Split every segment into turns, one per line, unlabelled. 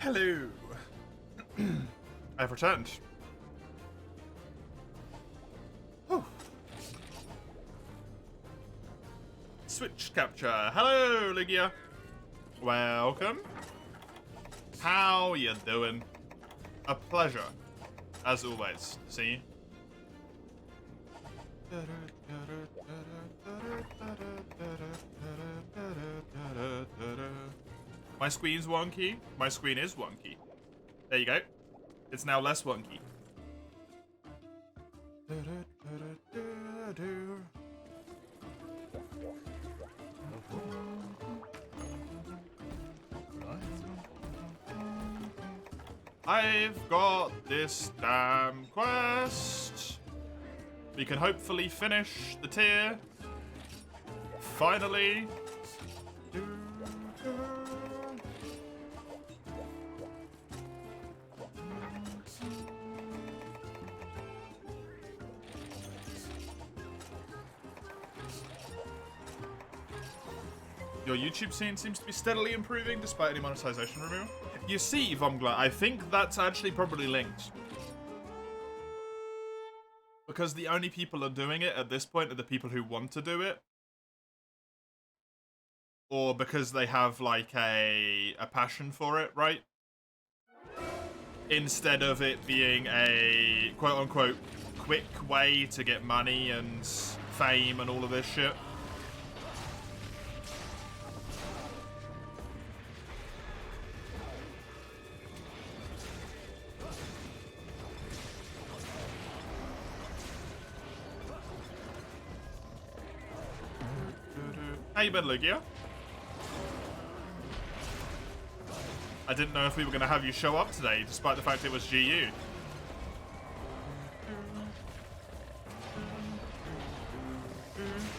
Hello. I've returned. Whew. Switch capture. Hello, Ligia. Welcome. How you doing? A pleasure, as always. See? My screen's wonky. My screen is wonky. There you go. It's now less wonky. I've got this damn quest. We can hopefully finish the tier. Finally. Your YouTube scene seems to be steadily improving despite any monetization removal. You see, Vomgla, I think that's actually probably linked. Because the only people who are doing it at this point are the people who want to do it. Or because they have, like, a passion for it, right? Instead of it being a quote-unquote quick way to get money and fame and all of this shit. How you been, Lugia? I didn't know if we were going to have you show up today, despite the fact it was GU.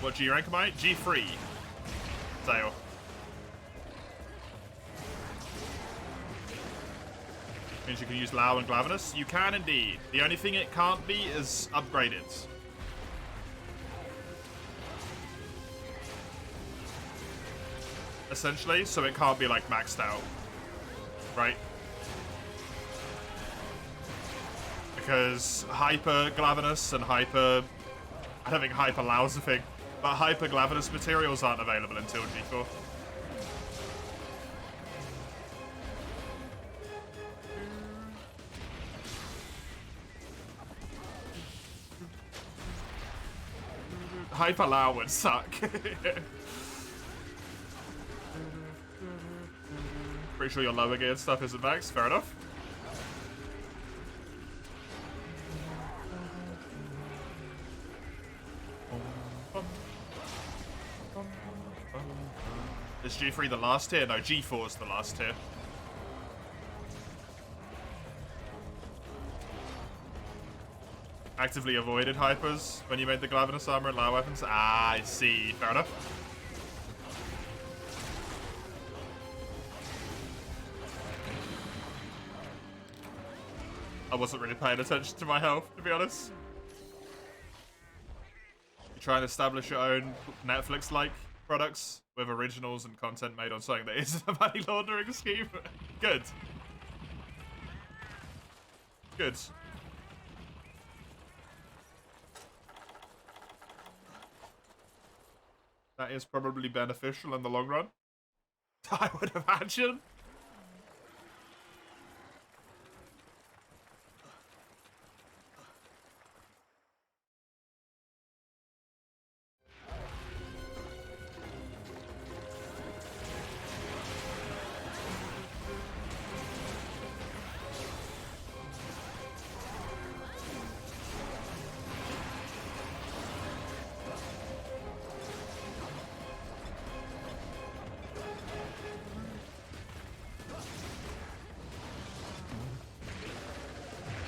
What G rank am I? G3. Dale. Means you can use Lao and Glavenus? You can indeed. The only thing it can't be is upgraded. Essentially, so it can't be like maxed out, right? Because Hyper Glavenus and Hyper... I don't think Hyper Lao's a thing, but Hyper Glavenus materials aren't available until G4. Hyper Lao would suck. Pretty sure your lower geared stuff isn't max. Fair enough. Is G3 the last tier? No, G4 is the last tier. Actively avoided hypers when you made the Glavenus armor and Lao weapons? Ah, I see. Fair enough. I wasn't really paying attention to my health, to be honest. You try and establish your own Netflix-like products with originals and content made on something that isn't a money laundering scheme. Good. Good. That is probably beneficial in the long run. I would imagine.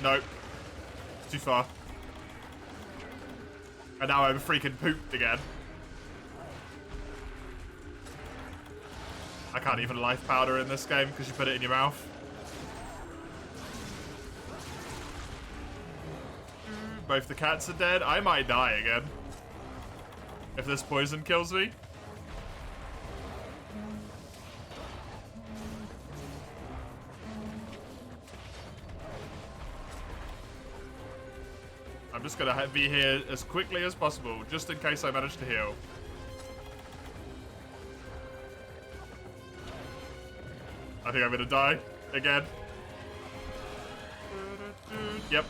Nope. Too far. And now I'm freaking pooped again. I can't even life powder in this game because you put it in your mouth. Both the cats are dead. I might die again. If this poison kills me. I'm just gonna be here as quickly as possible, just in case I manage to heal. I think I'm gonna die again. Yep.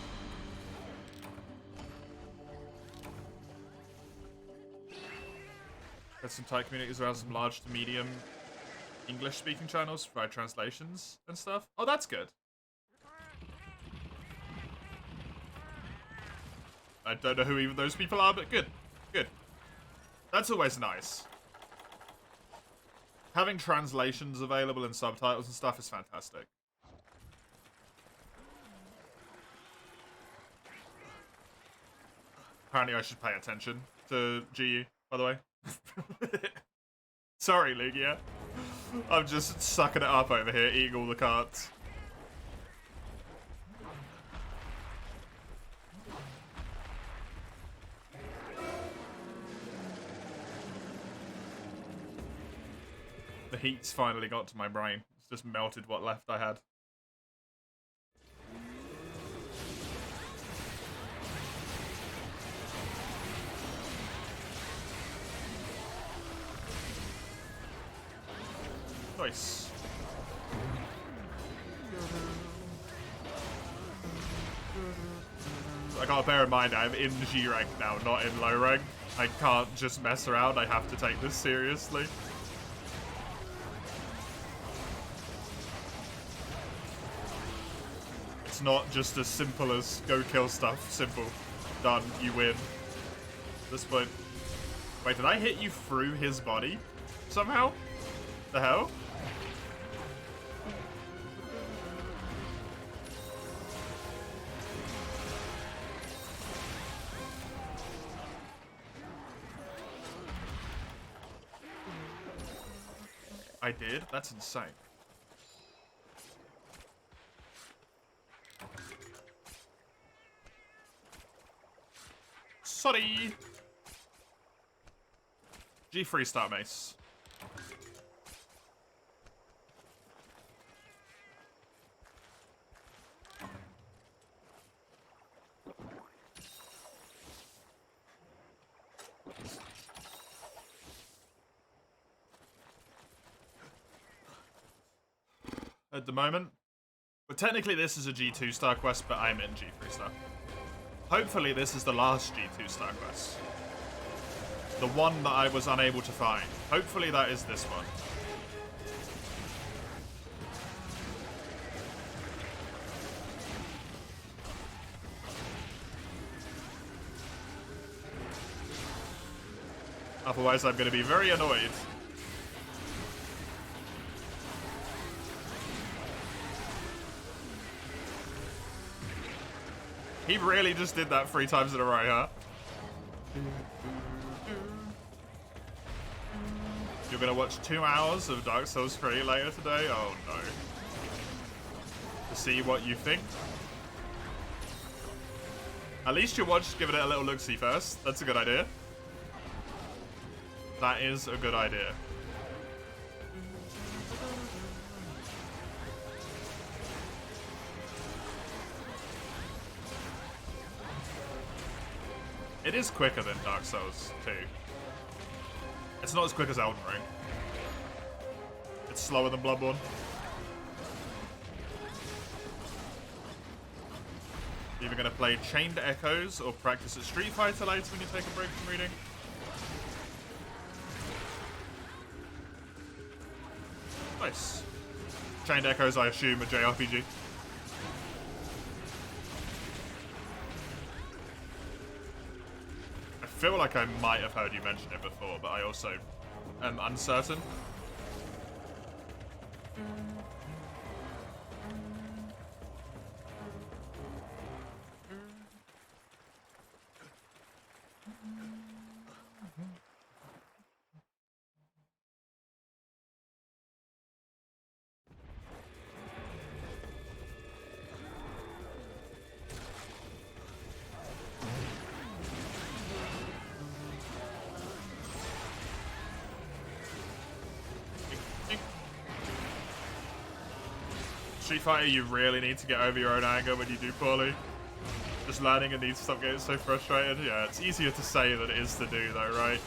There's some tight communities around some large to medium English-speaking channels for translations and stuff. Oh, that's good. I don't know who even those people are, but good. Good. That's always nice. Having translations available and subtitles and stuff is fantastic. Apparently I should pay attention to GU, by the way. Sorry, Lugia. I'm just sucking it up over here, eating all the cards. The heat's finally got to my brain. It's just melted what left I had. Nice. I gotta bear in mind I'm in G rank now, not in low rank. I can't just mess around, I have to take this seriously. It's not just as simple as go kill stuff. Simple. Done. You win. At this point. Wait, did I hit you through his body? Somehow? The hell? I did? That's insane. Sorry. G3 start mace. At the moment. But technically this is a G2 star quest, but I'm in G3 star. Hopefully this is the last G2 star quest. The one that I was unable to find. Hopefully that is this one. Otherwise I'm going to be very annoyed. He really just did that 3 times in a row, huh? You're gonna watch 2 hours of Dark Souls 3 later today? Oh no. To see what you think? At least you watch giving it a little look-see first. That's a good idea. That is a good idea. It is quicker than Dark Souls 2. It's not as quick as Elden Ring. It's slower than Bloodborne. Either gonna play Chained Echoes or practice at Street Fighter later when you take a break from reading. Nice. Chained Echoes, I assume, a JRPG. I feel like I might have heard you mention it before, but I also am uncertain. Street Fighter, you really need to get over your own anger when you do poorly. Just learning and need to stop getting so frustrated. Yeah, it's easier to say than it is to do, though, right?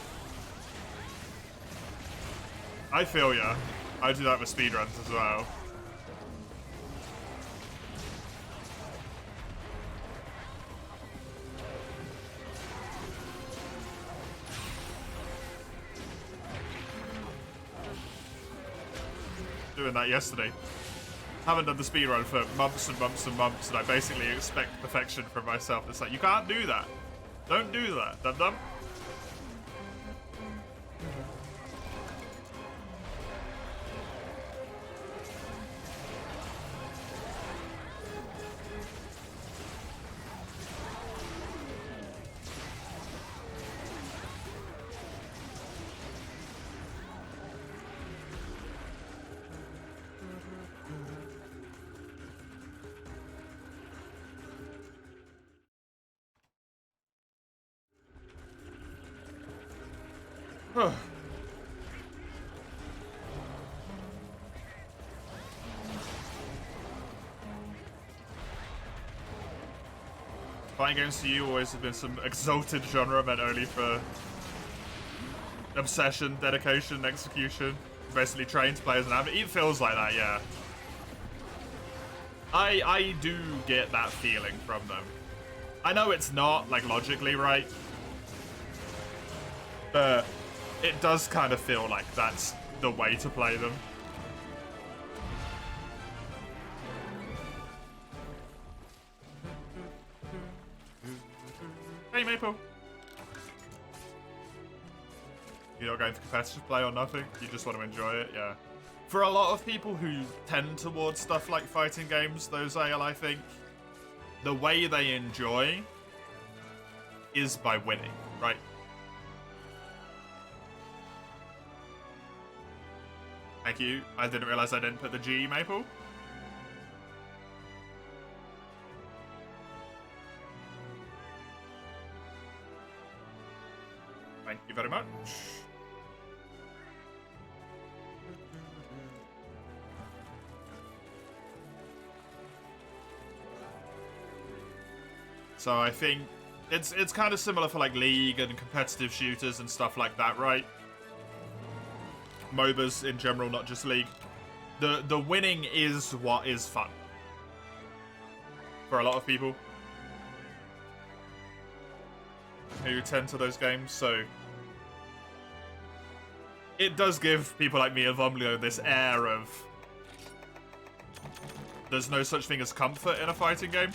I feel ya. I do that with speedruns as well. Doing that yesterday. Haven't done the speedrun for months and months and months, and I basically expect perfection from myself. It's like, you can't do that. Don't do that, dum-dum. Fighting games to you always have been some exalted genre meant only for obsession, dedication, execution. Basically trained to play as an advocate. It feels like that, yeah. I do get that feeling from them. I know it's not, like, logically right. But it does kind of feel like that's the way to play them. Hey, Maple. You're not going for competitive play or nothing? You just want to enjoy it? Yeah. For a lot of people who tend towards stuff like fighting games, though, Zale, I think, the way they enjoy is by winning, right? Thank you. I didn't realize I didn't put the G, Maple. Thank you very much. So I think it's kind of similar for like League and competitive shooters and stuff like that, right? MOBAs in general, not just League. The winning is what is fun for a lot of people who tend to those games. So it does give people like me and Vomlio this air of there's no such thing as comfort in a fighting game.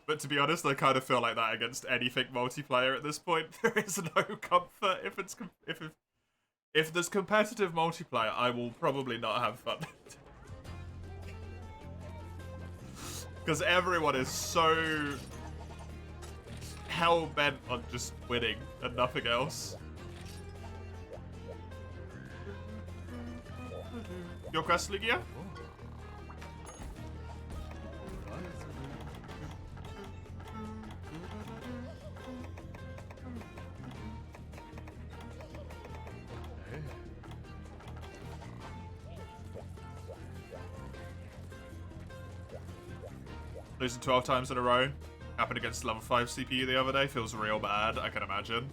But to be honest, I kind of feel like that against anything multiplayer at this point. There is no comfort if there's competitive multiplayer. I will probably not have fun because everyone is so hell bent on just winning and nothing else. Your quest, Lugia? Losing 12 times in a row. Happened against level 5 CPU the other day. Feels real bad, I can imagine.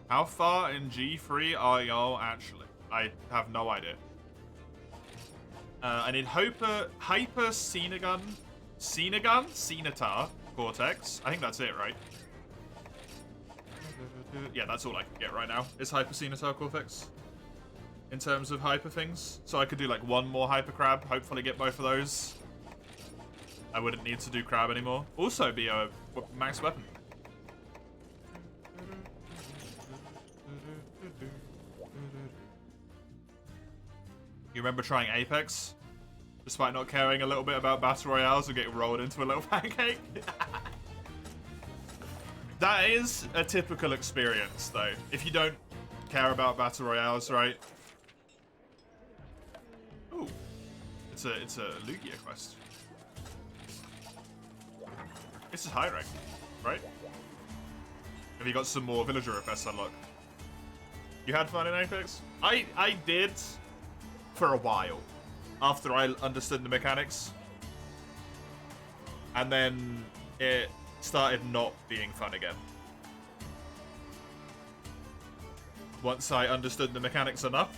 How far in G3 are y'all actually? I have no idea. I need Hyper Cenatar Cortex. I think that's it, right? Yeah, that's all I can get right now, is Hyper Cenatar Cortex. In terms of hyper things. So I could do like one more Hyper Crab, hopefully get both of those. I wouldn't need to do Crab anymore. Also be a max weapon. You remember trying Apex? Despite not caring a little bit about Battle Royales and getting rolled into a little pancake? That is a typical experience, though. If you don't care about Battle Royales, right? Ooh. It's a Lugia quest. This is high rank, right? Have you got some more villager requests unlocked? You had fun in Apex? I did for a while after I understood the mechanics. And then it started not being fun again. Once I understood the mechanics enough.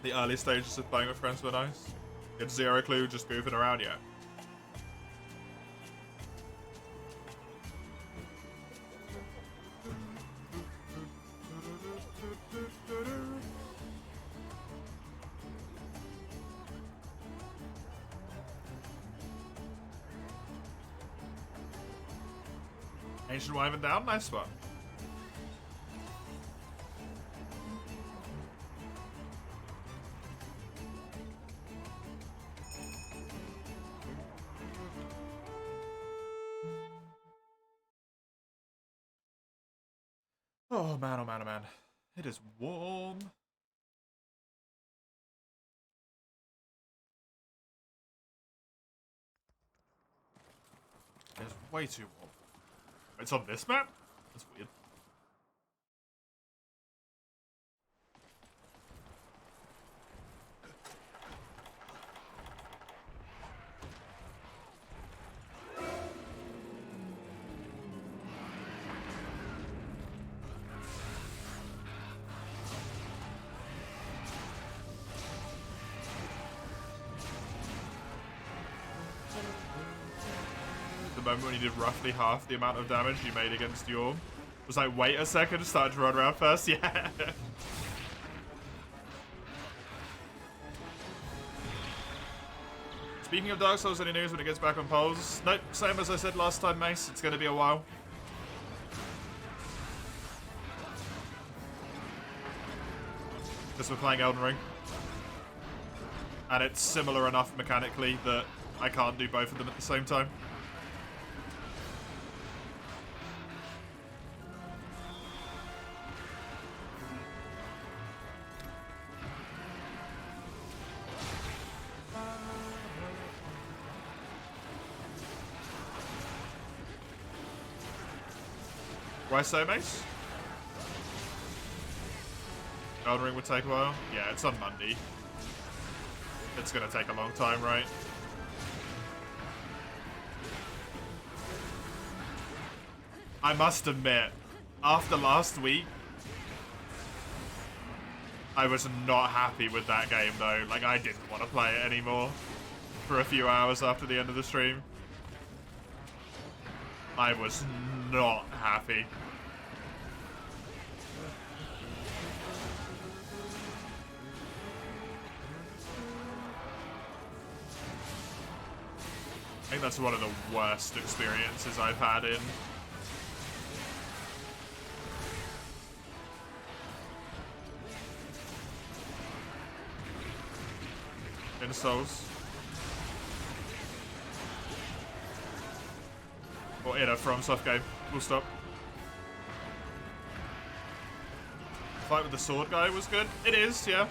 The early stages of playing with friends were nice. You had zero clue, just goofing around, yeah. Ancient Wyvern down, nice spot. Oh man, oh man, oh man. It is warm. It's way too warm. It's on this map? That's weird. The moment when you did roughly half the amount of damage you made against Yorm was like, wait a second, start to run around first, yeah. Speaking of Dark Souls, any news when it gets back on polls? Nope, same as I said last time, Mace, it's gonna be a while. Because we're playing Elden Ring. And it's similar enough mechanically that I can't do both of them at the same time. Why so, Mace? Elden Ring would take a while? Yeah, it's on Monday. It's gonna take a long time, right? I must admit, after last week, I was not happy with that game though. Like, I didn't want to play it anymore for a few hours after the end of the stream. I was not happy. I think that's one of the worst experiences I've had in Souls. Or in a FromSoft game. Full stop. Fight with the sword guy was good. It is, yeah.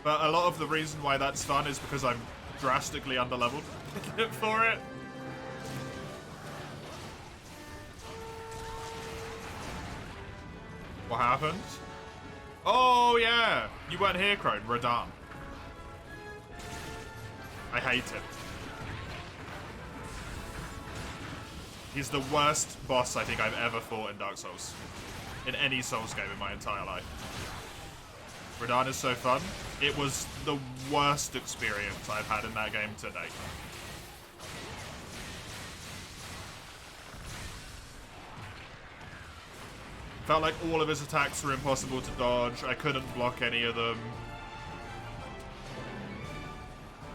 But a lot of the reason why that's fun is because I'm drastically underleveled for it. What happened? Oh, yeah. You weren't here, Crone. Radahn. I hate him. He's the worst boss I think I've ever fought in Dark Souls. In any Souls game in my entire life. Radahn is so fun. It was the worst experience I've had in that game to date. Felt like all of his attacks were impossible to dodge. I couldn't block any of them.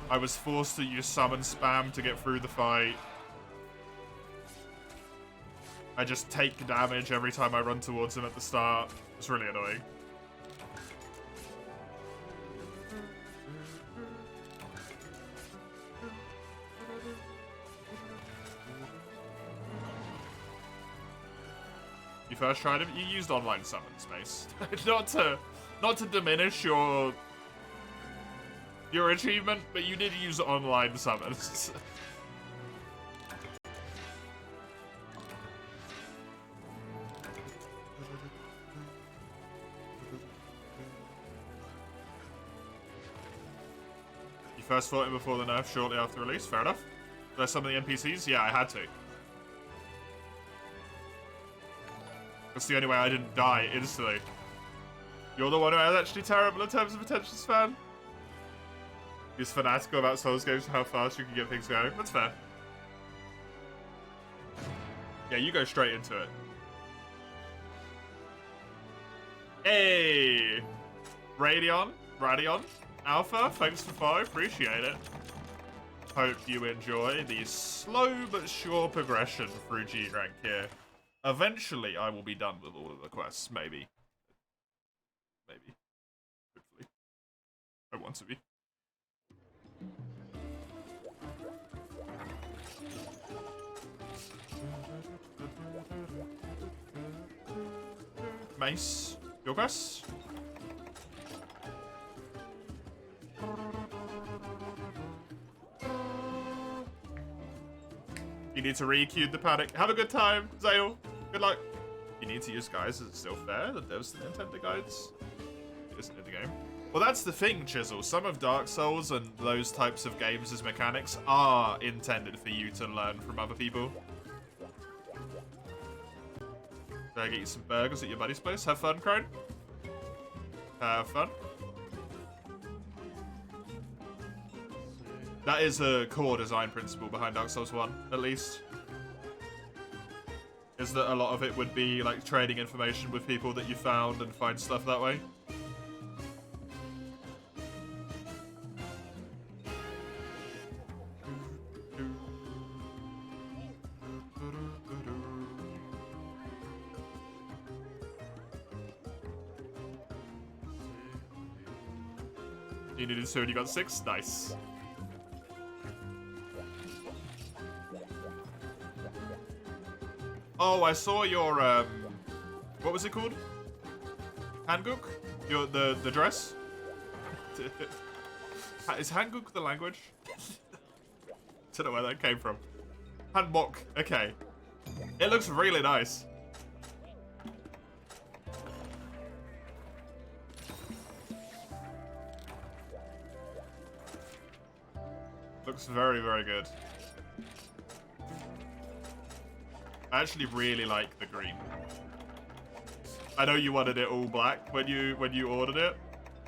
I was forced to use summon spam to get through the fight. I just take damage every time I run towards him at the start. It's really annoying. You first tried it, you used online summon space. not to diminish your achievement, but you did use online summons. You first fought him before the nerf, shortly after release, fair enough. Did I summon the NPCs? Yeah, I had to. That's the only way I didn't die instantly. You're the one who is actually terrible in terms of attention span. He's fanatical about Souls games and how fast you can get things going. That's fair. Yeah, you go straight into it. Hey! Radion, Alpha, thanks for 5, appreciate it. Hope you enjoy the slow but sure progression through G rank here. Eventually, I will be done with all of the quests, maybe. Maybe. Hopefully. I want to be. Mace, your quests? You need to re-queue the panic. Have a good time, Zale. Good luck. You need to use guides. Is it still fair? The devs didn't intend the guides. It isn't in the game. Well, that's the thing, Chisel. Some of Dark Souls and those types of games' mechanics are intended for you to learn from other people. Did I get you some burgers at your buddy's place? Have fun, Crone. Have fun. That is a core design principle behind Dark Souls 1, at least. Is that a lot of it would be like trading information with people that you found and find stuff that way. You needed 2 and you got 6? Nice. Oh, I saw your, what was it called? Hanguk? The dress? Is Hanguk the language? Don't know where that came from. Hanbok, okay. It looks really nice. Looks very, very good. I actually really like the green. I know you wanted it all black when you ordered it.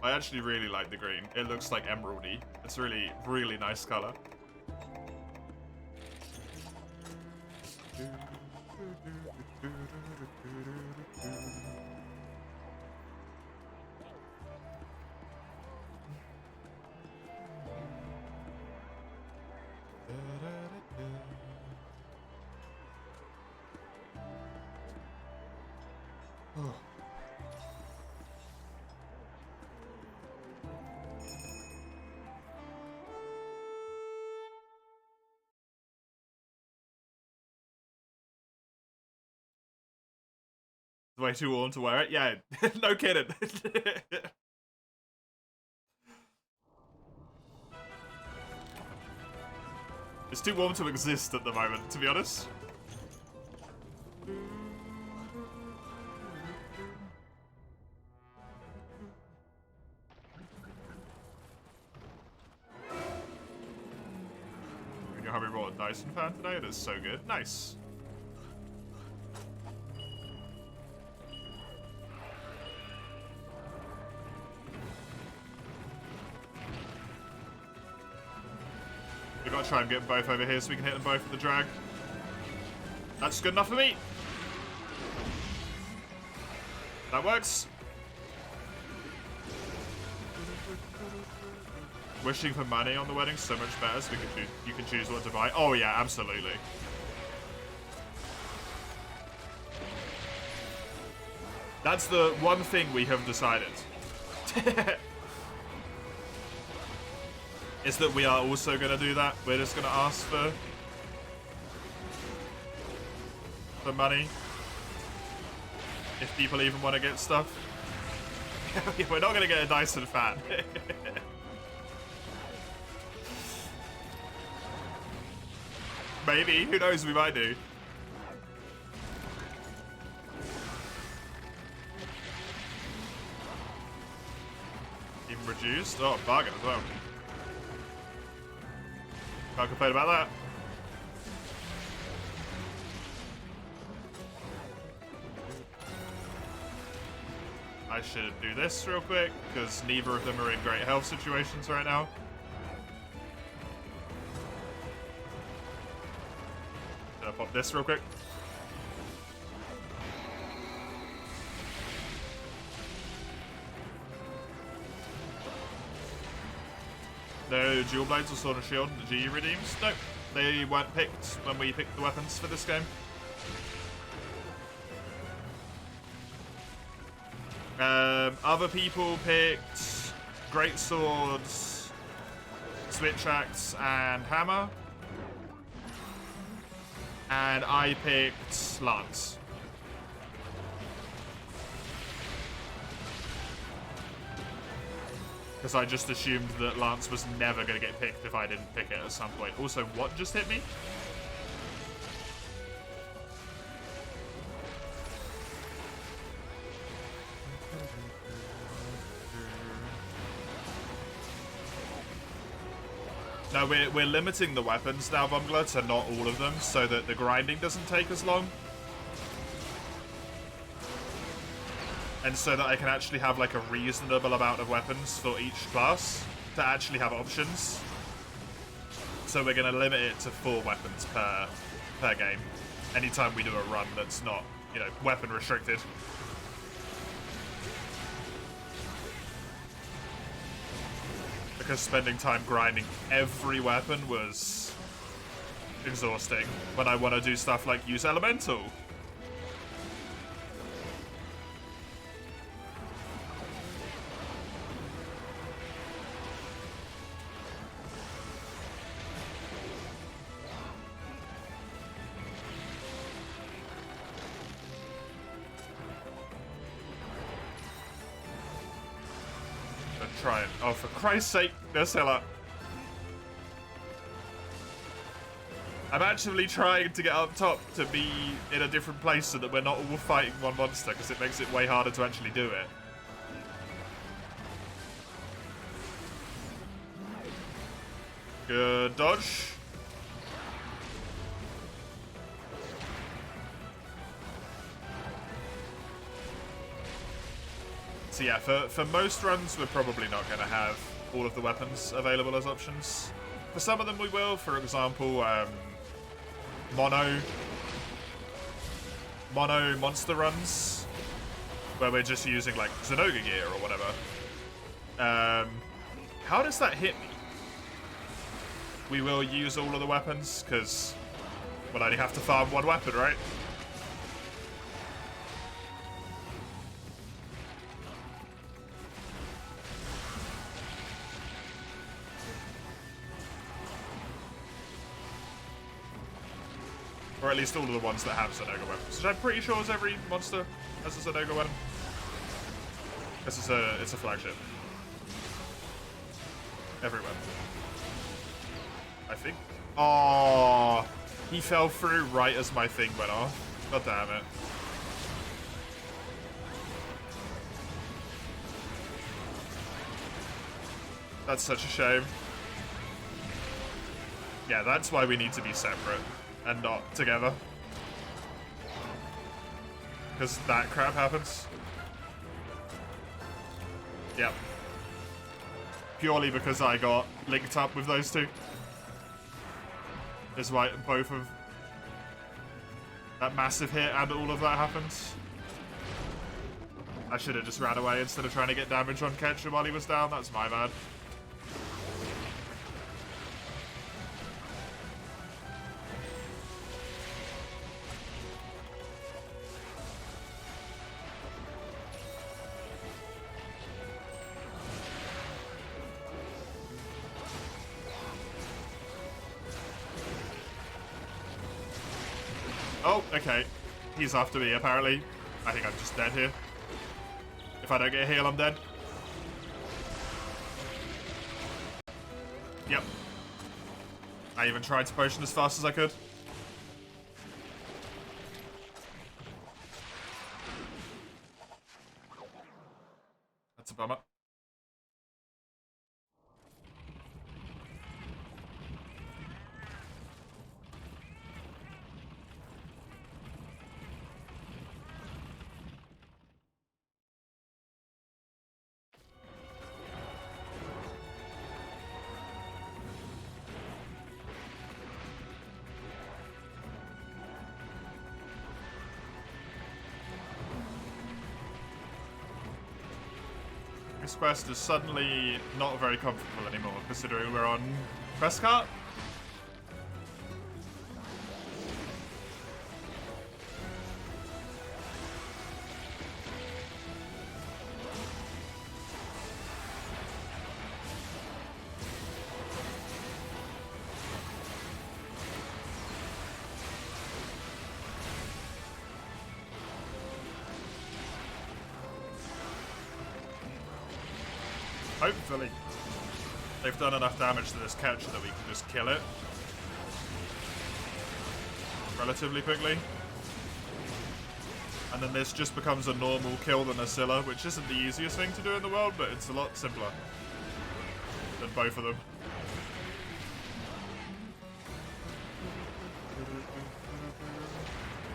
I actually really like the green. It looks like emeraldy. It's a really, really nice color. Way too warm to wear it? Yeah, no kidding. It's too warm to exist at the moment, to be honest. Your hubby brought a Dyson fan today? It is so good. Nice. We gotta try and get both over here so we can hit them both with the drag. That's good enough for me. That works. Wishing for money on the wedding so much better, so you can choose what to buy. Oh yeah, absolutely. That's the one thing we have decided. Is that we are also going to do that. We're just going to ask for money. If people even want to get stuff. We're not going to get a Dyson fan. Maybe. Who knows? We might do. Even reduced? Oh, bargain as well. Can't complain about that. I should do this real quick, because neither of them are in great health situations right now. Gonna pop this real quick. No dual blades or sword and shield. The GU redeems? Nope. They weren't picked when we picked the weapons for this game. Other people picked great swords, switch axe, and hammer. And I picked lance. Because I just assumed that lance was never going to get picked if I didn't pick it at some point. Also, what just hit me? No, we're limiting the weapons now, Bungler, to not all of them, so that the grinding doesn't take as long. And so that I can actually have like a reasonable amount of weapons for each class to actually have options. So we're going to limit it to 4 weapons per game. Anytime we do a run that's not, you know, weapon restricted. Because spending time grinding every weapon was exhausting when I want to do stuff like use elemental. Try it. Oh, for Christ's sake, Nurcilla. I'm actively trying to get up top to be in a different place so that we're not all fighting one monster, because it makes it way harder to actually do it. Good dodge. So yeah, for most runs, we're probably not going to have all of the weapons available as options. For some of them we will, for example, mono monster runs, where we're just using like Zenoga gear or whatever. How does that hit me? We will use all of the weapons, because we'll only have to farm one weapon, right? Or at least all of the ones that have Zenoga weapons. Which I'm pretty sure is every monster has a Zenoga weapon. Because it's a flagship. Every weapon. I think. Oh, he fell through right as my thing went off. God damn it. That's such a shame. Yeah, that's why we need to be separate and not together. Because that crap happens. Yep. Purely because I got linked up with those two. Is why both of that massive hit and all of that happens. I should have just ran away instead of trying to get damage on Ketchum while he was down. That's my bad. Oh, okay. He's after me, apparently. I think I'm just dead here. If I don't get a heal, I'm dead. Yep. I even tried to potion as fast as I could. That's a bummer. This quest is suddenly not very comfortable anymore, considering we're on quest cart. Hopefully, they've done enough damage to this catcher that we can just kill it relatively quickly. And then this just becomes a normal kill than a Scylla, which isn't the easiest thing to do in the world, but it's a lot simpler than both of them.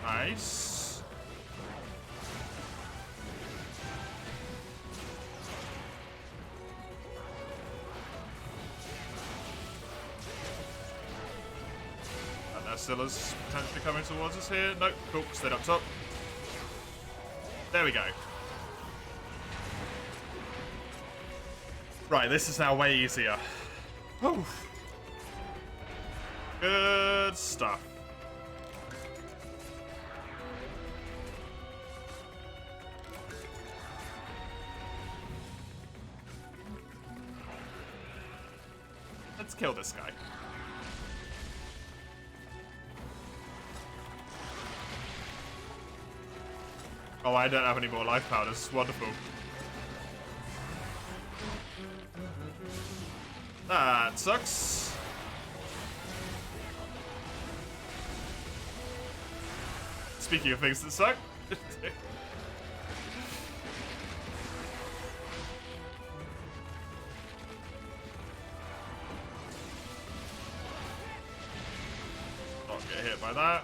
Nice. Scylla's potentially coming towards us here. Nope, cool, stayed up top. There we go. Right, this is now way easier. Oof. Good stuff. Let's kill this guy. Oh, I don't have any more life powders. Wonderful. That sucks. Speaking of things that suck. Not get hit by that.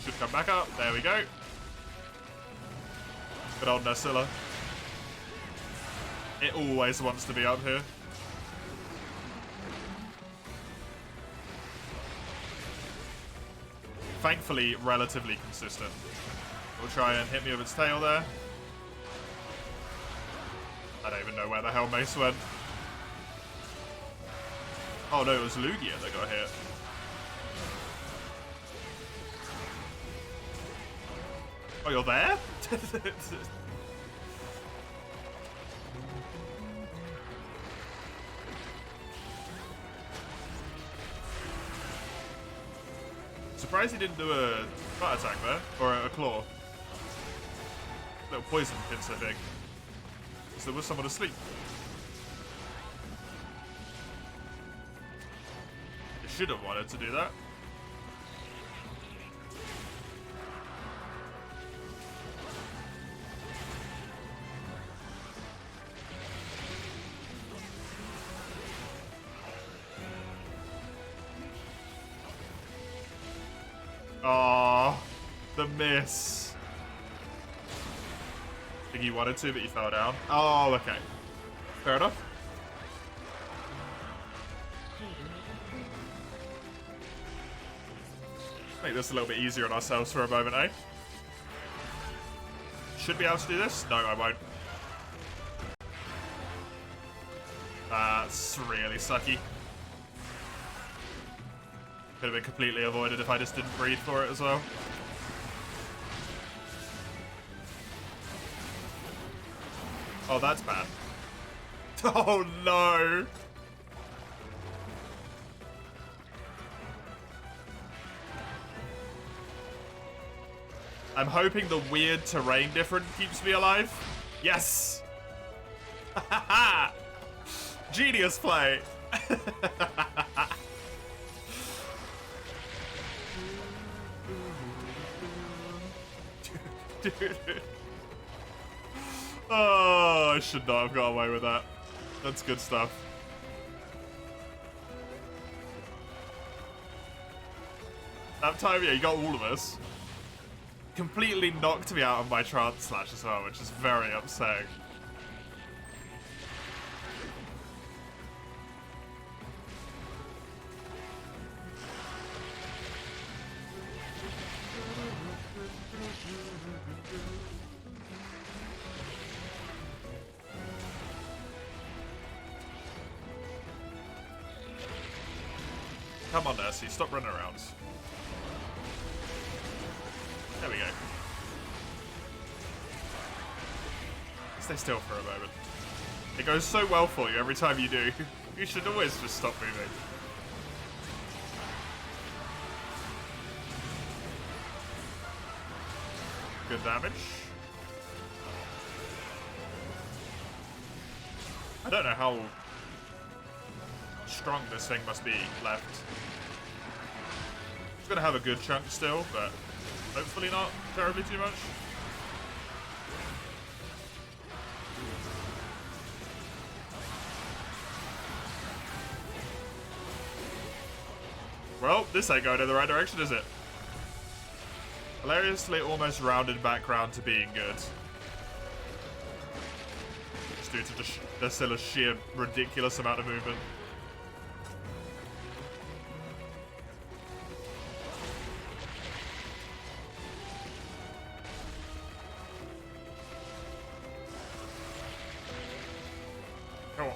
Should come back up. There we go. Good old Scylla. It always wants to be up here. Thankfully, relatively consistent. We'll try and hit me with its tail there. I don't even know where the hell Mace went. Oh no, it was Lugia that got hit. Oh, you're there? Surprised he didn't do a butt attack there, or a claw. Little poison pincer thing. Because there was someone asleep. It should have wanted to do that. Oh, the miss. I think you wanted to, but you fell down. Oh, okay. Fair enough. Make this a little bit easier on ourselves for a moment, eh? Should be able to do this? No, I won't. That's really sucky. Could have been completely avoided if I just didn't breathe for it as well. Oh, that's bad. Oh, no. I'm hoping the weird terrain difference keeps me alive. Yes! Genius play! Dude. Oh, I should not have got away with that. That's good stuff. That time, yeah, you got all of us. Completely knocked me out of my trance slash as well, which is very upsetting. Come on, Nursey, stop running around. There we go. Stay still for a moment. It goes so well for you every time you do. You should always just stop moving. Good damage. I don't know how strong this thing must be left. It's gonna have a good chunk still, but hopefully not terribly too much. Well, this ain't going in the right direction, is it? Hilariously almost rounded back round to being good. Just due to there's still a sheer ridiculous amount of movement. Come on.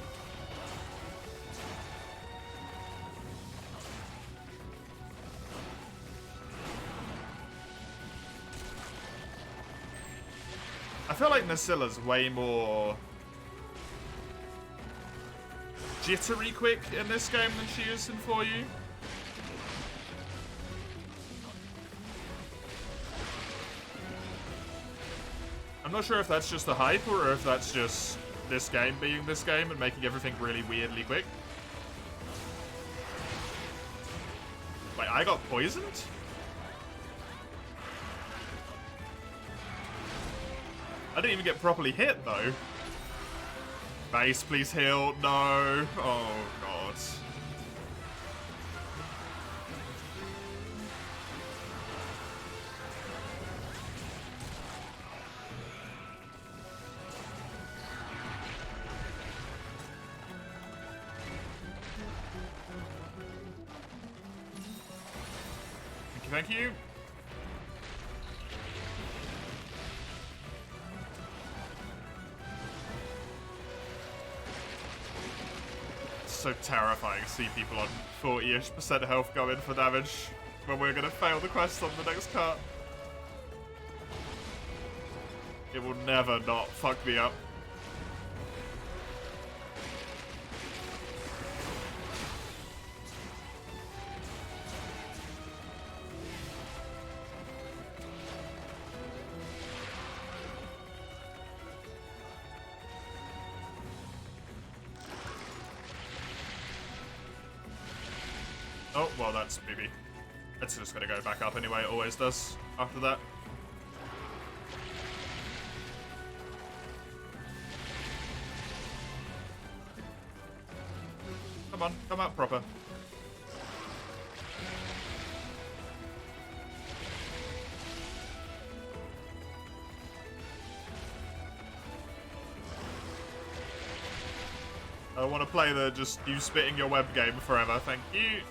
I feel like Nacilla's way more jittery quick in this game than she is in 4U. I'm not sure if that's just the hype or if that's just this game being this game and making everything really weirdly quick. Wait, I got poisoned? I didn't even get properly hit, though. Base, please heal. No. Oh, God. Thank you. So terrifying to see people on 40-ish% health go in for damage when we're going to fail the quest on the next cart. It will never not fuck me up. Oh, well, that's maybe. It's just gonna go back up anyway, it always does after that. Come on, come out proper. I want to play the just you spitting your web game forever, thank you.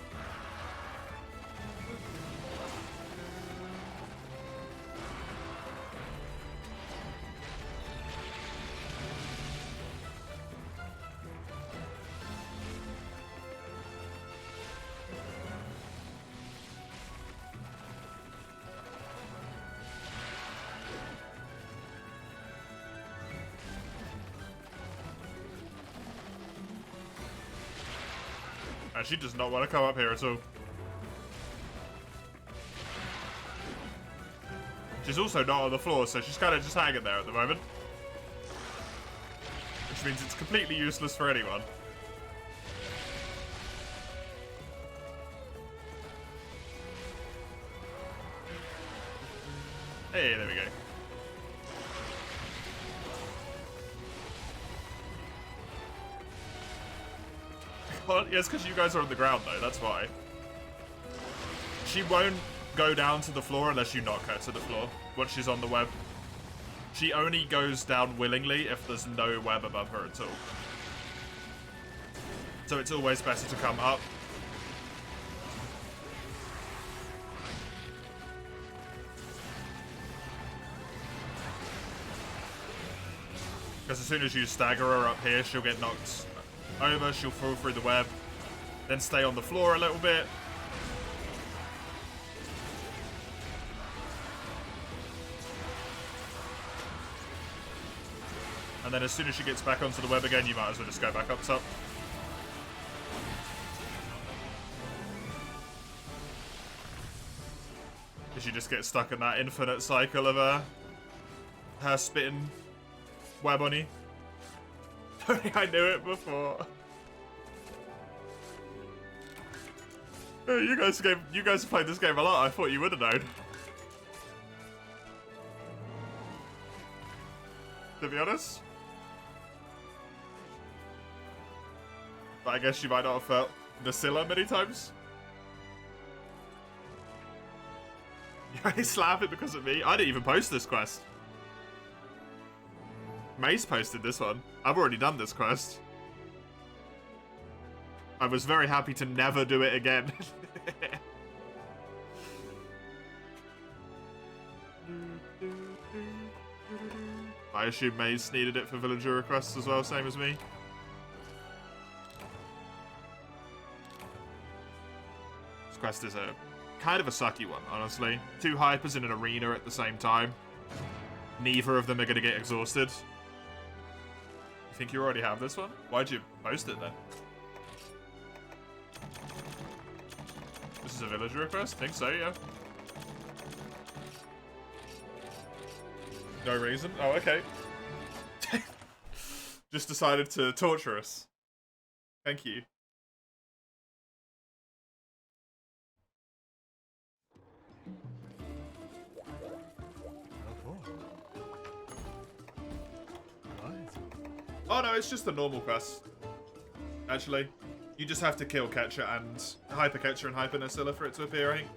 And she does not want to come up here at all. She's also not on the floor, so she's kind of just hanging there at the moment. Which means it's completely useless for anyone. Hey, there we go. Well, yes, because you guys are on the ground, though. That's why. She won't go down to the floor unless you knock her to the floor once she's on the web. She only goes down willingly if there's no web above her at all. So it's always better to come up. Because as soon as you stagger her up here, she'll get knocked over, she'll fall through the web, then stay on the floor a little bit. And then as soon as she gets back onto the web again, you might as well just go back up top. Because you just get stuck in that infinite cycle of her spitting web on you. I knew it before. You guys have played this game a lot. I thought you would have known. To be honest. But I guess you might not have felt Nasilla many times. You only slap it because of me? I didn't even post this quest. Mace posted this one. I've already done this quest. I was very happy to never do it again. I assume Mace needed it for villager requests as well, same as me. This quest is a kind of a sucky one, honestly. 2 hypers in an arena at the same time. Neither of them are going to get exhausted. You think you already have this one? Why'd you post it then? This is a villager request? Think so, yeah. No reason? Oh, okay. Just decided to torture us. Thank you. Oh no, it's just a normal quest. Actually, you just have to kill Catcher and Hyper Catcher and Hyper Nasilla for it to appear, I think.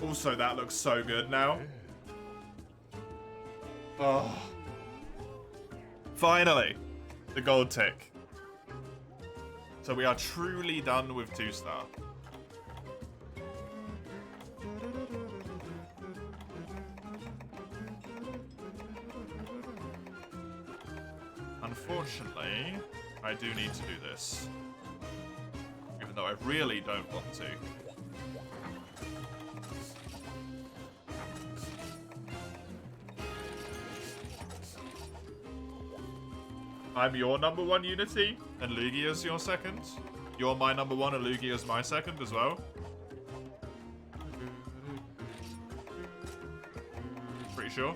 Also, that looks so good now. Oh. Finally, the gold tick. So we are truly done with 2-star. Unfortunately, I do need to do this. Even though I really don't want to. I'm your number 1 Unity, and Lugia's your second. You're my number 1, and Lugia's my second as well. Pretty sure.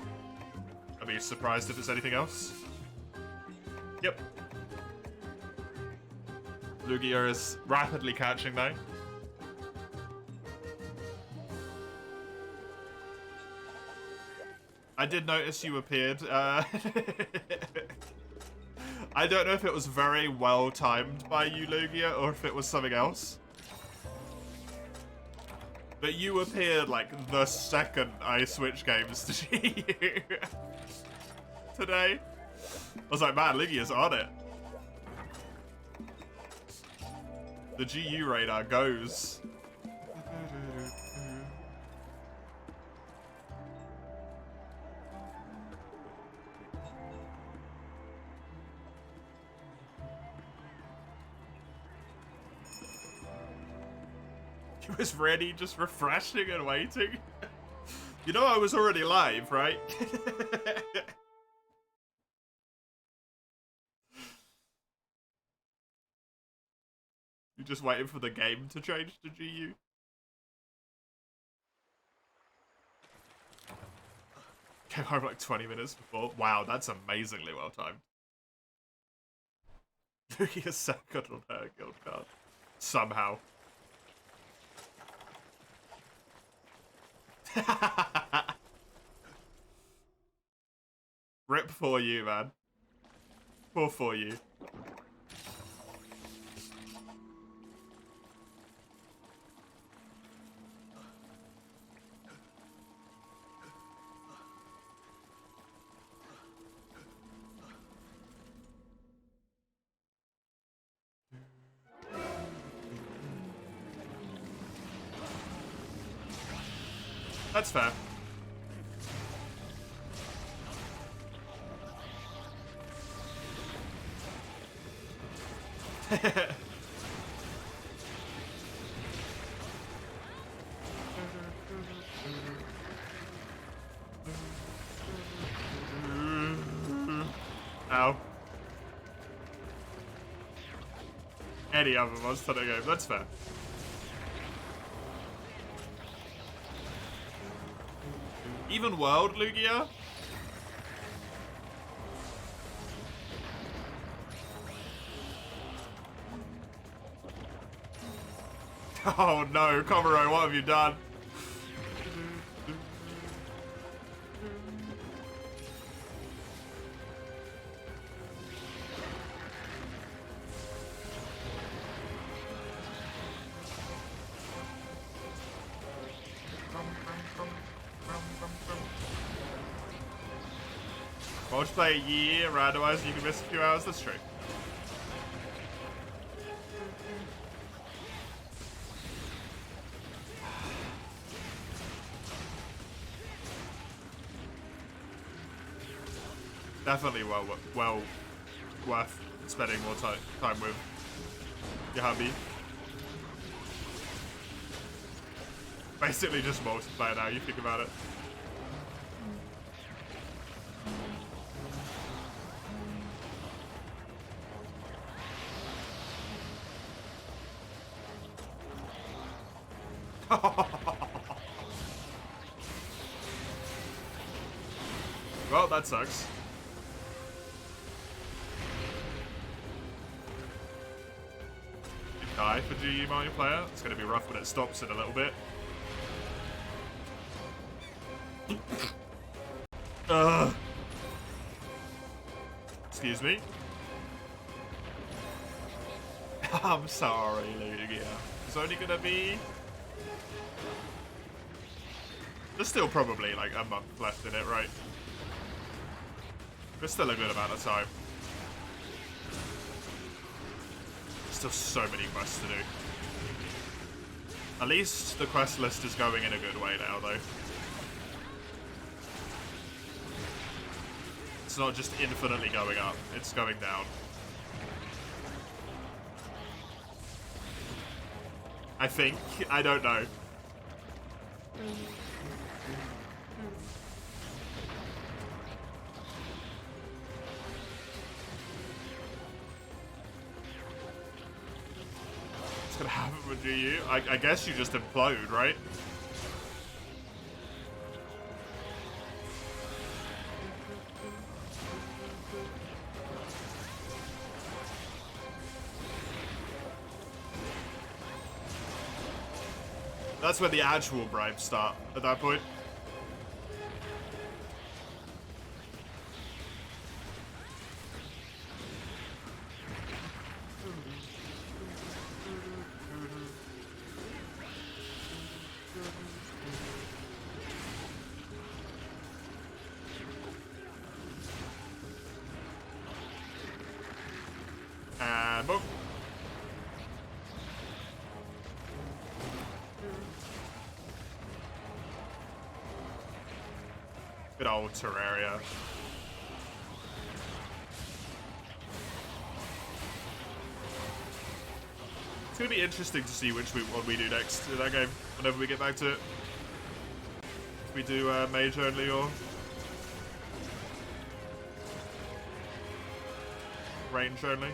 I'd be surprised if it's anything else. Yep. Lugia is rapidly catching though. I did notice you appeared. I don't know if it was very well timed by you, Lugia, or if it was something else. But you appeared like the second I switched games to GU today. I was like, man, Lugia's on it. The GU radar goes. He was ready, just refreshing and waiting. You know I was already live, right? You're just waiting for the game to change to GU. Came home like 20 minutes before. Wow, that's amazingly well timed. Looking a second on her guild card. Somehow. Rip for you, man. Poor for you. That's fair. Ow. Any other monster game, that's fair. Even World, Lugia? Oh no, Komuro, what have you done? Multiplayer a year, randomized, you can miss a few hours, that's true. Definitely well worth spending more time with your hubby. Basically just multiplayer now, you think about it. Well, that sucks. You die for GU multiplayer. It's going to be rough when it stops in a little bit. Excuse me. I'm sorry, Lugia. It's only going to be... There's still probably like a month left in it, right? There's still a good amount of time. Still so many quests to do. At least the quest list is going in a good way now, though. It's not just infinitely going up, it's going down. I think. I don't know. What's gonna happen with GU? I guess you just implode, right? That's where the actual bribes start at that point. And boom. Good old Terraria. gonna be interesting to see which one we do next in that game, whenever we get back to it. If we do mage only or range only.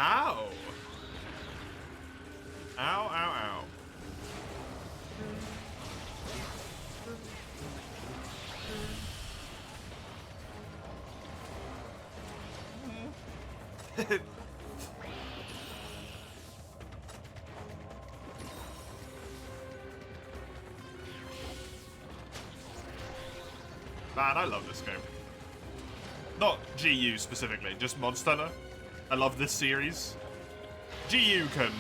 Ow! Ow, ow, ow. Man, I love this game. Not GU specifically, just Monster Hunter. I love this series. GU can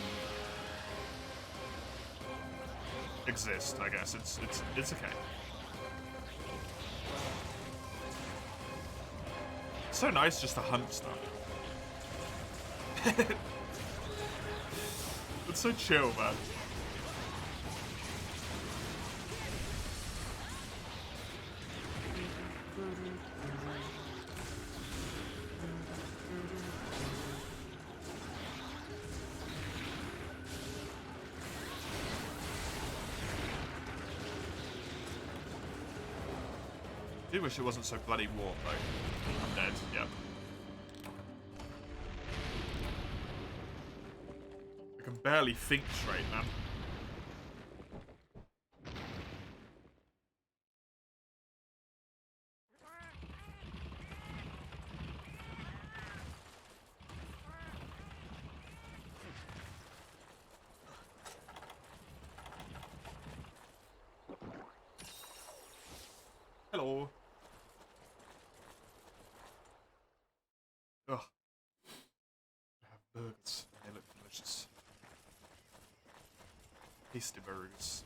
exist, I guess. It's okay. It's so nice just to hunt stuff. It's so chill, man. I do wish it wasn't so bloody warm, though. I'm dead, yep. I can barely think straight, man. Hello. Ugh. I have burgers. They look delicious. Tasty burgers.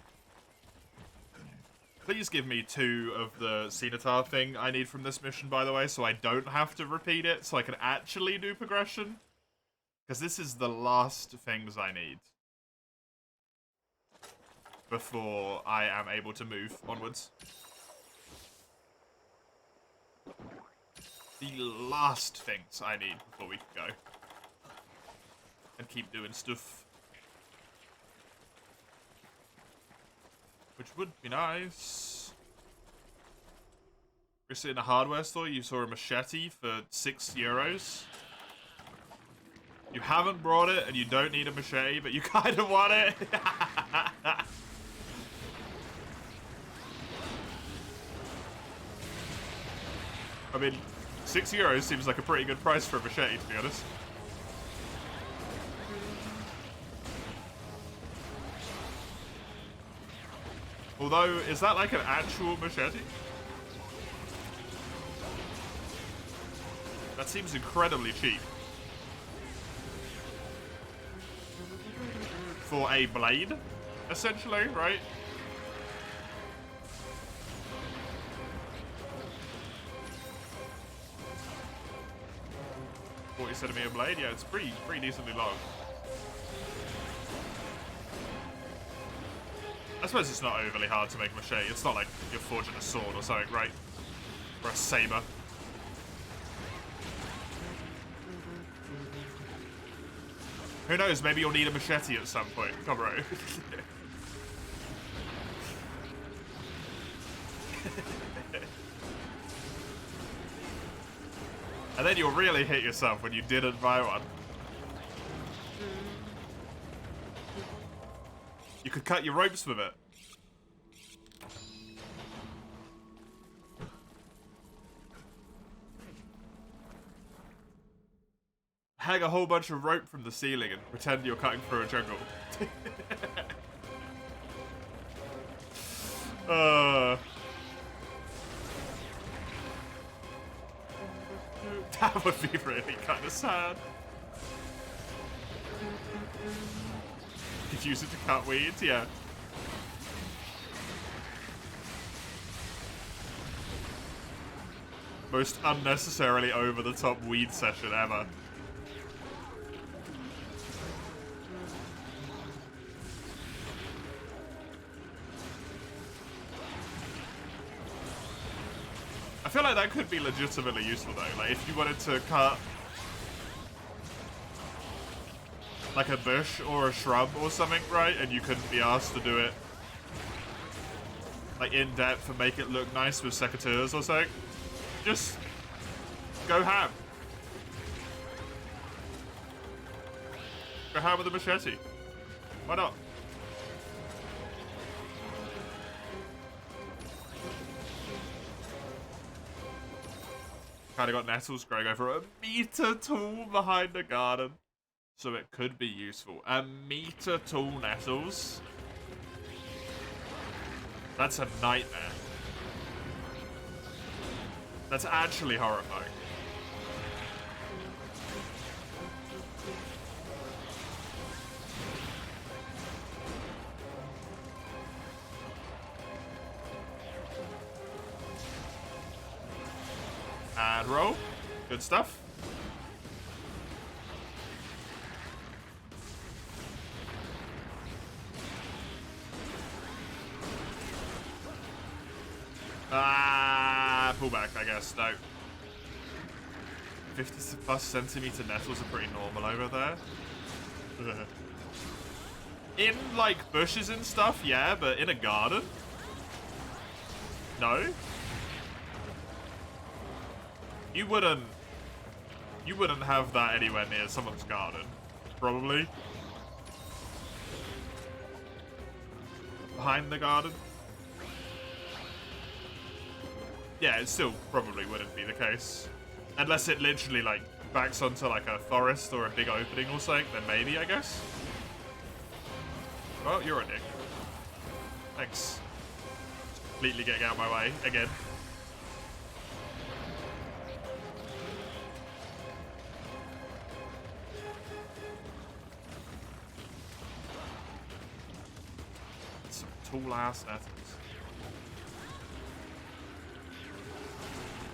Please give me 2 of the Cenotaph thing I need from this mission, by the way, so I don't have to repeat it, so I can actually do progression. Because this is the last things I need before I am able to move onwards. The last things I need before we can go. And keep doing stuff. Which would be nice. Recently in a hardware store, you saw a machete for €6. You haven't brought it, and you don't need a machete, but you kind of want it. I mean, €6 seems like a pretty good price for a machete, to be honest. Although, is that like an actual machete? That seems incredibly cheap. For a blade, essentially, right? $40cm blade, yeah, it's pretty decently long. I suppose it's not overly hard to make a machete. It's not like you're forging a sword or something, right? Or a saber. Who knows? Maybe you'll need a machete at some point. Come on. And then you'll really hit yourself when you didn't buy one. You could cut your ropes with it. Hang a whole bunch of rope from the ceiling and pretend you're cutting through a jungle. That would be really kind of sad. You could use it to cut weeds, yeah. Most unnecessarily over-the-top weed session ever. I feel like that could be legitimately useful though. Like if you wanted to cut like a bush or a shrub or something, right? And you couldn't be asked to do it like in depth and make it look nice with secateurs or something. Just go ham. Go ham with a machete. Why not? Kinda got nettles growing over a meter tall behind the garden. So it could be useful. A meter tall nettles? That's a nightmare. That's actually horrifying. And roll. Good stuff. Pull back, I guess. No. 50 plus centimeter nettles are pretty normal over there. In, like, bushes and stuff, yeah, but in a garden? No? You wouldn't have that anywhere near someone's garden. Probably. Behind the garden? Yeah, it still probably wouldn't be the case. Unless it literally, like, backs onto, like, a forest or a big opening or something, then maybe, I guess. Well, you're a dick. Thanks. Completely getting out of my way, again. Some tall-ass nettles.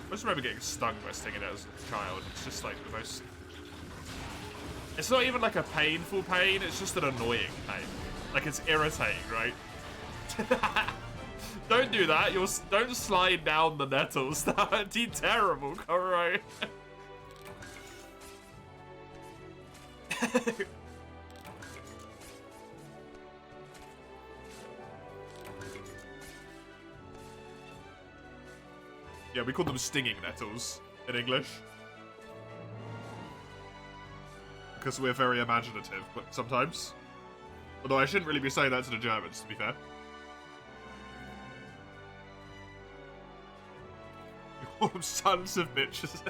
I just remember getting stung by stinging as a child. It's just like the most... It's not even like a painful pain, it's just an annoying pain. Like it's irritating, right? Don't do that, don't slide down the nettles. That would be terrible, Koro. Yeah, we call them stinging nettles in English. Because we're very imaginative, but sometimes. Although I shouldn't really be saying that to the Germans, to be fair. We call them sons of bitches.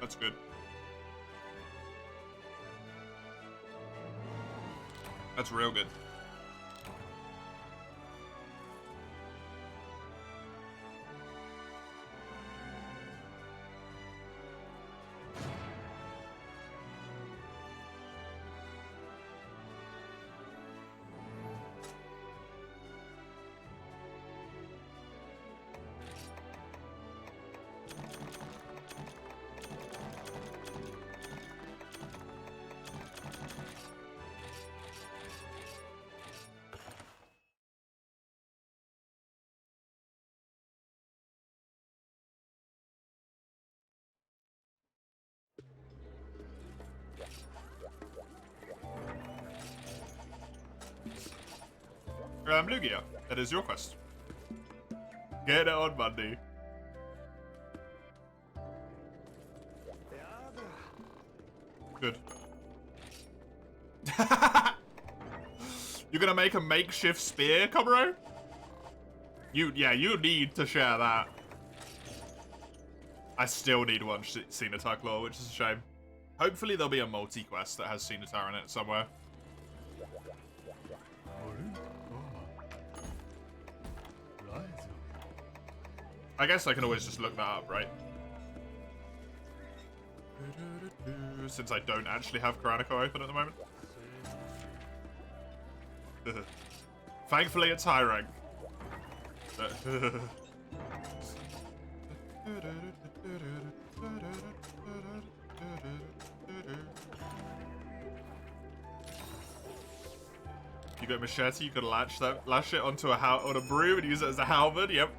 That's good. That's real good. Lugia, that is your quest. Get it on Monday. Good. You're gonna make a makeshift spear, Comro? You need to share that. I still need one Scimitar Claw, which is a shame. Hopefully there'll be a multi-quest that has Scimitar in it somewhere. I guess I can always just look that up, right? Since I don't actually have Karanico open at the moment. Thankfully, it's high rank. You got machete, you could lash it onto a broom and use it as a halberd, yep.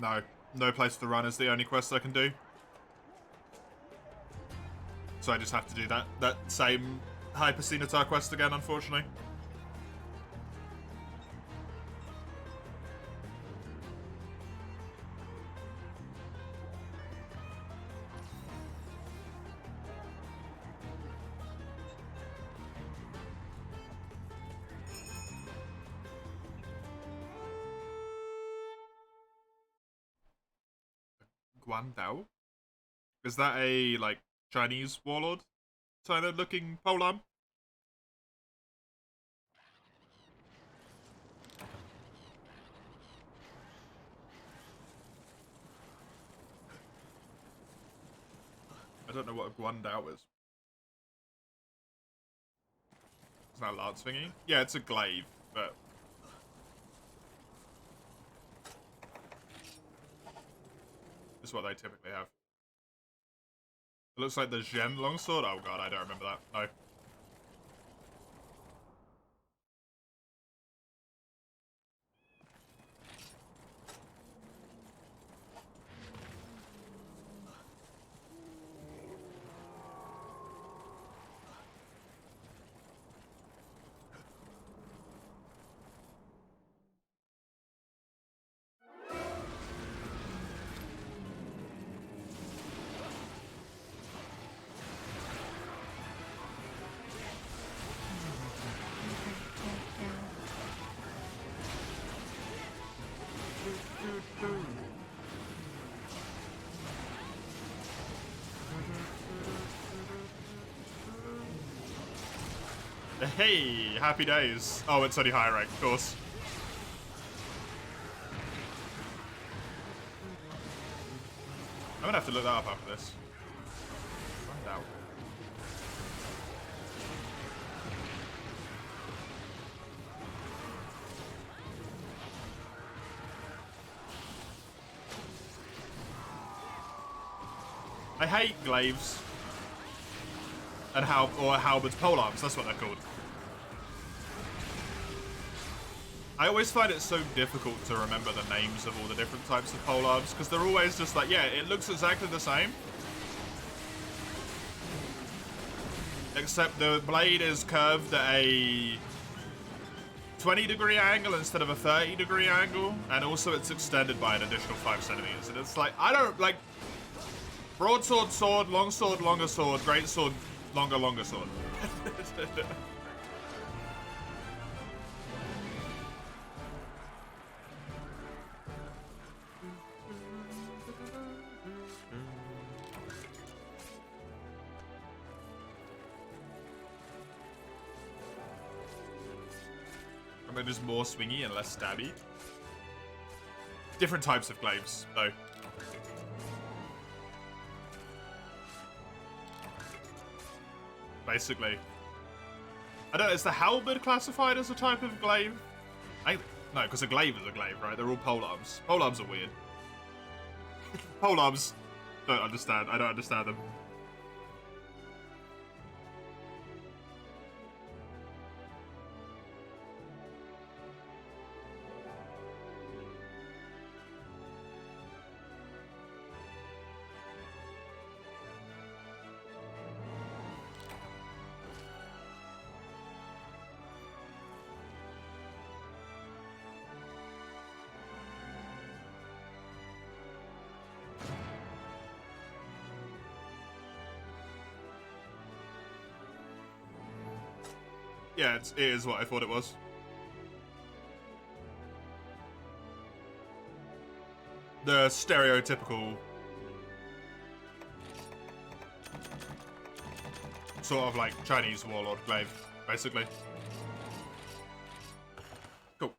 No. No place to run is the only quest I can do. So I just have to do that same Hyper Scimitar quest again, unfortunately. Guandao? Is that a, like, Chinese warlord kind of looking polearm? I don't know what a Guandao is. Is that a lance thingy? Yeah, it's a glaive, but... This is what they typically have. It looks like the Zhen longsword. Oh god, I don't remember that. No. Hey, happy days. Oh, it's only high rank, of course. I'm gonna have to look that up after this. Find out. I hate glaives. And halberds, polearms, that's what they're called. I always find it so difficult to remember the names of all the different types of polearms, because they're always just like, yeah, it looks exactly the same. Except the blade is curved at a 20-degree angle instead of a 30-degree angle, and also it's extended by an additional 5 centimeters. And it's like, I don't, like, broadsword, sword, longsword, longer sword, great sword, longer sword. I mean, just more swingy and less stabby. Different types of glaives, though. Basically. I don't know, is the halberd classified as a type of glaive? No, because a glaive is a glaive, right? They're all polearms. Polearms are weird. Polearms, don't understand. I don't understand them. Yeah, it is what I thought it was. The stereotypical sort of like Chinese warlord glaive, basically. Cool.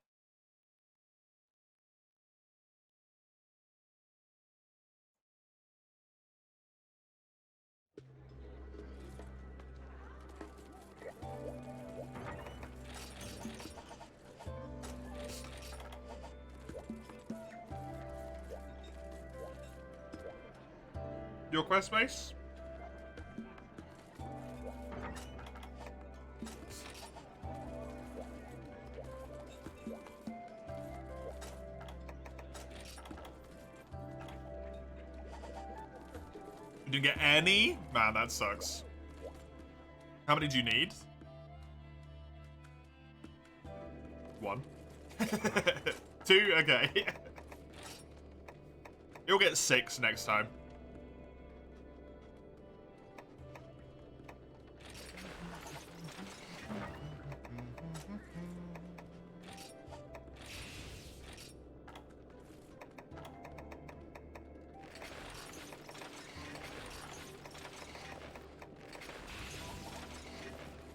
Your quest base? You didn't get any? Man, that sucks. How many do you need? 1. 2? Okay. You'll get 6 next time.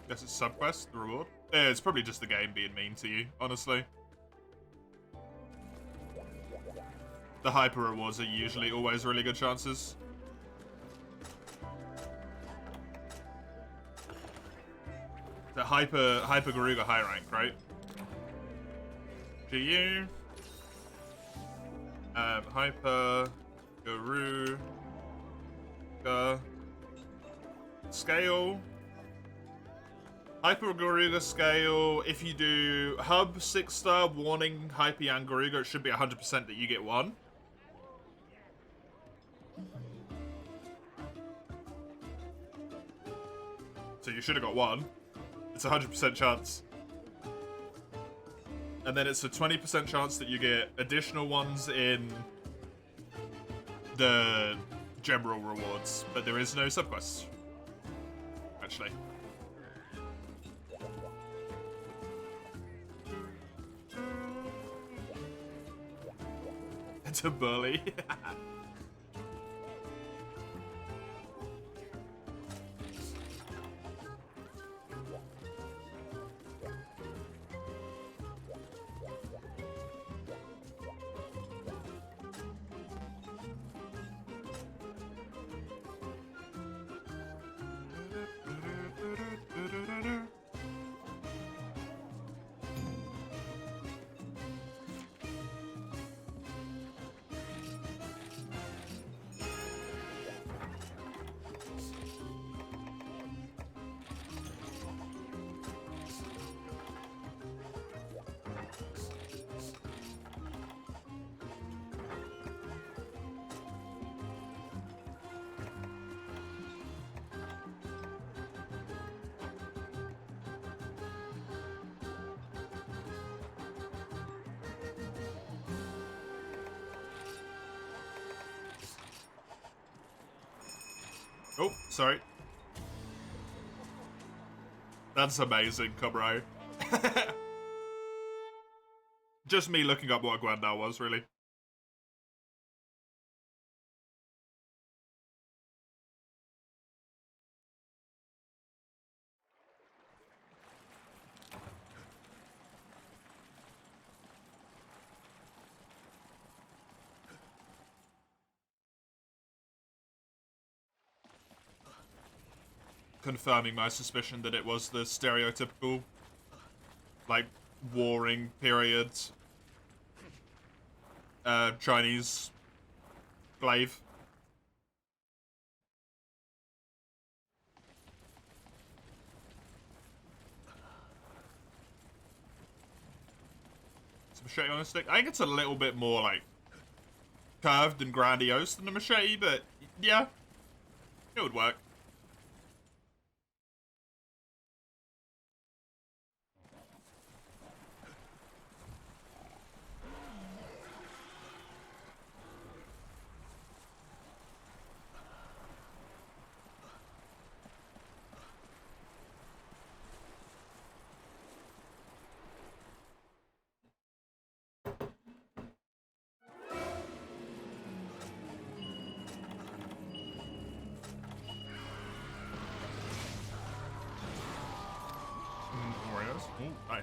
Guess it's subquest, the reward. It's probably just the game being mean to you, honestly. The hyper rewards are usually always really good chances. The hyper Garuga high rank, right? GU. Hyper Garuga scale. Hyper Garuga scale, if you do hub 6-star, warning, hyper and Garuga, it should be 100% that you get 1. So you should have got 1. It's a 100% chance. And then it's a 20% chance that you get additional ones in the general rewards, but there is no subquest, actually. It's a bully. Oh, sorry. That's amazing, Cobro. Just me looking up what a Guandao was, really. Confirming my suspicion that it was the stereotypical, like, warring period Chinese glaive. It's a machete on a stick. I think it's a little bit more, like, curved and grandiose than a machete, but yeah, it would work.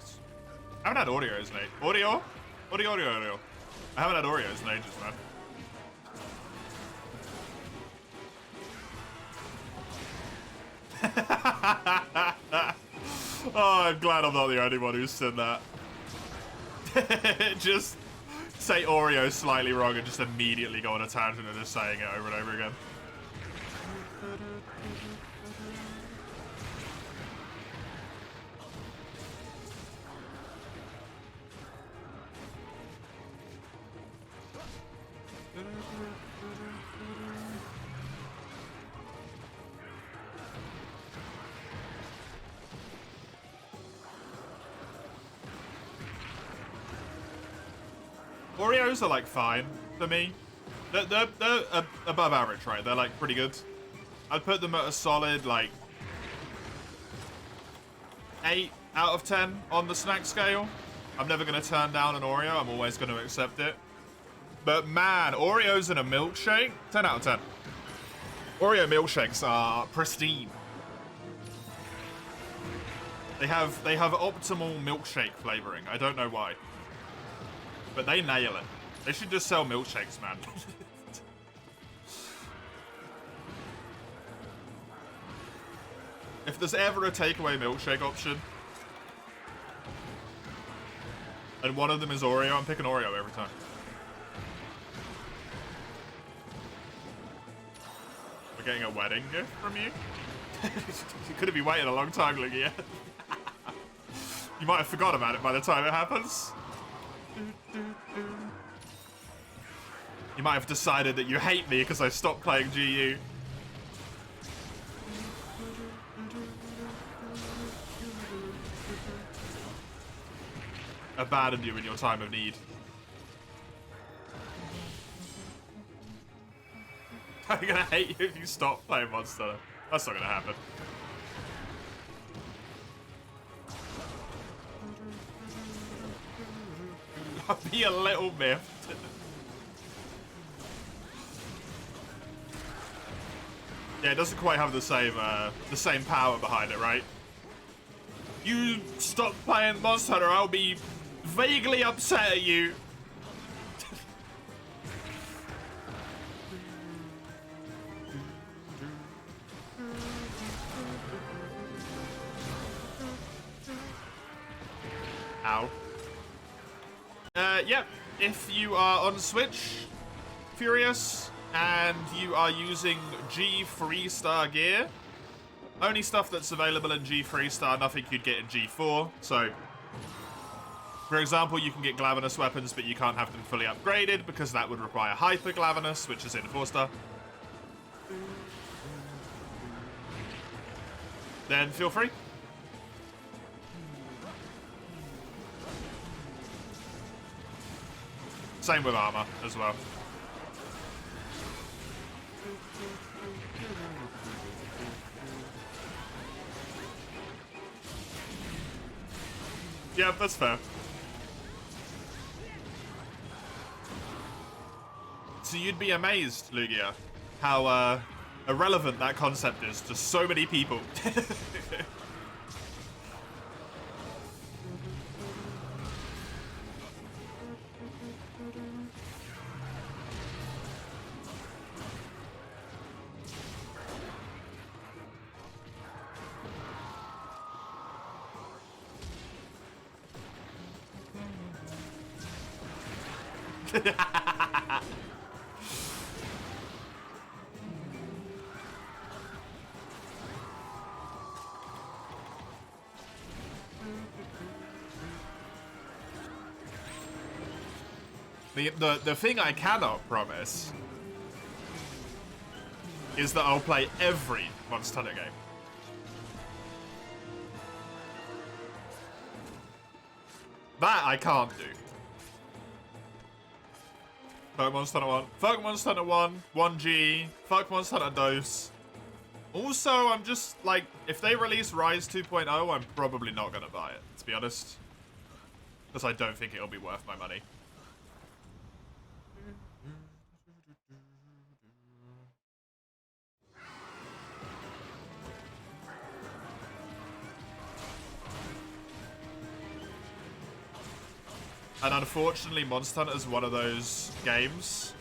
Nice. I haven't had Oreos in ages. Oreo? Oreo. I haven't had Oreos in ages, man. Oh, I'm glad I'm not the only one who's said that. Just say Oreo slightly wrong and just immediately go on a tangent and just saying it over and over again. Oreos are like fine for me. They're above average, right? They're like pretty good. I'd put them at a solid like 8 out of 10 on the snack scale. I'm never going to turn down an Oreo. I'm always going to accept it. But man, Oreos in a milkshake, 10 out of 10. Oreo milkshakes are pristine. They have optimal milkshake flavoring. I don't know why. But they nail it. They should just sell milkshakes, man. If there's ever a takeaway milkshake option, and one of them is Oreo, I'm picking Oreo every time. We're getting a wedding gift from you? You could have been waiting a long time, Lugia. You might have forgot about it by the time it happens. You might have decided that you hate me because I stopped playing GU. Abandoned you in your time of need. I'm gonna hate you if you stop playing Monster. That's not gonna happen. I'll be a little miffed. Yeah, it doesn't quite have the same power behind it, right? You stop playing Monster Hunter, I'll be vaguely upset at you. Ow. Yep. If you are on Switch, Furious, and you are using G Freestar gear, only stuff that's available in G Freestar, nothing you'd get in G4. So, for example, you can get Glavenus weapons, but you can't have them fully upgraded because that would require Hyper Glavenus, which is in 4-star. Then feel free. Same with armor as well. Yeah, that's fair. So you'd be amazed, Lugia, how irrelevant that concept is to so many people. The thing I cannot promise is that I'll play every Monster Hunter game. That I can't do. Fuck Monster Hunter 1. Fuck Monster Hunter 1. 1G. Fuck Monster Hunter Dose. Also, I'm just, like, if they release Rise 2.0, I'm probably not gonna buy it, to be honest. Because I don't think it'll be worth my money. And unfortunately, Monster Hunter is one of those games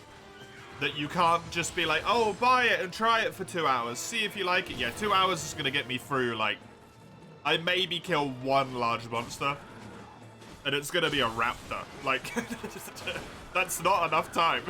that you can't just be like, oh, buy it and try it for 2 hours. See if you like it. Yeah, 2 hours is going to get me through, like, I maybe kill one large monster. And it's going to be a raptor. Like, that's not enough time.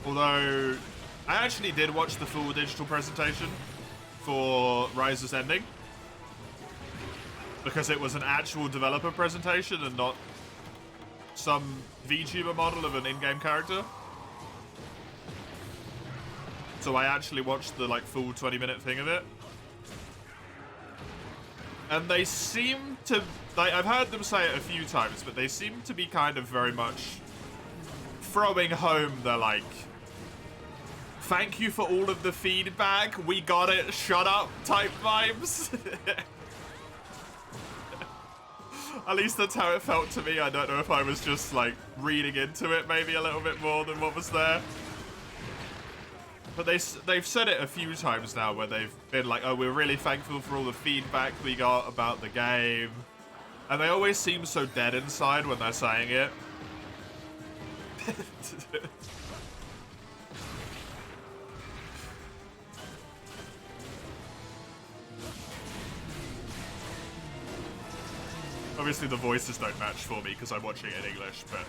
Although, I actually did watch the full digital presentation for Rise's ending. Because it was an actual developer presentation and not some VTuber model of an in-game character. So I actually watched the like full 20-minute thing of it. And they seem to, like, I've heard them say it a few times, but they seem to be kind of very much throwing home the like, thank you for all of the feedback, we got it, shut up type vibes. At least that's how it felt to me. I don't know if I was just like reading into it maybe a little bit more than what was there. But they've said it a few times now where they've been like, oh, we're really thankful for all the feedback we got about the game. And they always seem so dead inside when they're saying it. Obviously the voices don't match for me because I'm watching it in English, but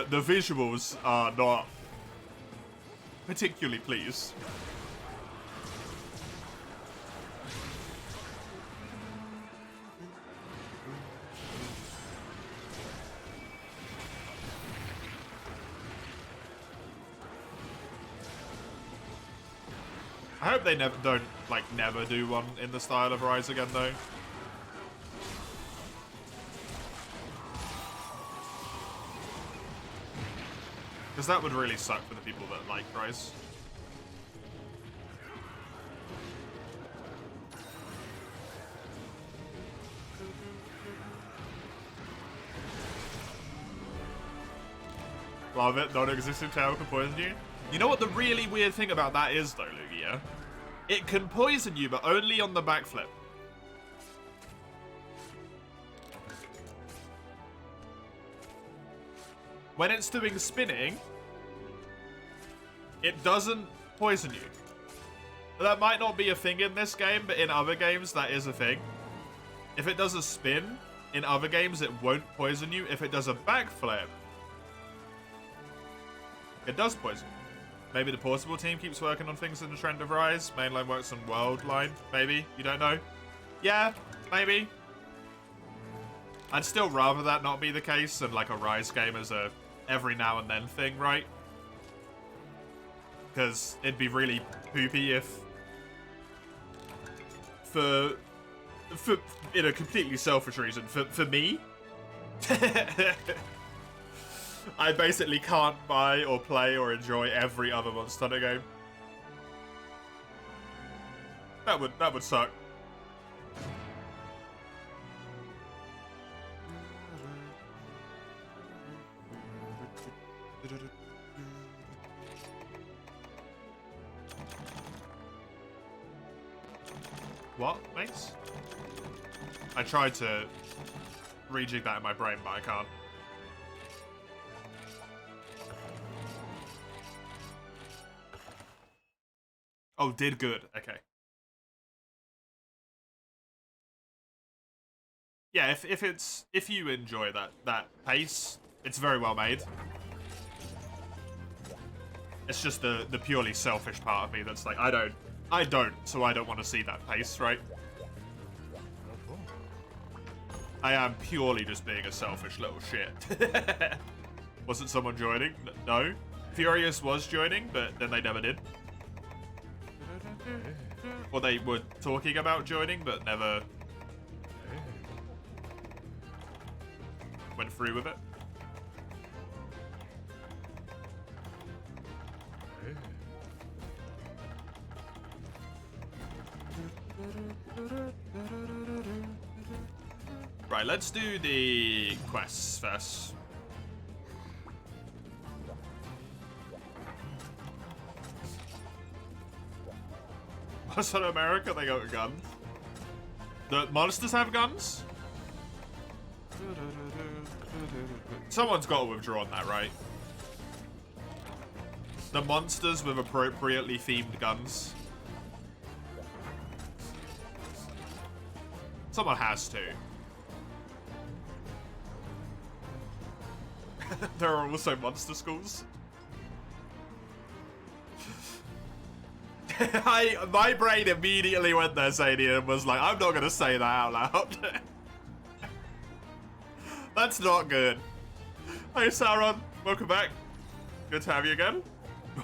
the visuals are not particularly pleased. I hope they never do one in the style of Rise again though. Because that would really suck for the people that like Rise. Love it, non-existent tail can poison you. You know what the really weird thing about that is though, Lugia? It can poison you, but only on the backflip. When it's doing spinning, it doesn't poison you. That might not be a thing in this game, but in other games, that is a thing. If it does a spin, in other games, it won't poison you. If it does a backflip, it does poison you. Maybe the portable team keeps working on things in the trend of Rise. Mainline works on World Line, maybe. You don't know? Yeah, maybe. I'd still rather that not be the case than like a Rise game as a every now and then thing, right? Because it'd be really poopy if for in a completely selfish reason, for me, I basically can't buy or play or enjoy every other Monster Hunter game. That would suck. What, mates? I tried to rejig that in my brain, but I can't. Oh, did good. Okay. Yeah, if you enjoy that pace, it's very well made. It's just the purely selfish part of me that's like, I don't, so I don't want to see that pace, right? I am purely just being a selfish little shit. Wasn't someone joining? No. Furious was joining, but then they never did. Or they were talking about joining, but never went through with it. Alright, let's do the quests first. What's in America? They got guns. The monsters have guns? Someone's got to withdraw on that, right? The monsters with appropriately themed guns. Someone has to. There are also monster schools. My brain immediately went there, Sadie, and was like, I'm not going to say that out loud. That's not good. Hey, Sauron. Welcome back. Good to have you again.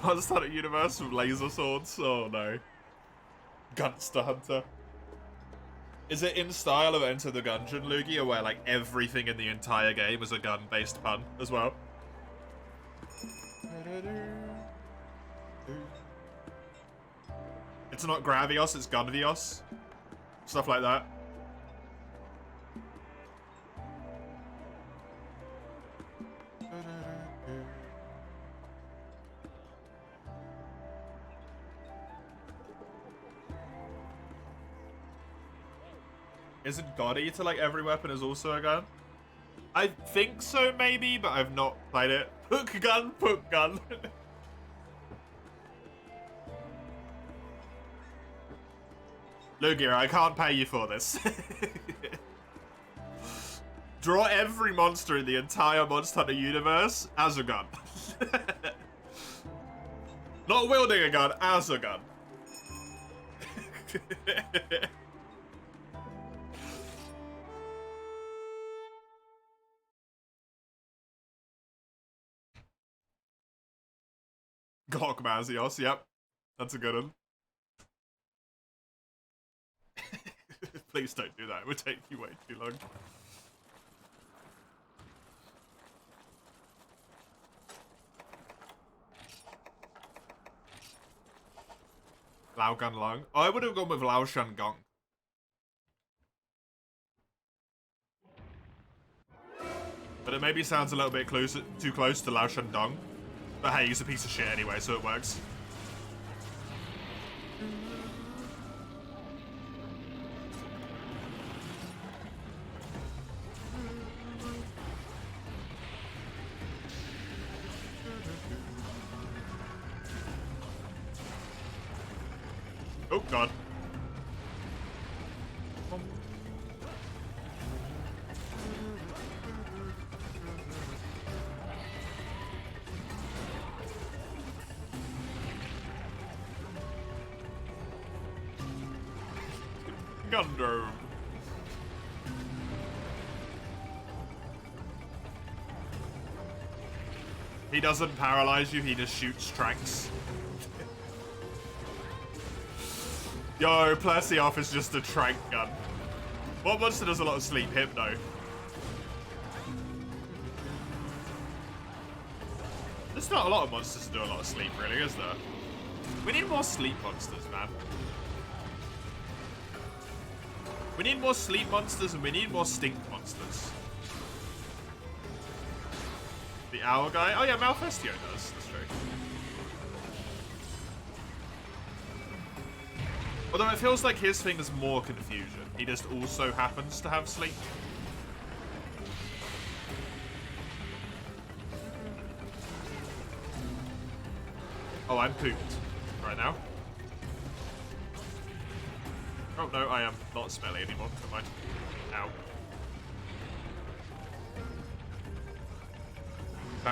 Monster Hunter Universe with laser swords. Oh, no. Gunster Hunter. Is it in style of Enter the Gungeon, Lugia, where, like, everything in the entire game is a gun-based pun as well? It's not Gravios, it's Gunvios. Stuff like that. Isn't God Eater like every weapon is also a gun? I think so, maybe, but I've not played it. Hook gun, pook gun. Lugia, I can't pay you for this. Draw every monster in the entire Monster Hunter universe as a gun. Not wielding a gun, as a gun. Gok Mazios, yep. That's a good one. Please don't do that, it would take you way too long. Lao Gun Long. Oh, I would have gone with Lao Shan Gong. But it maybe sounds a little bit too close to Lao Shan Dong. But hey, he's a piece of shit anyway, so it works. Oh, God. Gundro. He doesn't paralyze you, he just shoots tracks. Yo, Plesioff is just a trank gun. What monster does a lot of sleep? Hypno. There's not a lot of monsters that do a lot of sleep, really, is there? We need more sleep monsters, man. We need more sleep monsters and we need more stink monsters. The owl guy? Oh yeah, Malfestio does. That's true. Although it feels like his thing is more confusion. He just also happens to have sleep. Oh, I'm pooped right now. Oh no, I am not smelly anymore. Never mind. Ow.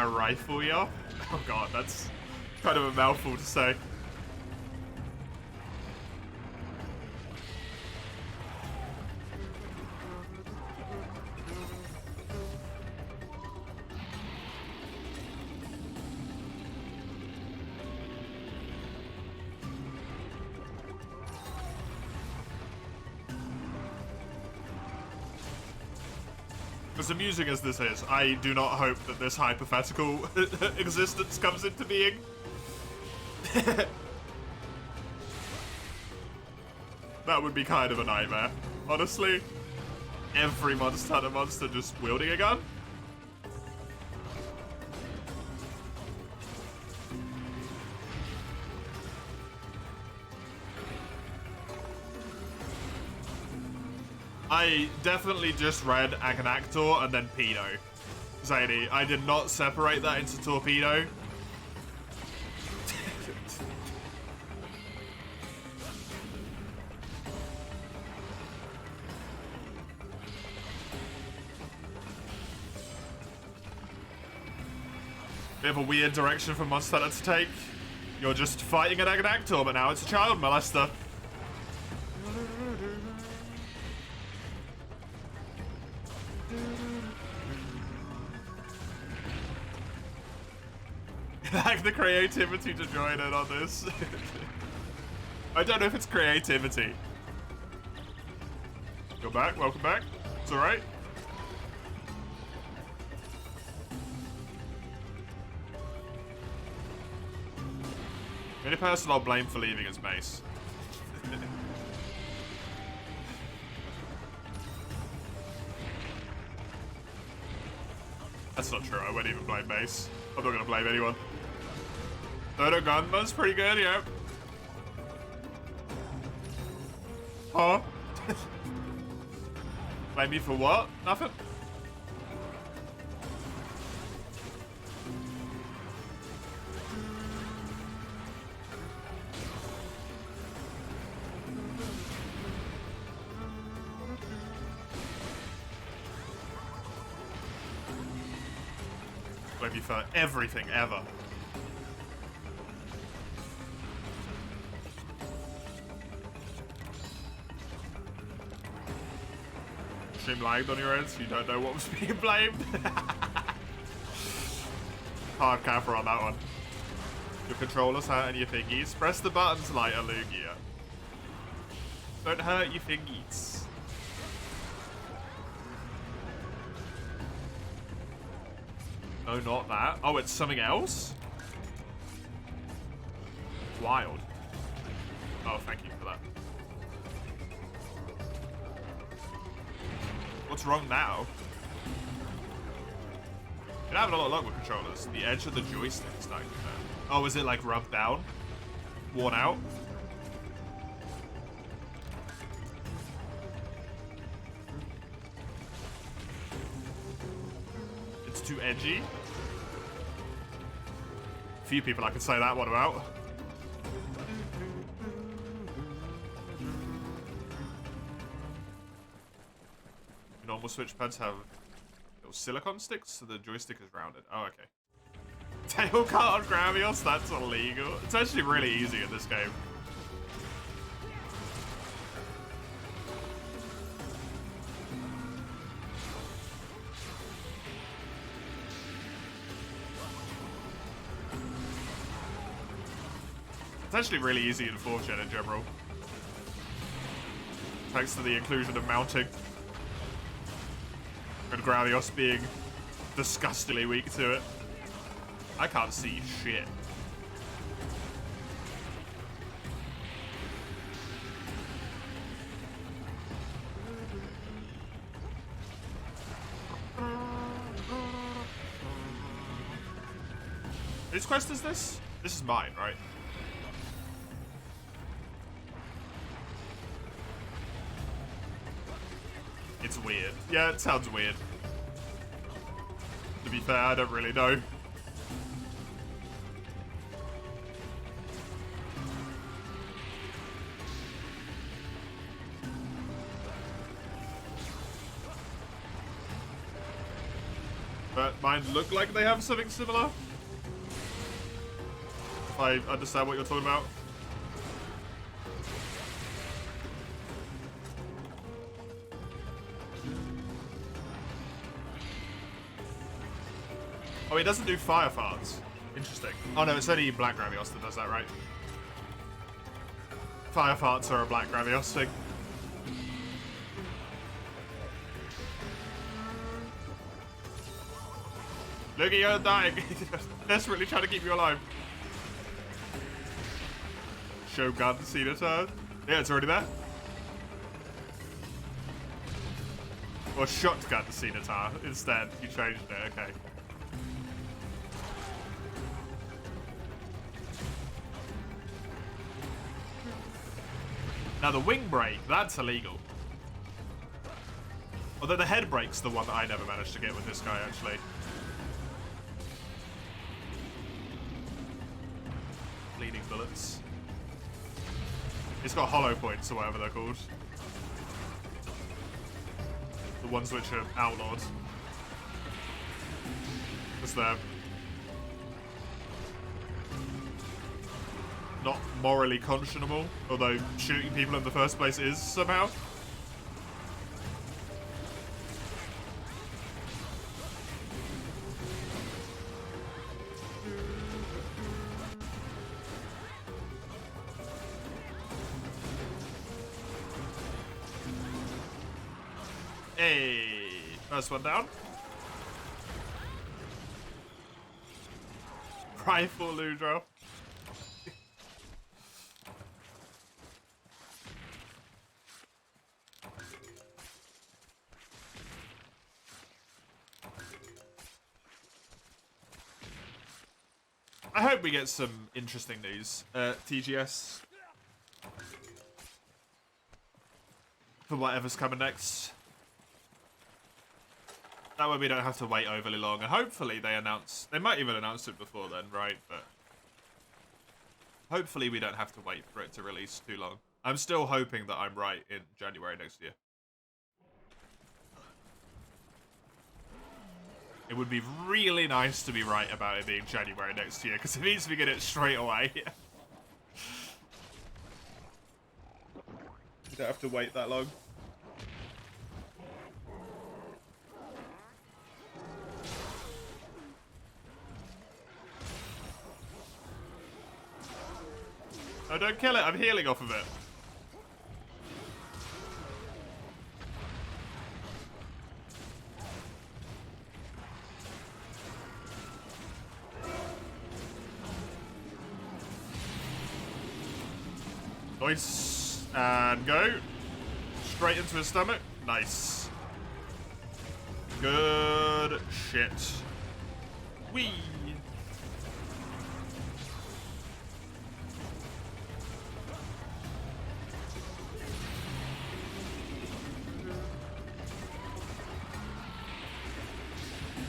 Rifle, yeah? Oh god, that's kind of a mouthful to say. As amusing as this is, I do not hope that this hypothetical existence comes into being. That would be kind of a nightmare, honestly. every Monster Hunter monster just wielding a gun. I definitely just read Agonactor and then Pedo. Zany, I did not separate that into Torpedo. Bit of a weird direction for Monster Hunter to take. You're just fighting an Agonactor, but now it's a child molester. Like the creativity to join in on this. I don't know if it's creativity. Go back, welcome back. It's alright. The only person I'll blame for leaving is Mace. That's not true, I wouldn't even blame Mace. I'm not gonna blame anyone. Dodo Gunman's pretty good, yeah. Huh? Blame me for what? Nothing? Blame you for everything ever. Stream lagged on your end, so you don't know what was being blamed. Hard capper on that one. Your controllers hurt and your thingies. Press the buttons like a Lugia. Don't hurt your thingies. No, not that. Oh, it's something else? Wild. Oh, thank you for that. What's wrong now? You're having a lot of luck with controllers. The edge of the joystick is starting to turn. Oh, is it like rubbed down? Worn out? It's too edgy? Few people I can say that one about. Normal Switch pads have little silicone sticks, so the joystick is rounded. Oh, okay. Tail cut on Gravios? That's illegal. It's actually really easy in this game. It's actually really easy in 4th gen in general. Thanks to the inclusion of mounting. And Gravios being disgustingly weak to it. I can't see shit. Whose quest is this? This is mine, right? It's weird. Yeah, it sounds weird. To be fair, I don't really know. But mine look like they have something similar. If I understand what you're talking about. Oh, he doesn't do fire farts. Interesting. Oh no, it's only Black Gravios that does that, right? Fire farts are a Black Gravios thing. Look at you dying. Desperately trying to keep you alive. Shogun Cena turn. Yeah, it's already there. Or shotgun scimitar instead. You changed it, okay. Now the wing break, that's illegal. Although the head break's the one that I never managed to get with this guy, actually. Bleeding bullets. It's got hollow points or whatever they're called. The ones which are outlawed. Because they're not morally conscionable, although shooting people in the first place is somehow. Hey, first one down. Rifle Ludro. I hope we get some interesting news at TGS for whatever's coming next. That way we don't have to wait overly long, and hopefully they might even announce it before then, right? But hopefully we don't have to wait for it to release too long. I'm still hoping that I'm right in January next year. It would be really nice to be right about it being January next year, because it means we get it straight away. You don't have to wait that long. Oh, don't kill it. I'm healing off of it. Nice. And go. Straight into his stomach. Nice. Good shit. Whee.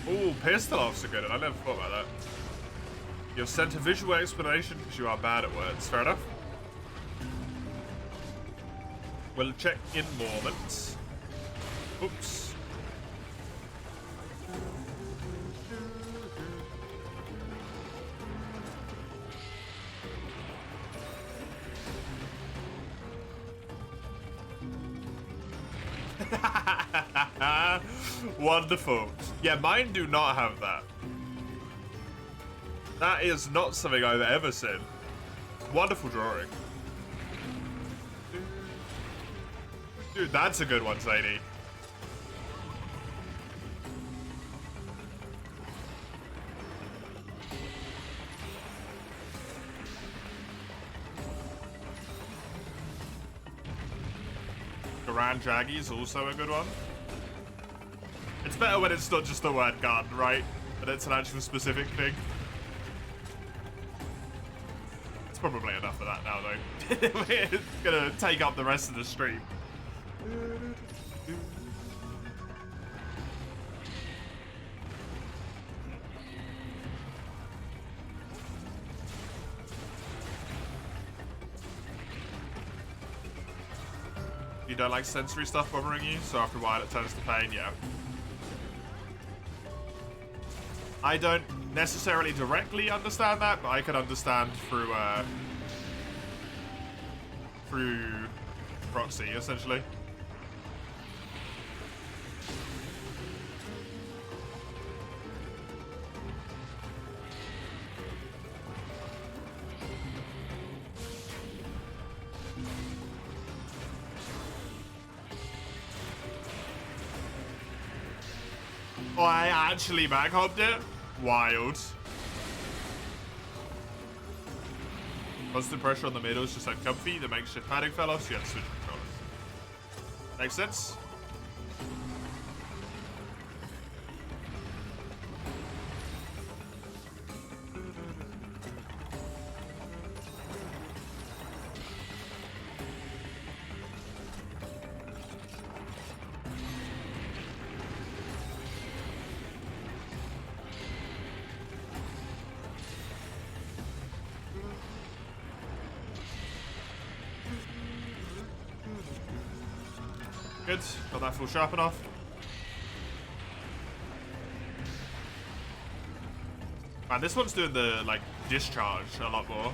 Ooh, pistol offs are good, and I never thought about that. You've sent a visual explanation because you are bad at words. Fair enough. We'll check in moments. Oops. Wonderful. Yeah, mine do not have that. That is not something I've ever seen. Wonderful drawing. Dude, that's a good one, Sadie. Garan Jaggy is also a good one. It's better when it's not just the word gun, right? But it's an actual specific thing. It's probably enough of that now, though. It's gonna take up the rest of the stream. You don't like sensory stuff bothering you, so after a while it turns to pain, yeah. I don't necessarily directly understand that, but I can understand through proxy, essentially. Oh, I actually back-hopped it? Wild. Constant pressure on the middle is just uncomfy. The makeshift padding fell off, so you have to switch controllers. Makes sense? Good. Got that full sharpen off. Man, this one's doing the, like, discharge a lot more.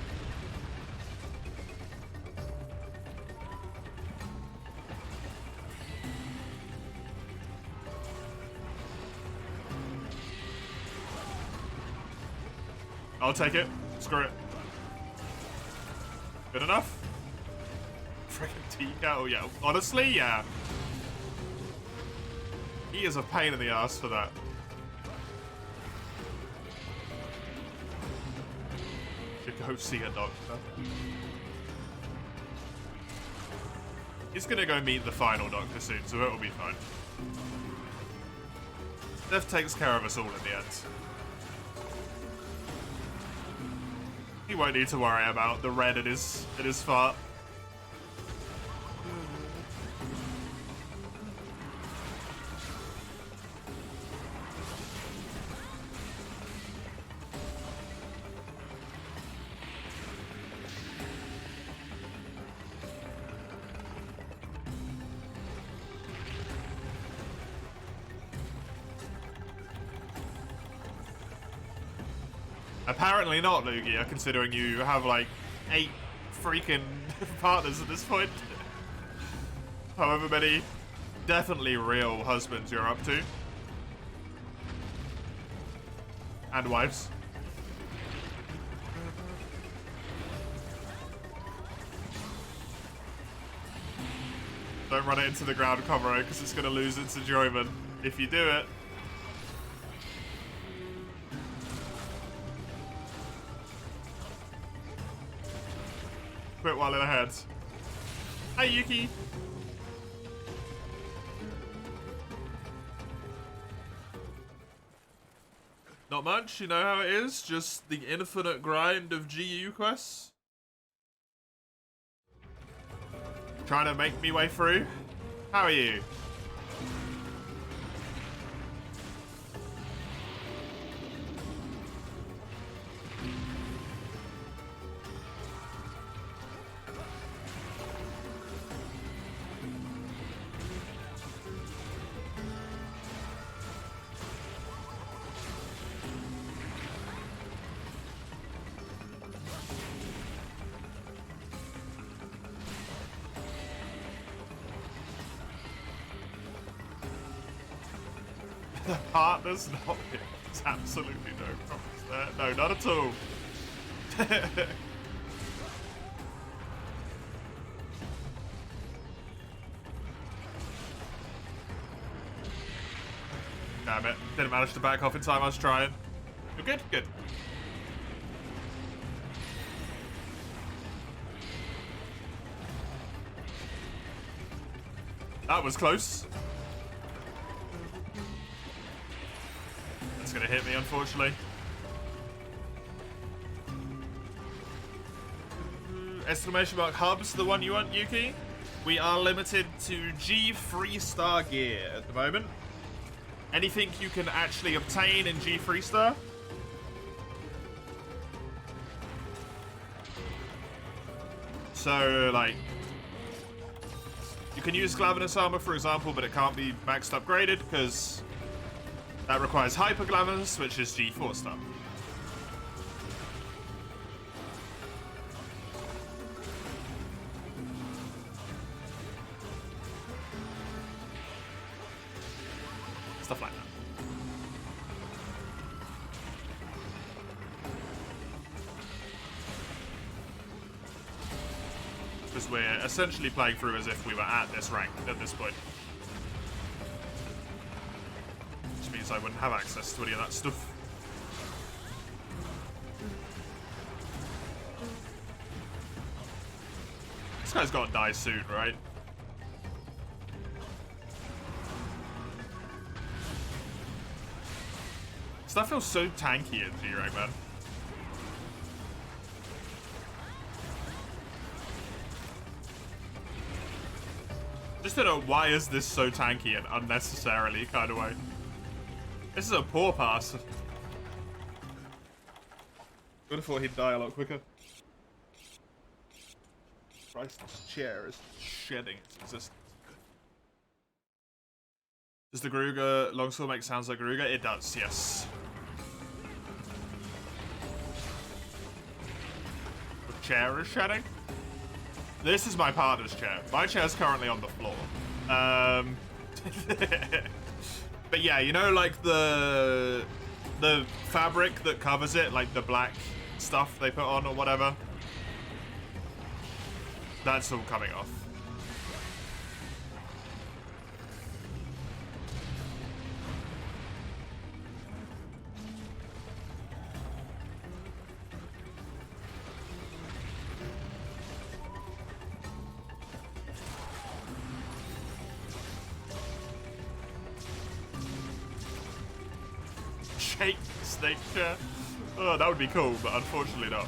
I'll take it. Screw it. Good enough? Freaking T-Cat. Yeah, honestly, yeah. He is a pain in the ass for that. Should go see a doctor. He's gonna go meet the final doctor soon, so it'll be fine. Death takes care of us all in the end. He won't need to worry about the red in his fart. Apparently not, Lugia, considering you have like 8 freaking partners at this point. However many definitely real husbands you're up to. And wives. Don't run it into the ground cover because it's going to lose its enjoyment if you do it. Quit while in ahead. Hi, Yuki. Not much, you know how it is. Just the infinite grind of GU quests. Trying to make me way through. How are you? The partner's not it. There's absolutely no problems there. No, not at all. Damn it. Didn't manage to back off in time. I was trying. You're good? Good. That was close. Gonna hit me, unfortunately. Exclamation mark hubs, the one you want, Yuki? We are limited to G 3-star gear at the moment. Anything you can actually obtain in G 3-star? So, like, you can use Glavenus armor, for example, but it can't be maxed upgraded because that requires Hyper Glavenus, which is G4 star. Stuff like that. Because we're essentially playing through as if we were at this rank at this point. I wouldn't have access to any of that stuff. This guy's got to die soon, right? Stuff feels so tanky in G-Rank, man. Just don't know why is this so tanky and unnecessarily kind of way. This is a poor pass. Would have thought he'd die a lot quicker. Christ, this chair is shedding its existence. Does the Garuga longsword make sounds like Garuga? It does, yes. The chair is shedding. This is my partner's chair. My chair's currently on the floor. But yeah, you know, like the fabric that covers it, like the black stuff they put on or whatever. That's all coming off. Shake snake chair. Oh, that would be cool, but unfortunately not.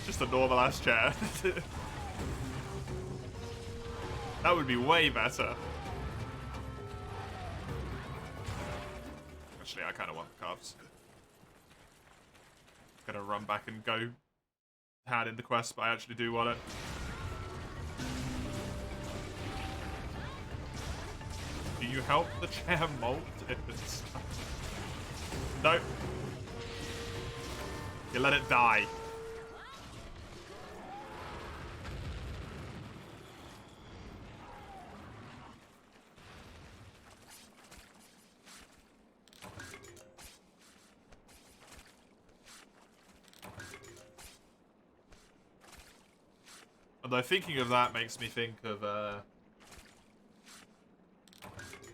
Just a normal ass chair. That would be way better. Actually, I kind of want the cards. Gonna run back and go hand in the quest, but I actually do want it. Do you help the chair molt if it's... No. You let it die. Although thinking of that makes me think of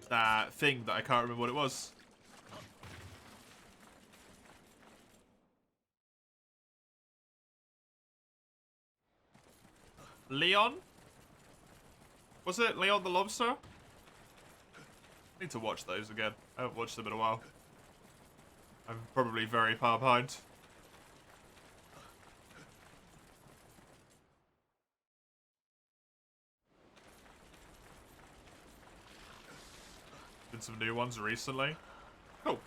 that thing that I can't remember what it was. Leon? Was it Leon the Lobster? I need to watch those again. I haven't watched them in a while. I'm probably very far behind. Been some new ones recently. Cool.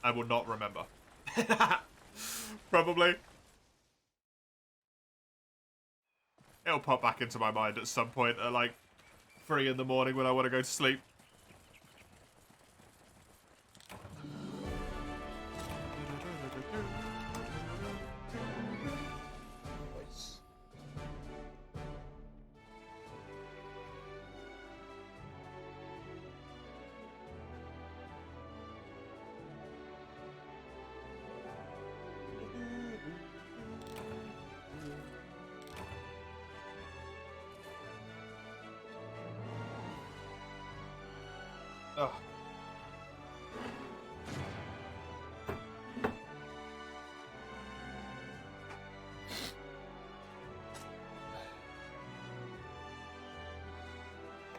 I will not remember. Probably. It'll pop back into my mind at some point at like 3 in the morning when I want to go to sleep. Ugh.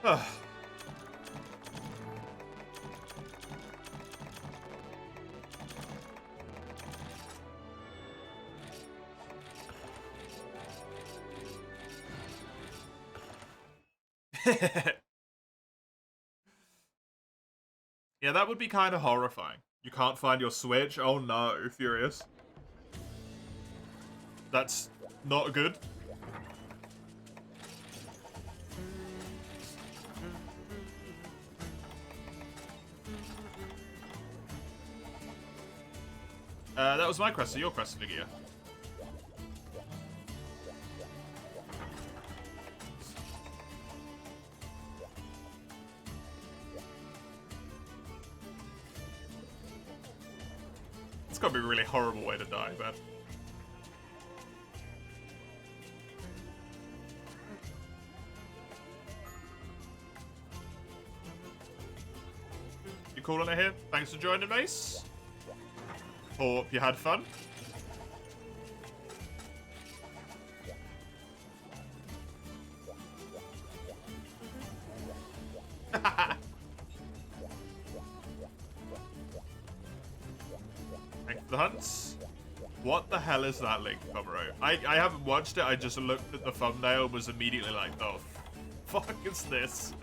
Ugh. Yeah, that would be kind of horrifying. You can't find your Switch? Oh no, Furious. That's not good. That was my quest, so your quest, Ligia. It's gotta be a really horrible way to die, man. You cool on it here? Thanks for joining, Mace. Hope you had fun. Thanks for the hunts. What the hell is that link, Comro? I haven't watched it, I just looked at the thumbnail and was immediately like, the fuck is this?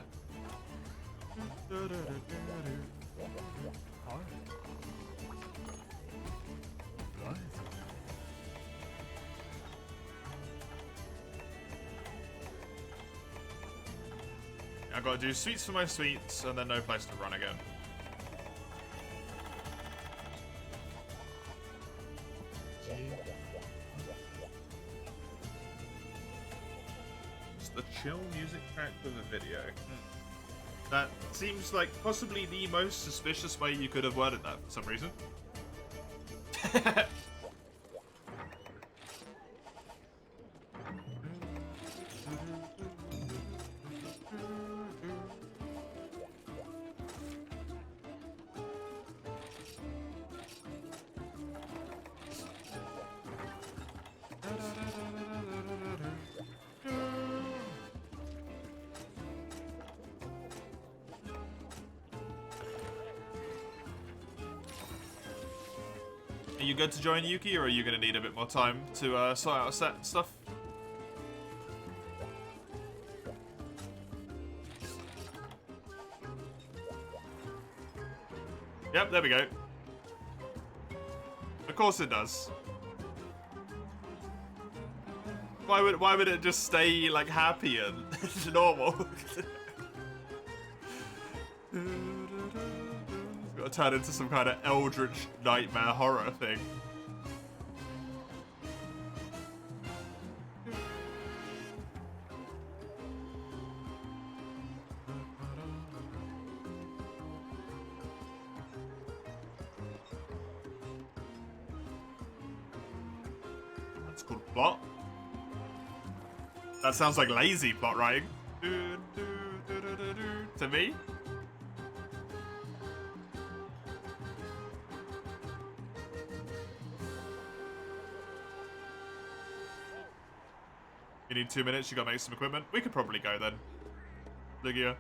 I gotta do sweets for my sweets, and then no place to run again. Just a chill music track with a video. That seems like possibly the most suspicious way you could have worded that for some reason. Are you good to join Yuki, or are you going to need a bit more time to sort out a set and stuff? Yep, there we go. Of course it does. Why would it just stay like happy and normal? Got to turn into some kind of eldritch nightmare horror thing. That's called plot. That sounds like lazy plot writing. To me. You need 2 minutes, you gotta make some equipment. We could probably go then, Ligia.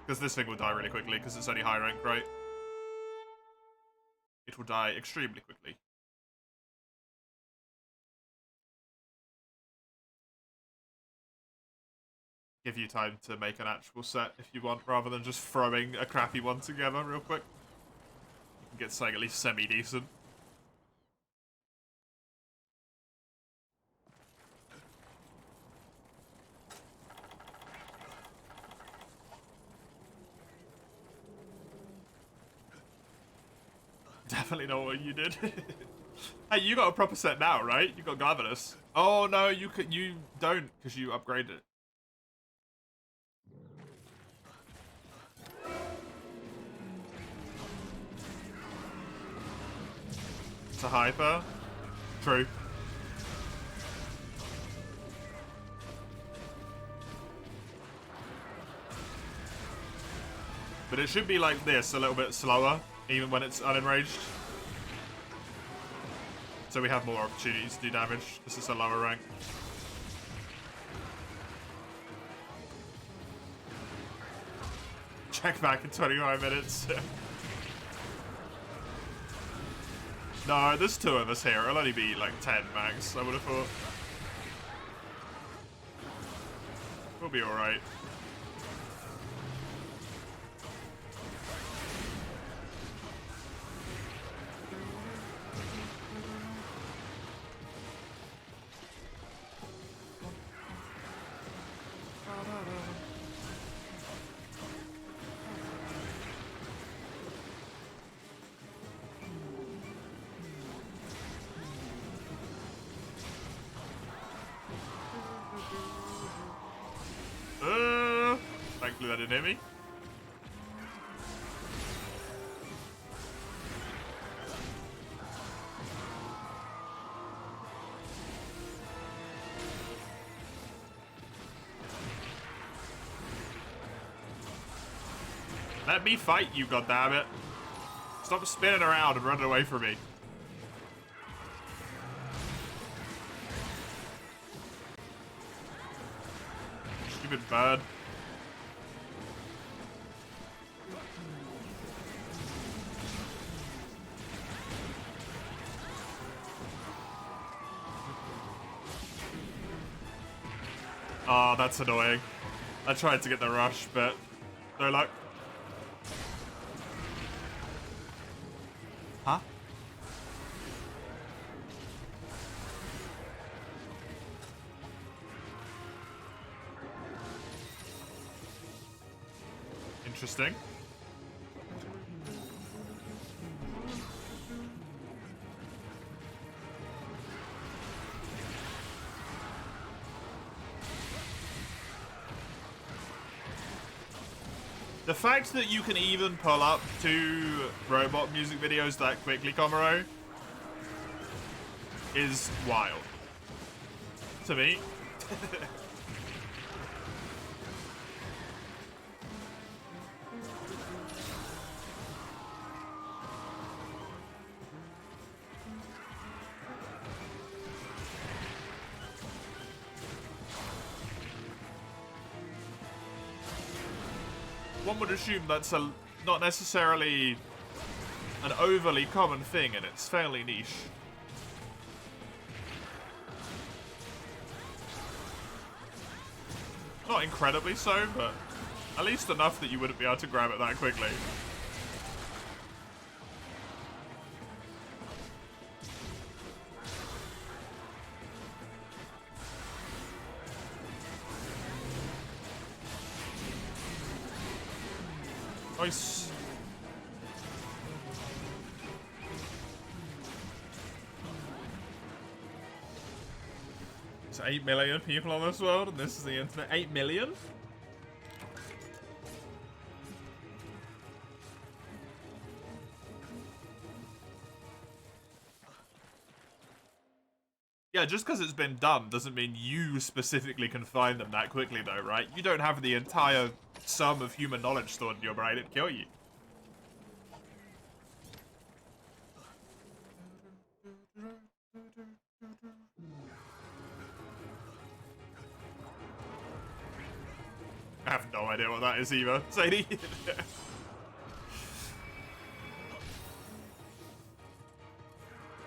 Because this thing will die really quickly, because it's only high rank, right? It will die extremely quickly. Give you time to make an actual set if you want, rather than just throwing a crappy one together real quick. You can get something at least semi-decent. Definitely know what you did. Hey, you got a proper set now, right? You got Garvanus. Oh no, you don't, because you upgraded it. It's a hyper. True. But it should be like this, a little bit slower, even when it's unenraged. So we have more opportunities to do damage. This is a lower rank. Check back in 25 minutes. No, there's 2 of us here. It'll only be like 10 max, I would have thought. We'll be alright. Thankfully that didn't hit me. Let me fight you, goddammit. Stop spinning around and running away from me. Stupid bird. Oh, that's annoying. I tried to get the rush, but no luck. Huh? Interesting. The fact that you can even pull up 2 robot music videos that quickly, Komaro, is wild. To me. One would assume that's not necessarily an overly common thing, and it's fairly niche. Not incredibly so, but at least enough that you wouldn't be able to grab it that quickly. Nice. There's 8 million people on this world, and this is the internet. 8 million? Yeah, just because it's been done doesn't mean you specifically can find them that quickly, though, right? You don't have the entire sum of human knowledge stored in your brain. It'd kill you. I have no idea what that is either, Sadie.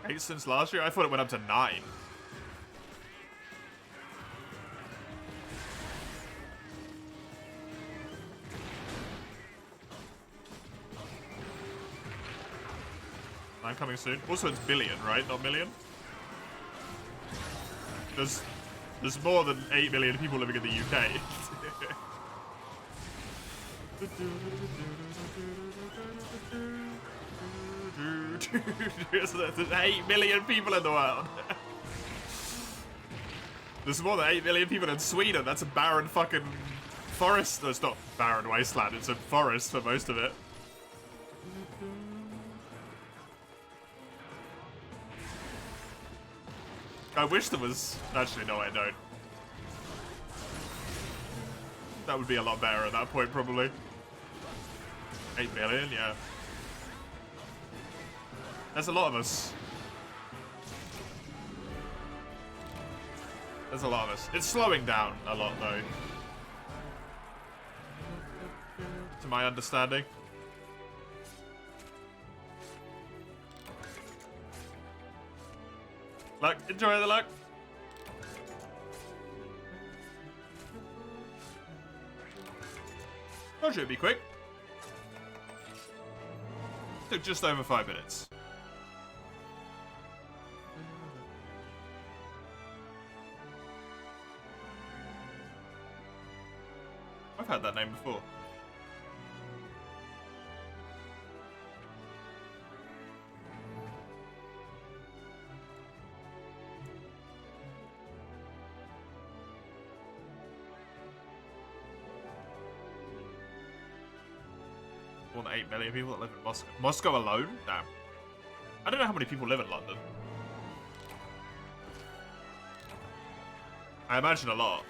8 since last year? I thought it went up to 9. I'm coming soon. Also, it's billion, right? Not million? There's more than 8 million people living in the UK. There's 8 million people in the world. There's more than 8 million people in Sweden. That's a barren fucking forest. No, it's not barren wasteland. It's a forest for most of it. I wish there was... Actually, no, I don't. That would be a lot better at that point, probably. 8 million, yeah. There's a lot of us. There's a lot of us. It's slowing down a lot, though. To my understanding. Luck, enjoy the luck. Told you it'd be quick. Took just over 5 minutes. I've had that name before. More than 8 million people that live in Moscow. Moscow alone? Damn. I don't know how many people live in London. I imagine a lot.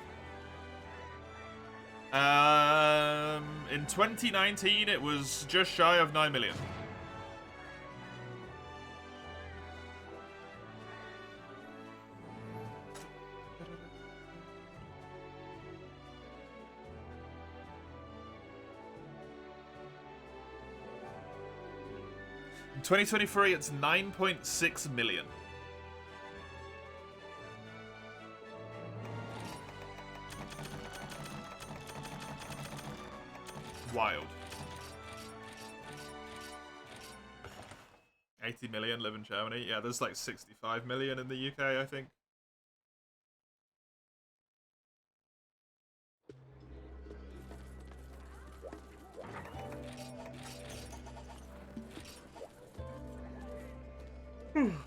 In 2019, it was just shy of 9 million. In 2023, it's 9.6 million. Wild. 80 million live in Germany. Yeah, there's like 65 million in the UK, I think. In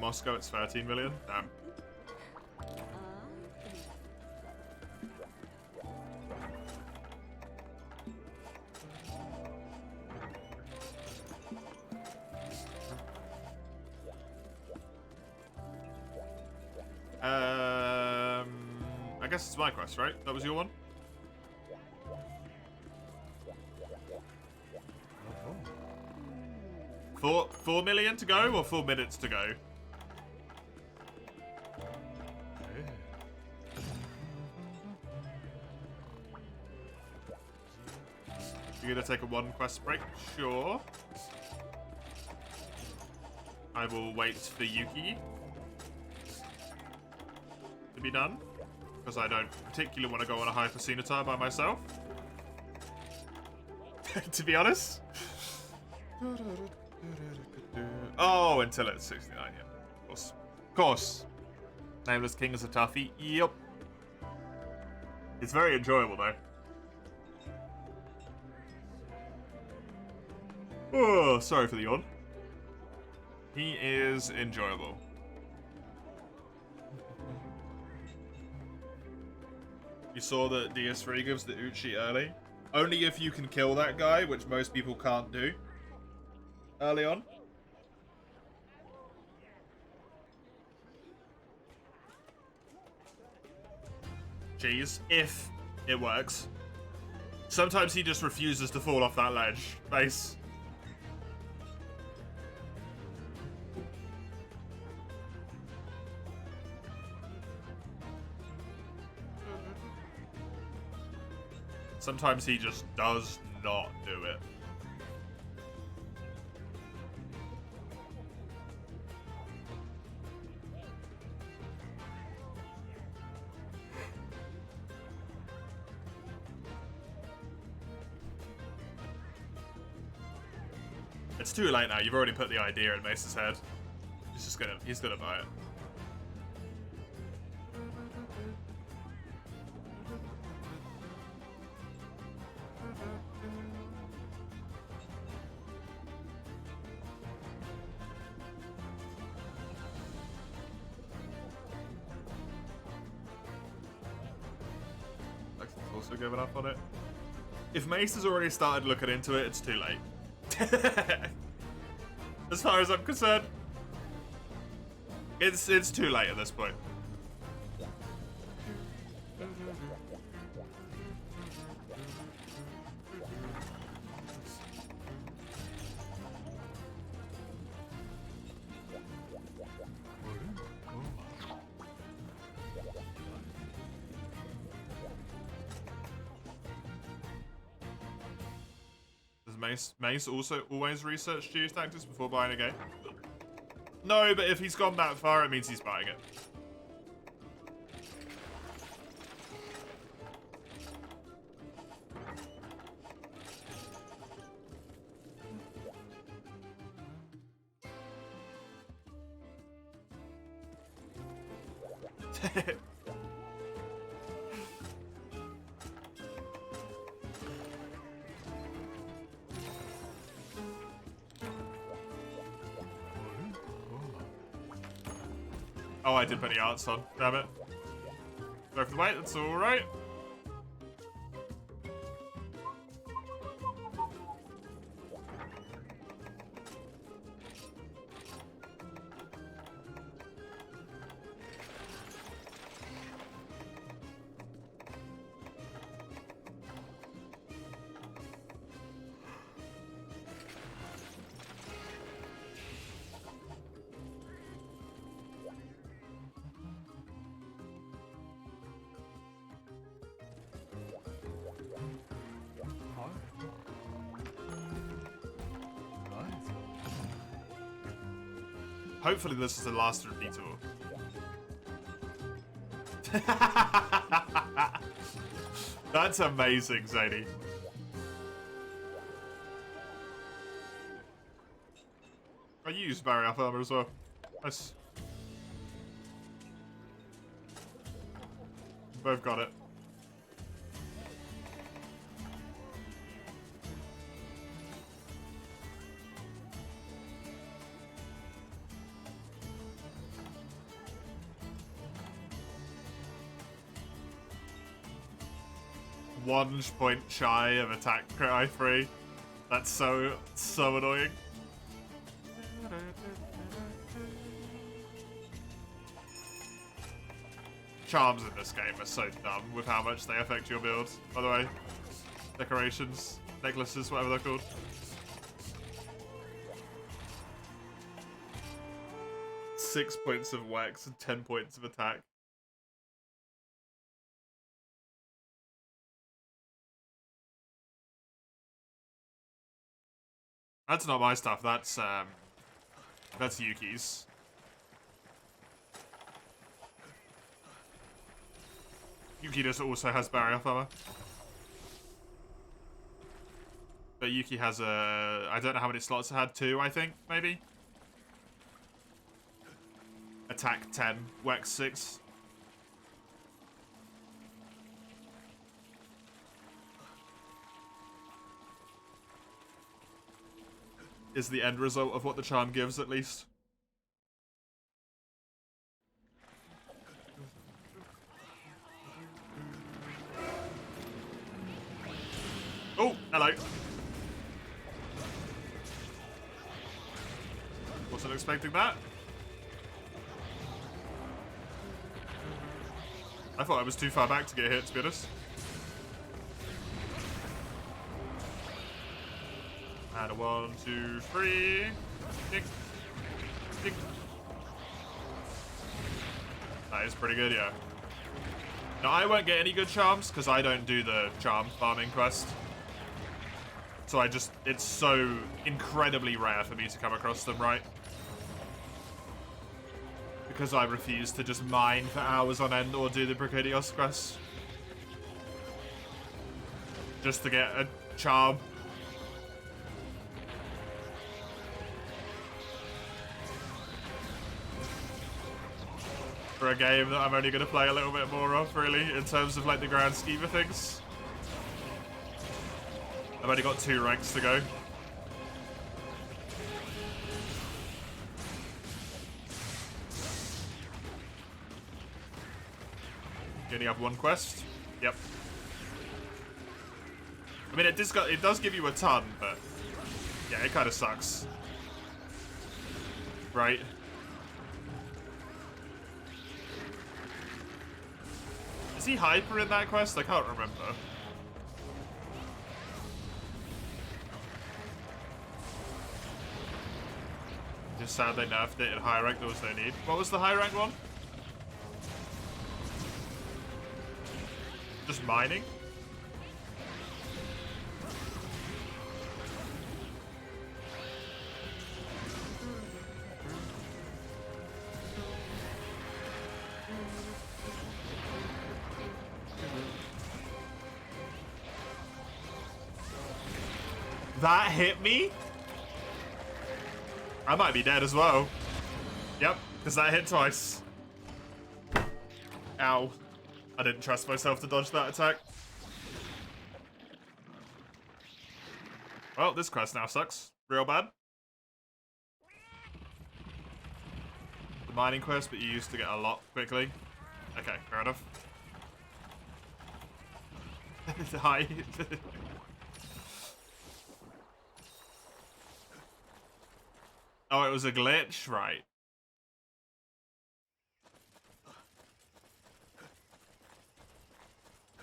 Moscow, it's 13 million. Damn. I guess it's my quest, right? That was your one? 4 million to go or 4 minutes to go? You're gonna take a 1 quest break? Sure. I will wait for Yuki to be done, because I don't particularly want to go on a Hyper Scimitar by myself. To be honest. Oh, until it's 69, yeah. Of course. Of course. Nameless King is a toughie. Yep. It's very enjoyable, though. Oh, sorry for the yawn. He is enjoyable. You saw that DS3 gives the Uchi early. Only if you can kill that guy, which most people can't do early on. Jeez, if it works. Sometimes he just refuses to fall off that ledge. Base. Sometimes he just does not do it. It's too late now. You've already put the idea in Mace's head. He's gonna buy it. Lexington's also given up on it. If Mace has already started looking into it, it's too late. As far as I'm concerned, it's too late at this point. Does Mace also always research geotactics before buying a game? No, but if he's gone that far, it means he's buying it. Oh, I did put the arts on. Damn it. Go for the weight, that's alright. Hopefully this is the last repeat tour. That's amazing, Zadie. I used barrier up armor as well. Nice. Both got it. 1 point shy of attack crit I3. That's so annoying. Charms in this game are so dumb with how much they affect your build, by the way. Decorations, necklaces, whatever they're called. Six points of wax and 10 points of attack. That's not my stuff, that's Yuki's. Yuki just also has barrier armor. But Yuki has a... I don't know how many slots it had, 2, I think, maybe? Attack 10, Wex 6. Is the end result of what the charm gives, at least. Oh, hello. Wasn't expecting that. I thought I was too far back to get hit, to be honest. And a 1, 2, 3. Tick. Tick. That is pretty good, yeah. Now, I won't get any good charms, because I don't do the charm farming quest. So it's so incredibly rare for me to come across them, right? Because I refuse to just mine for hours on end or do the Brigadios quest. Just to get a charm. For a game that I'm only going to play a little bit more of, really, in terms of like the grand scheme of things. I've only got 2 ranks to go. You only have 1 quest? Yep. I mean, it does give you a ton, but yeah, it kind of sucks. Right? Is he hyper in that quest? I can't remember. Just sad they nerfed it in high rank. There was no need. What was the high rank one? Just mining? That hit me? I might be dead as well. Yep, because that hit twice. Ow. I didn't trust myself to dodge that attack. Well, this quest now sucks. Real bad. The mining quest, but you used to get a lot quickly. Okay, fair enough. Hi. Oh, it was a glitch, right?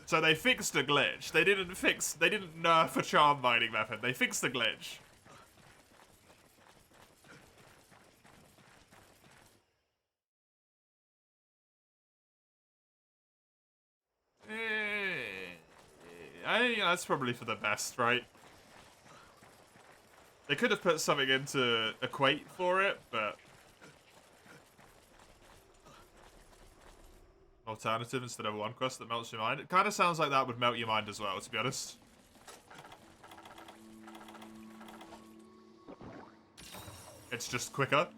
So they fixed a glitch. They didn't nerf a charm mining method. They fixed a glitch. I think that's probably for the best, right? They could have put something in to equate for it, but... Alternative instead of 1 quest that melts your mind. It kind of sounds like that would melt your mind as well, to be honest. It's just quicker.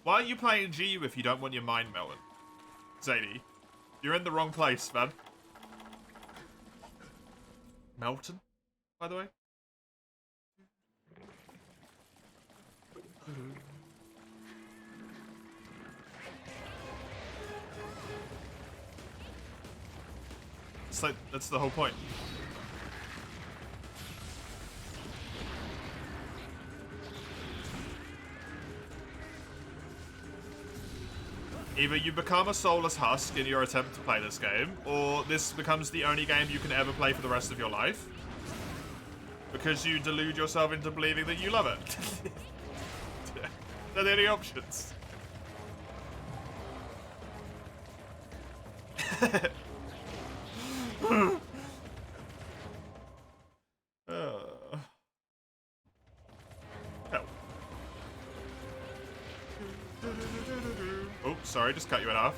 Why are you playing GU if you don't want your mind melted? Zadie, you're in the wrong place, man. Melton, by the way? that's the whole point. Either you become a soulless husk in your attempt to play this game, or this becomes the only game you can ever play for the rest of your life. Because you delude yourself into believing that you love it. They're the only options. Hell. Oh, sorry, just cut you in half.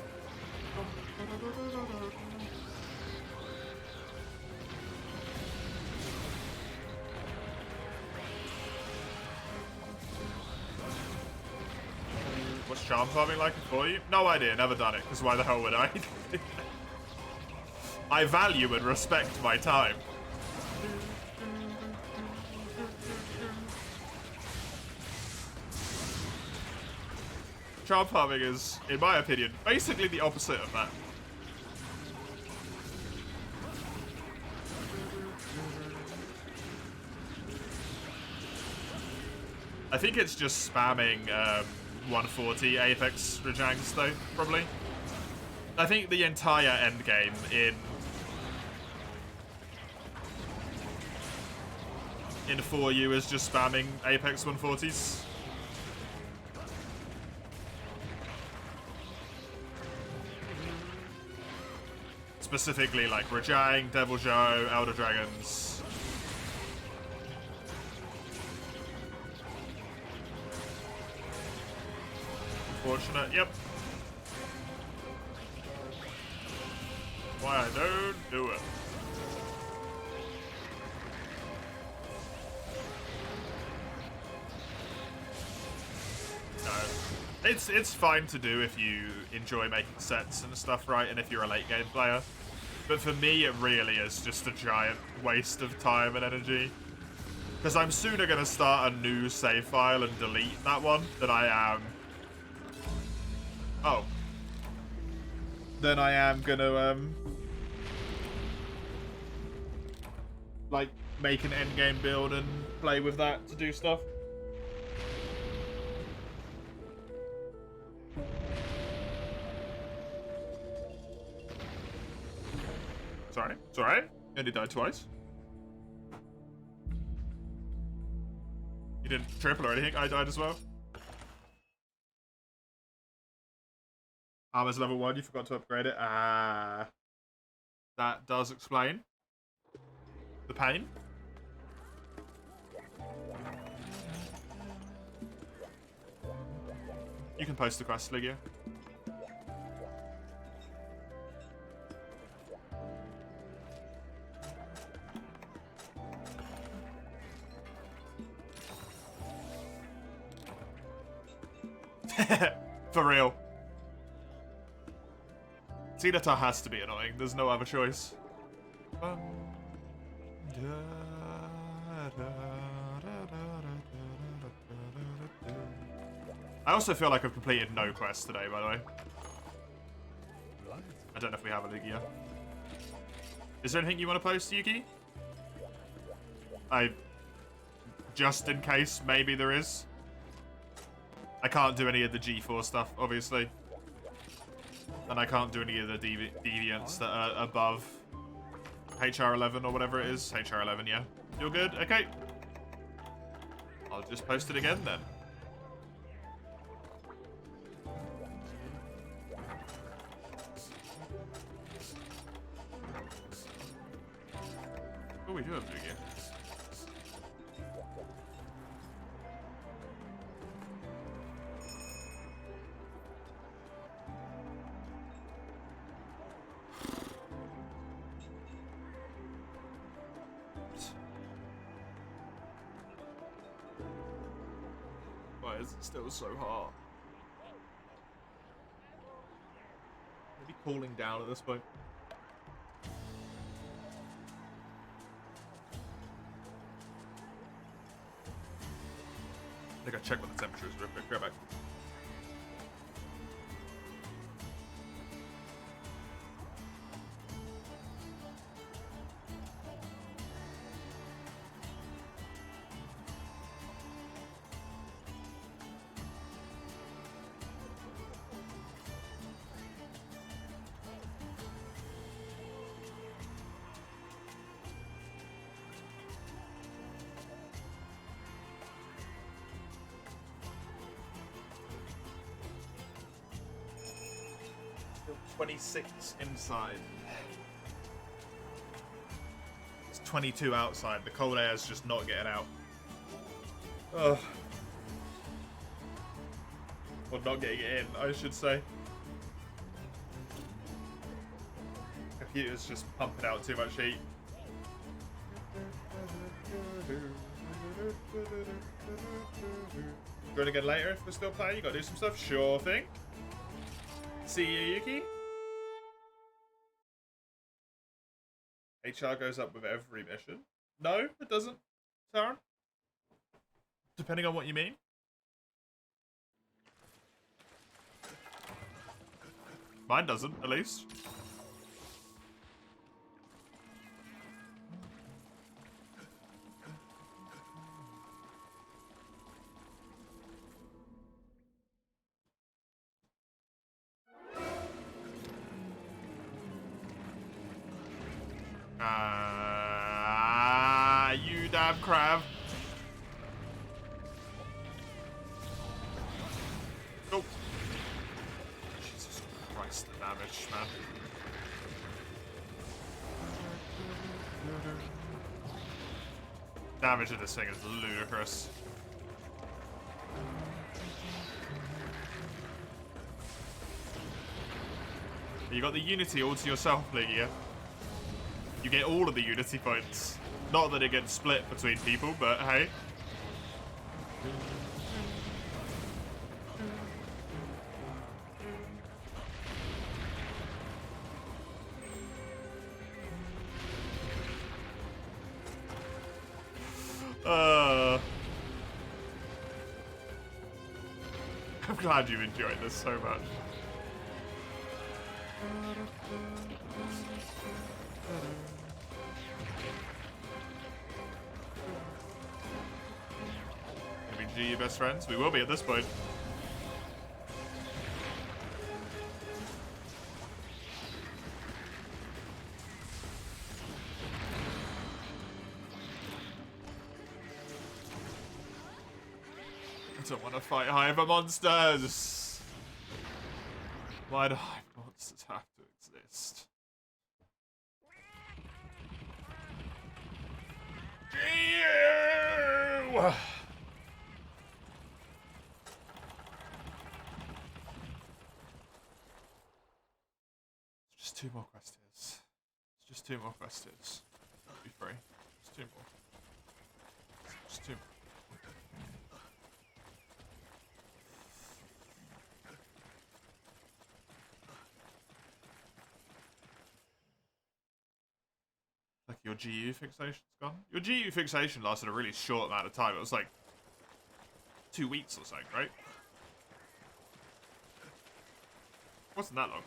What's charm farming like for you? No idea, never done it, because why the hell would I? I value and respect my time. Charm farming is, in my opinion, basically the opposite of that. I think it's just spamming 140 Apex Rejangs though, probably. I think the entire endgame in 4U is just spamming Apex 140s. Specifically like Rajang, Devil Joe, Elder Dragons. Unfortunate, yep. Why I don't do it. No. It's fine to do if you enjoy making sets and stuff, right? And if you're a late game player. But for me, it really is just a giant waste of time and energy. Because I'm sooner going to start a new save file and delete that one than I am... Oh. Then I am going to, like, make an endgame build and play with that to do stuff. Sorry, it's alright. You only died twice. You didn't triple or anything, I died as well. Armor's level 1, you forgot to upgrade it. Ah. That does explain the pain. You can post the quest, Ligia. For real. Zenithar has to be annoying. There's no other choice. I also feel like I've completed no quests today, by the way. I don't know if we have a Ligia. Is there anything you want to post, Yuki? Just in case, maybe there is. I can't do any of the G4 stuff, obviously. And I can't do any of the deviants that are above HR11 or whatever it is. HR11, yeah. You're good? Okay. I'll just post it again then. Oh, we do have Lugia. Why is it still so hot? Maybe cooling down at this point. I think I check what the temperature is real quick. Go back. 26 inside. It's 22 outside. The cold air is just not getting out. Ugh. Or not getting it in, I should say. Computer's just pumping out too much heat. Join again later if we're still playing. You gotta do some stuff. Sure thing. See you, Yuki. HR goes up with every mission. No, it doesn't, Taran. Depending on what you mean. Mine doesn't, at least. You damn crab. Oh. Jesus Christ, the damage, man. Damage of this thing is ludicrous. You got the Unity all to yourself, Legia. You get all of the Unity points. Not that it gets split between people, but hey. I'm glad you enjoyed this so much. MHGU your best friends? We will be at this point. I don't want to fight Hive monsters. Why do Hive monsters have to exist? GU! Just two more quest tiers. It's just two more quest tiers. That'll be free. Just two more. Just two more. Like your GU fixation's gone? Your GU fixation lasted a really short amount of time. It was like 2 weeks or something, right? Wasn't that long.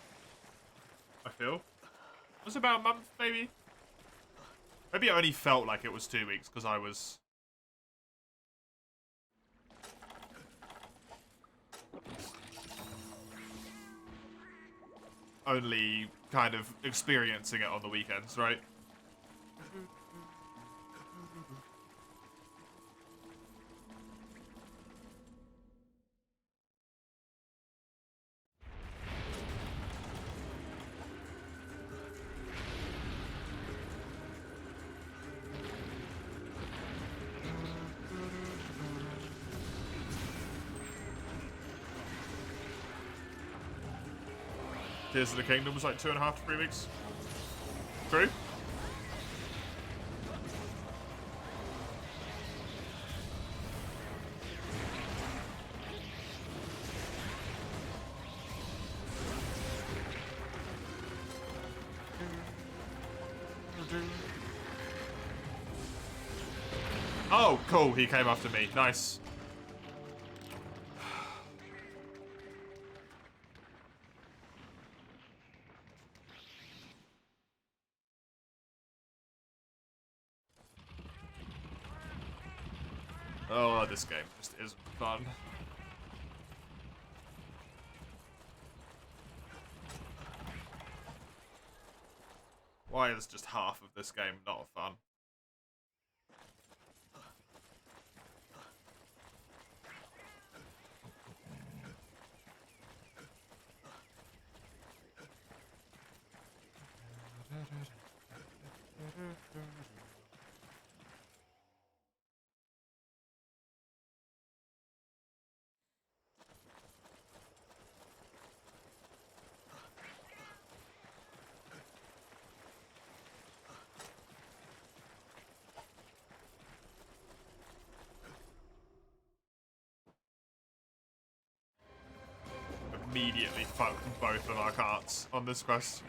I feel. It was about a month, maybe? Maybe it only felt like it was 2 weeks because I was... only kind of experiencing it on the weekends, right? Tears of the Kingdom was like 2.5 to 3 weeks. True? Oh, cool. He came after me. Nice. Oh, this game just isn't fun. Why is just half of this game not fun? Immediately fucked both of our carts on this quest.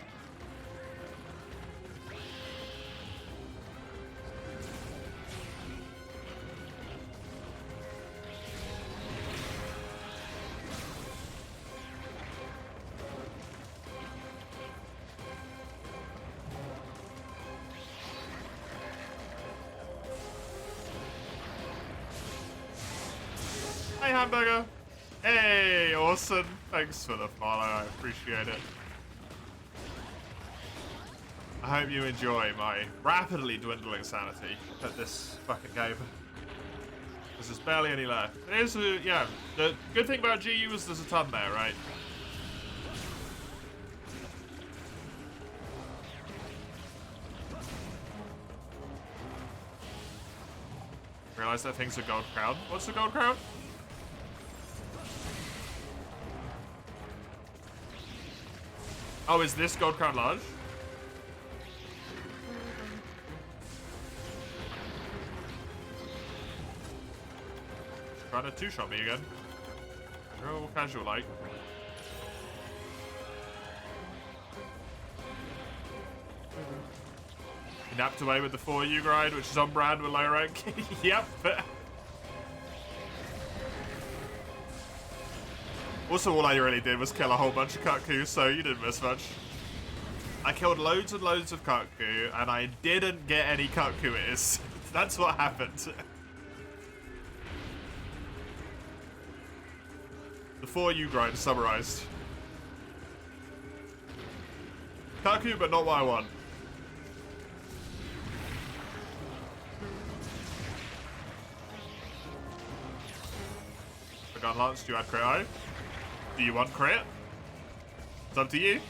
Hey, Hamburger. Hey, awesome. Thanks for the follow. I appreciate it. I hope you enjoy my rapidly dwindling sanity at this fucking game. Because there's barely any left. It is, yeah, the good thing about GU is there's a ton there, right? Realize that thing's a gold crown. What's the gold crown? Oh, is this gold crown large? Trying to two-shot me again. Real casual like. He napped away with the 4U grind, which is on brand with low rank. Yep. Also, all I really did was kill a whole bunch of Kutku, so you didn't miss much. I killed loads and loads of Kutku, and I didn't get any Kutkuis. That's what happened. The 4U grind summarized. Kutku, but not what I want. The gun lance, do you add crit eye? Do you want crit? It's up to you.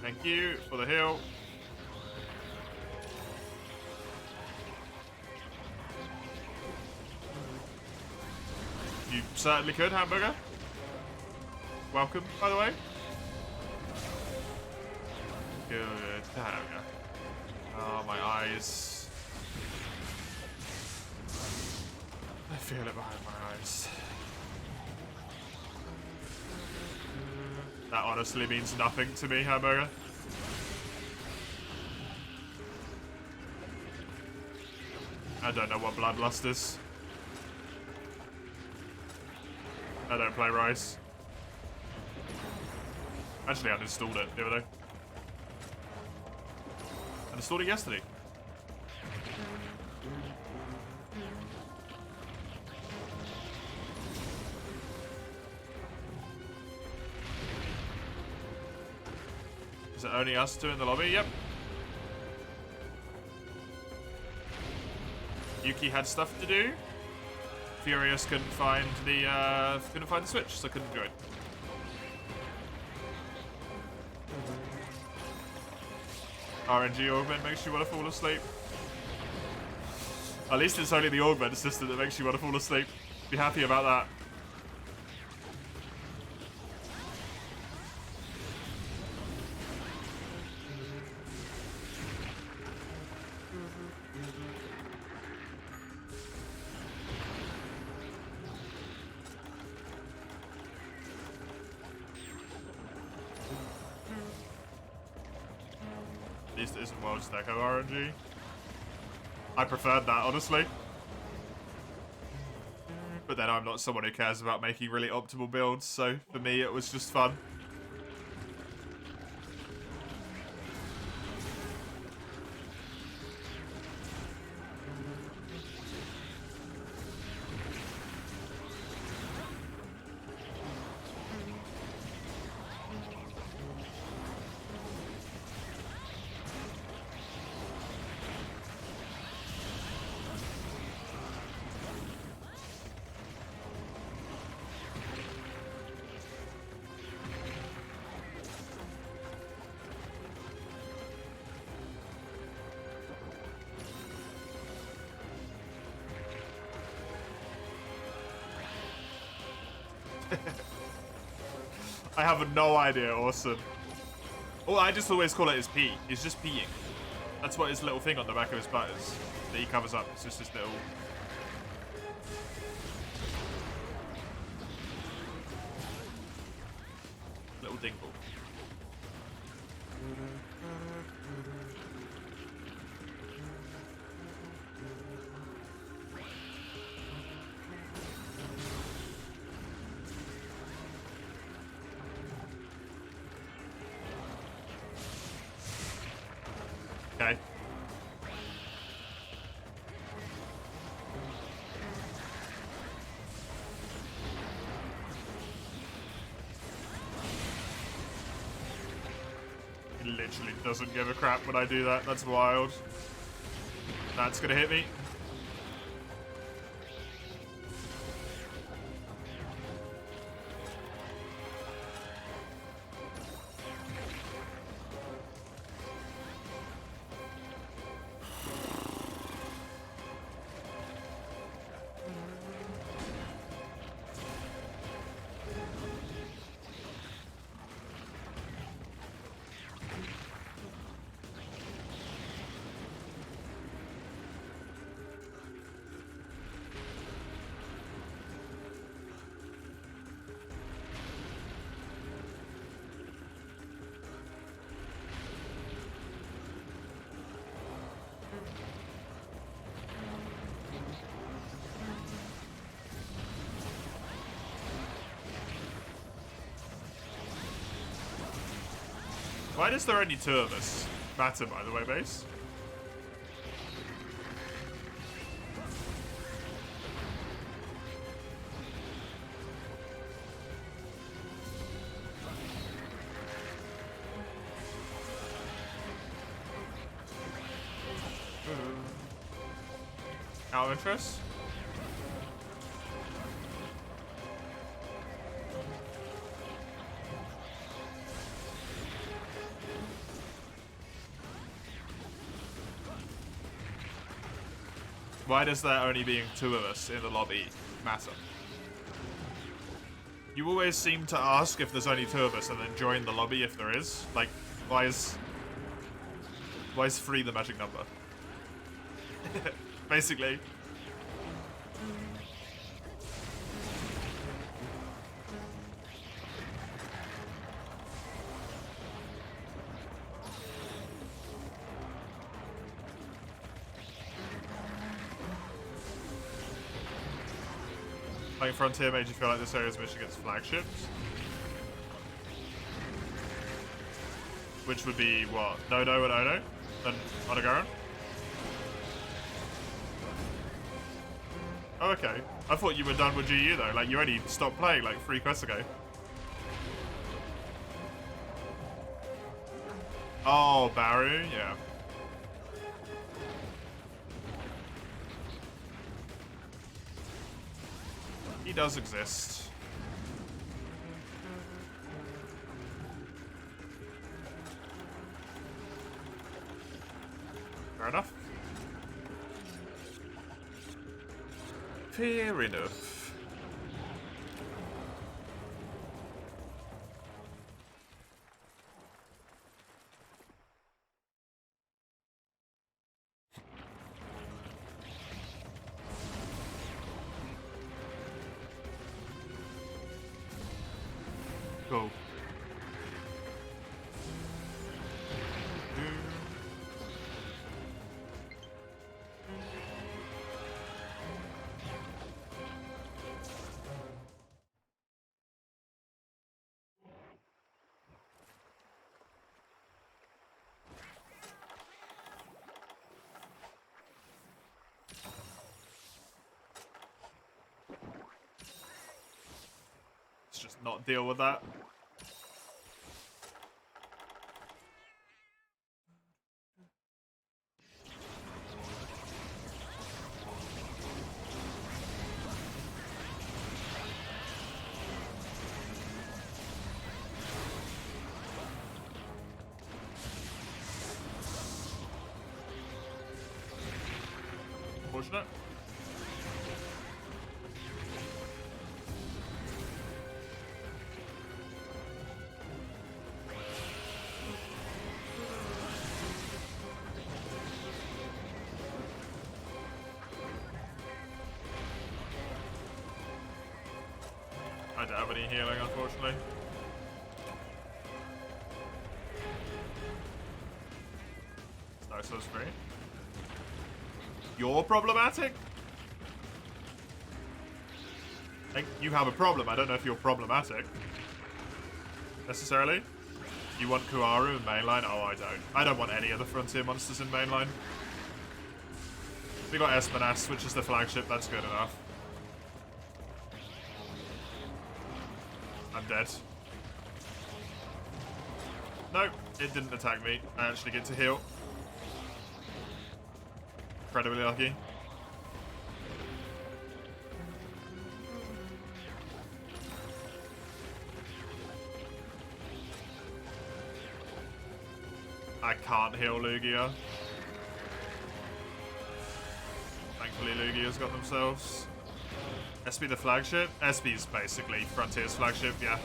Thank you for the heal. You certainly could, Hamburger. Welcome, by the way. Good. There we go. Oh, my eyes. I feel it behind my eyes. That honestly means nothing to me, Hamburger. I don't know what Bloodlust is. I don't play Rice. Actually, I uninstalled it the other day. I installed it yesterday. Is it only us two in the lobby? Yep. Yuki had stuff to do. Furious couldn't find the switch, so couldn't join. RNG augment makes you want to fall asleep. At least it's only the augment system that makes you want to fall asleep. Be happy about that. At least it isn't World Deco RNG. I preferred that, honestly. But then I'm not someone who cares about making really optimal builds, so for me it was just fun. I have no idea. Awesome. Oh, I just always call it his pee. He's just peeing. That's what his little thing on the back of his butt is. That he covers up. It's just his little... little dingle. Okay. He literally doesn't give a crap when I do that. That's wild. That's gonna hit me. Why does there only 2 of us matter, by the way, base? Out of interest? Why does there only being 2 of us in the lobby matter? You always seem to ask if there's only 2 of us and then join the lobby if there is. Like, why is 3 the magic number? Basically. Playing Frontier made you feel like this area is Michigan's flagships? Which would be what? Nodo and Ono? And Onagaron? Oh, okay. I thought you were done with GU though. Like, you already stopped playing like 3 quests ago. Oh, Baru? Yeah. He does exist. Fair enough. Fair enough. Cool. Let's just not deal with that. Unfortunate. don't have any healing, unfortunately. So free. You're problematic? Like, you have a problem. I don't know if you're problematic. Necessarily. You want Kuaru in mainline? Oh, I don't. I don't want any of the Frontier monsters in mainline. We got Espinas, which is the flagship. That's good enough. I'm dead. Nope, it didn't attack me. I actually get to heal. Incredibly lucky. I can't heal Lugia. Thankfully, Lugia's got themselves. SB the flagship? SB's basically Frontier's flagship, yeah.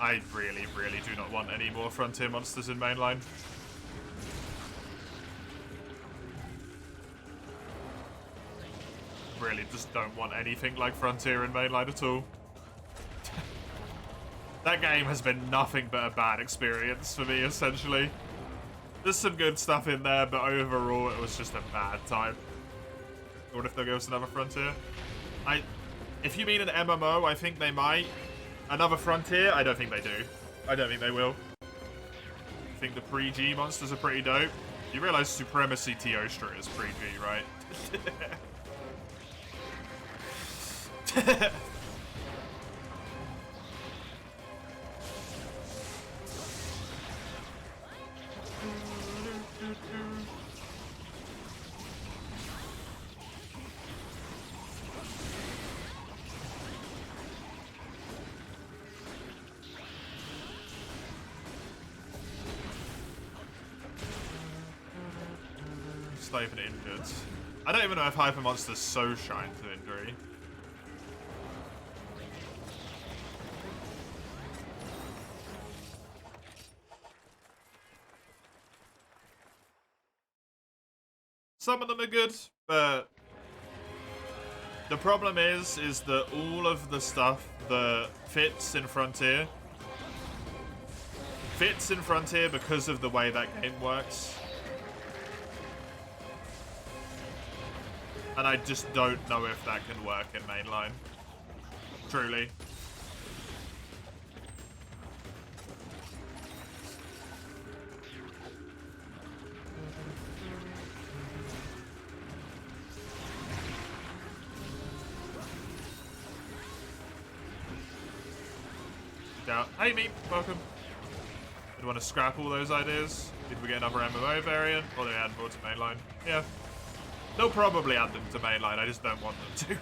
I really, really do not want any more Frontier monsters in mainline. Really just don't want anything like Frontier in mainline at all. That game has been nothing but a bad experience for me, essentially. There's some good stuff in there, but overall it was just a bad time. What if they'll give us another Frontier? If you mean an MMO, I think they might. Another Frontier? I don't think they do. I don't think they will. I think the pre-G monsters are pretty dope. You realize Supremacy Teostra is pre-G, right? Not even injured. I don't even know if Hyper Monster's so shine to injury. Some of them are good, but the problem is that all of the stuff that fits in Frontier because of the way that game works. And I just don't know if that can work in mainline. Truly. Yeah. Hey, me. Welcome. Did you want to scrap all those ideas? Did we get another MMO variant? Or do we add more to mainline? Yeah. They'll probably add them to mainline, I just don't want them to.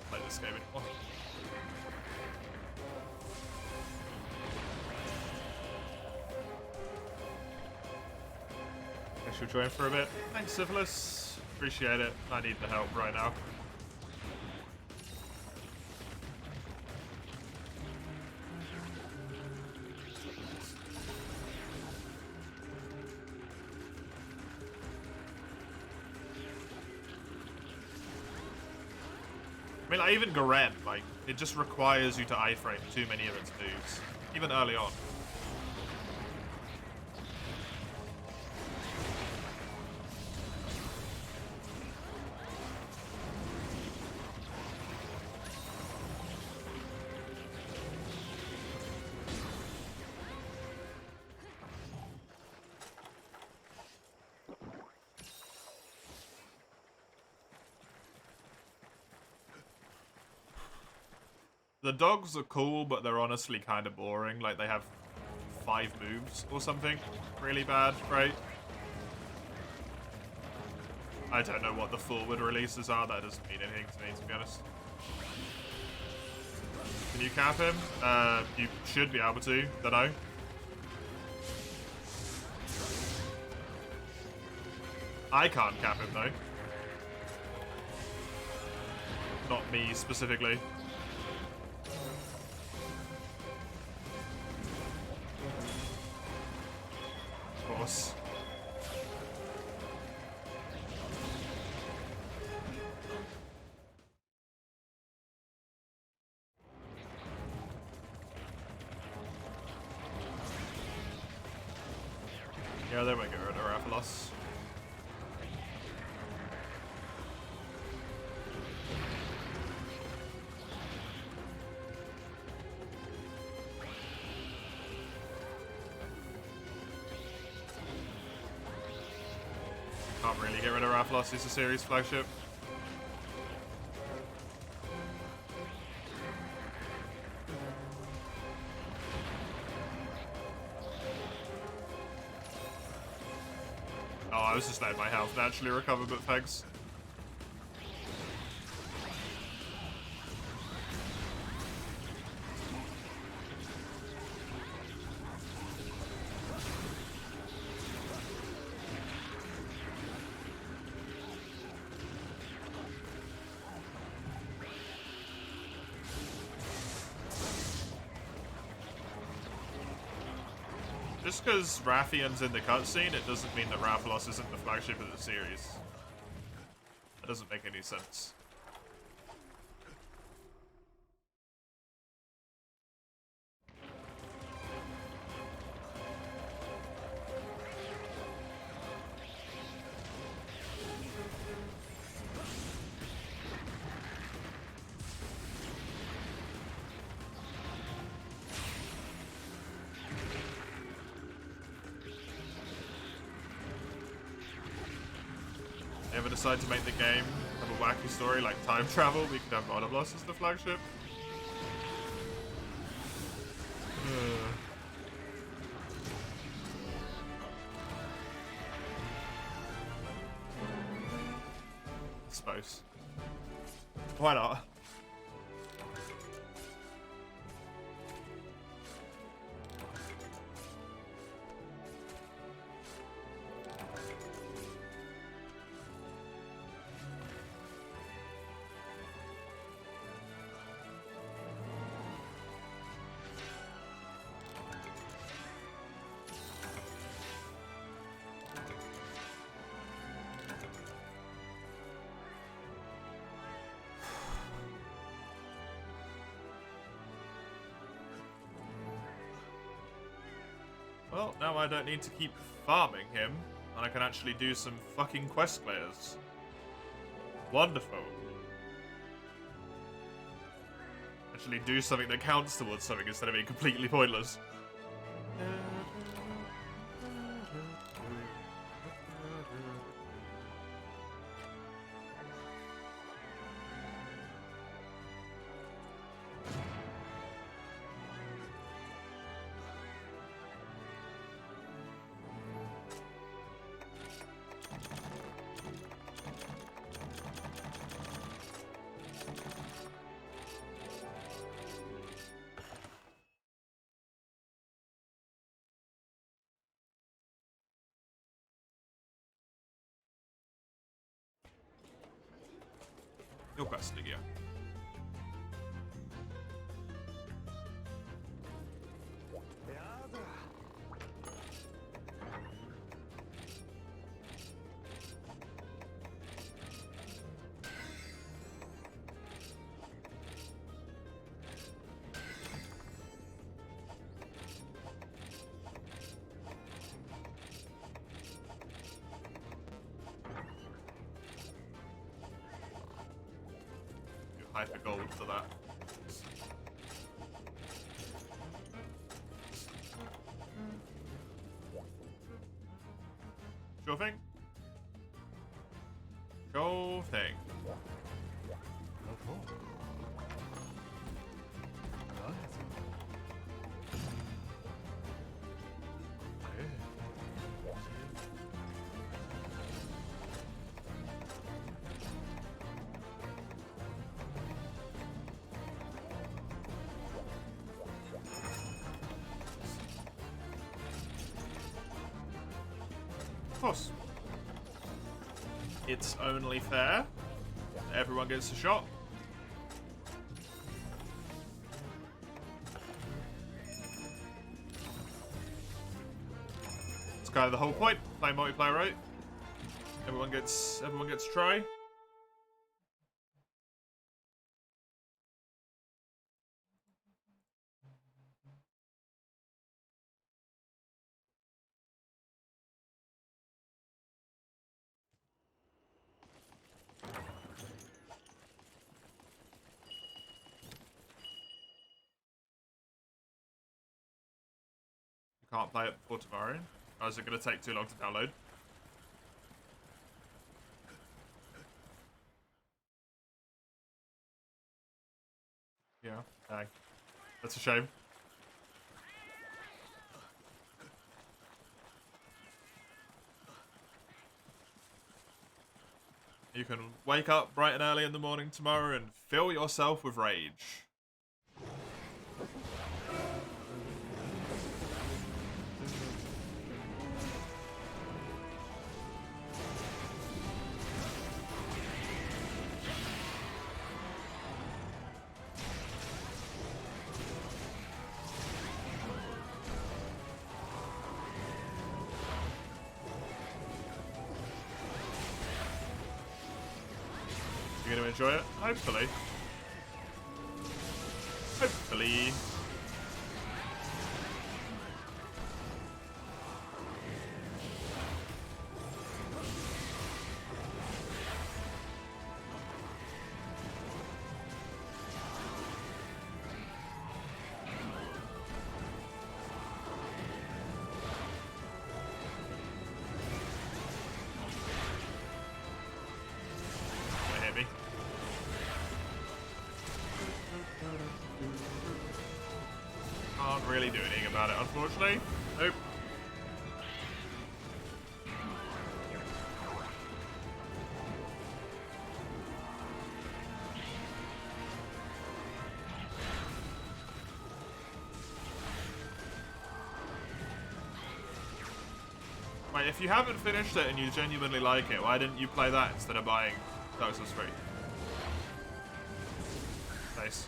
Play this game anymore. You'll join for a bit. Thanks, Syphilis. Appreciate it. I need the help right now. I mean, like, even Garen, like, it just requires you to iframe too many of its moves, even early on. The dogs are cool, but they're honestly kind of boring. Like, they have 5 moves or something really bad, right? I don't know what the forward releases are. That doesn't mean anything to me, to be honest. Can you cap him? You should be able to. Don't know. I can't cap him, though. Not me, specifically. Of course. Yeah, they might get rid of Rathalos. Can't really get rid of Rathalos, he's a series flagship. Oh, I was just letting my health naturally recover, but thanks. Just because Rathian's in the cutscene, it doesn't mean that Rathalos isn't the flagship of the series. That doesn't make any sense. Ever decide to make the game have a wacky story like time travel? We could have Monoblos as the flagship. I suppose. Why not? Well, now I don't need to keep farming him, and I can actually do some fucking quest clears. Wonderful. Actually do something that counts towards something instead of being completely pointless. Your quest, Ligia. Hyper gold for that. Sure thing. Sure thing. course. It's only fair. Everyone gets a shot. It's kind of the whole point. Play multiplayer, right? Everyone gets a try. Can't play it before tomorrow. Or is it going to take too long to download? Yeah, dang. That's a shame. You can wake up bright and early in the morning tomorrow and fill yourself with rage. You're gonna enjoy it? Hopefully. Hopefully. Can't really do anything about it, unfortunately. Nope. Wait, if you haven't finished it and you genuinely like it, why didn't you play that instead of buying Dark Souls 3? Nice.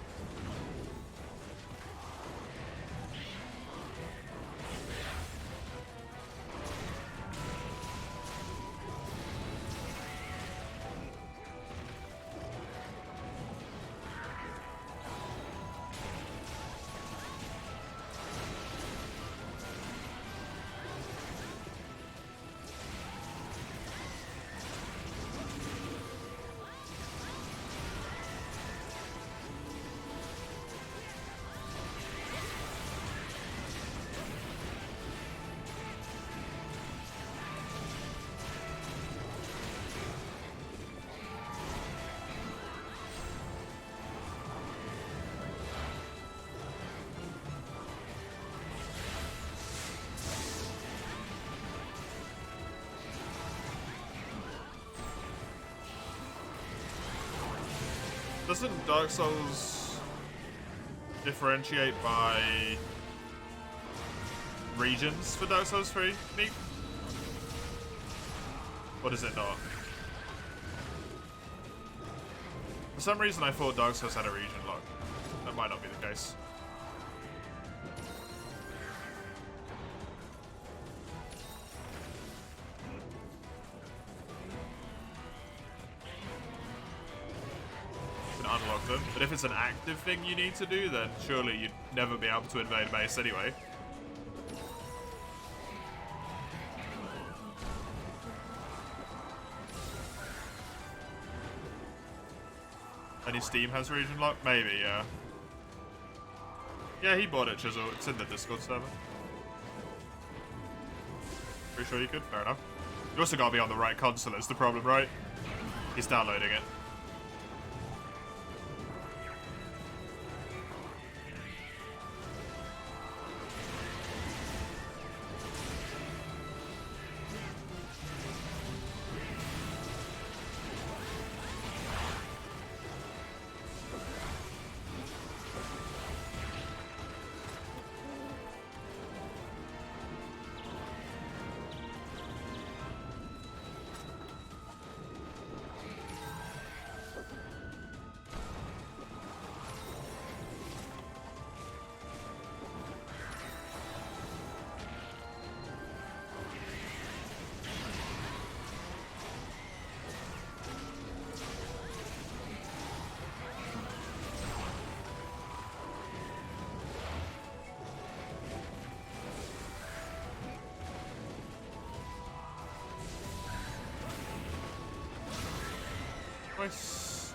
Doesn't Dark Souls differentiate by regions for Dark Souls 3, Neat? Or does it not? For some reason I thought Dark Souls had a region lock. That might not be the case. Unlock them, but if it's an active thing you need to do, then surely you'd never be able to invade base anyway. Any Steam has region lock? Maybe, yeah. Yeah, he bought it, Chisel. It's in the Discord server. Pretty sure you could? Fair enough. You also gotta be on the right console, is the problem, right? He's downloading it. Nice.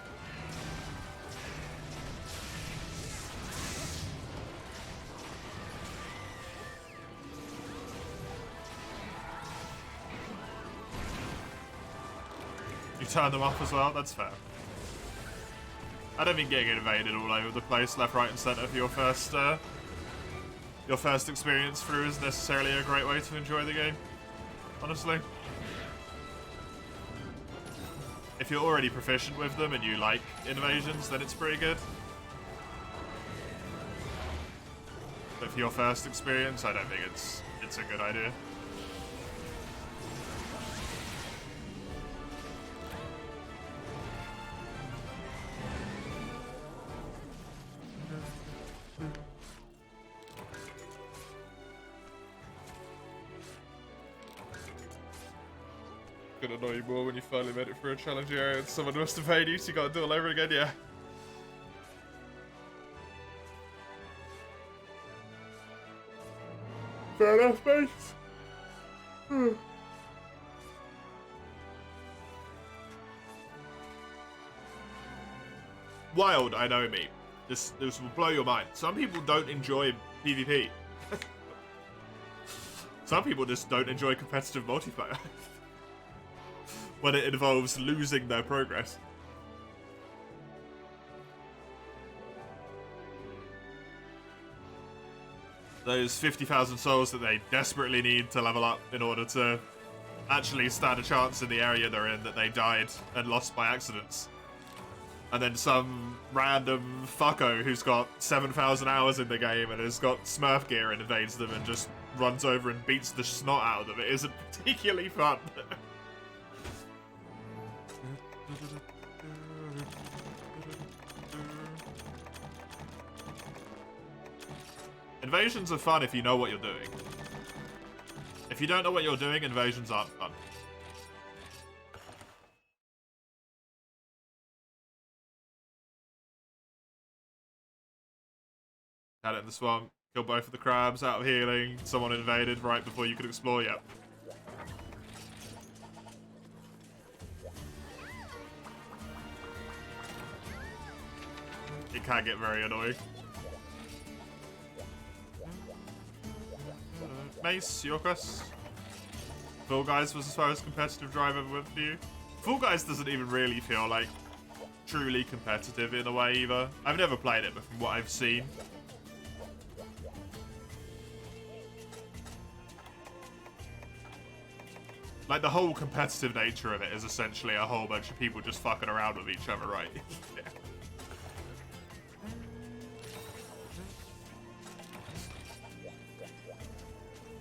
You turn them off as well? That's fair. I don't think getting invaded all over the place, left, right, and center for your first experience through is necessarily a great way to enjoy the game. Honestly. If you're already proficient with them and you like invasions, then it's pretty good. But for your first experience, I don't think it's a good idea. Gonna annoy you more when you finally made it through a challenge area and someone must have paid you, so you gotta do it all over again, yeah. Fair enough, mate. Wild, I know, mate. This will blow your mind. Some people don't enjoy PvP. Some people just don't enjoy competitive multiplayer. When it involves losing their progress. Those 50,000 souls that they desperately need to level up in order to actually stand a chance in the area they're in that they died and lost by accidents. And then some random fucko who's got 7,000 hours in the game and has got Smurf gear and invades them and just runs over and beats the snot out of them. It isn't particularly fun. Invasions are fun if you know what you're doing. If you don't know what you're doing, invasions aren't fun. Had it in the swamp, kill both of the crabs, out of healing, someone invaded right before you could explore, yep. It can get very annoying. Mace, your quest. Fall Guys was as far as competitive drive ever went for you. Fall Guys doesn't even really feel like truly competitive in a way either. I've never played it, but from what I've seen. Like, the whole competitive nature of it is essentially a whole bunch of people just fucking around with each other, right? Yeah.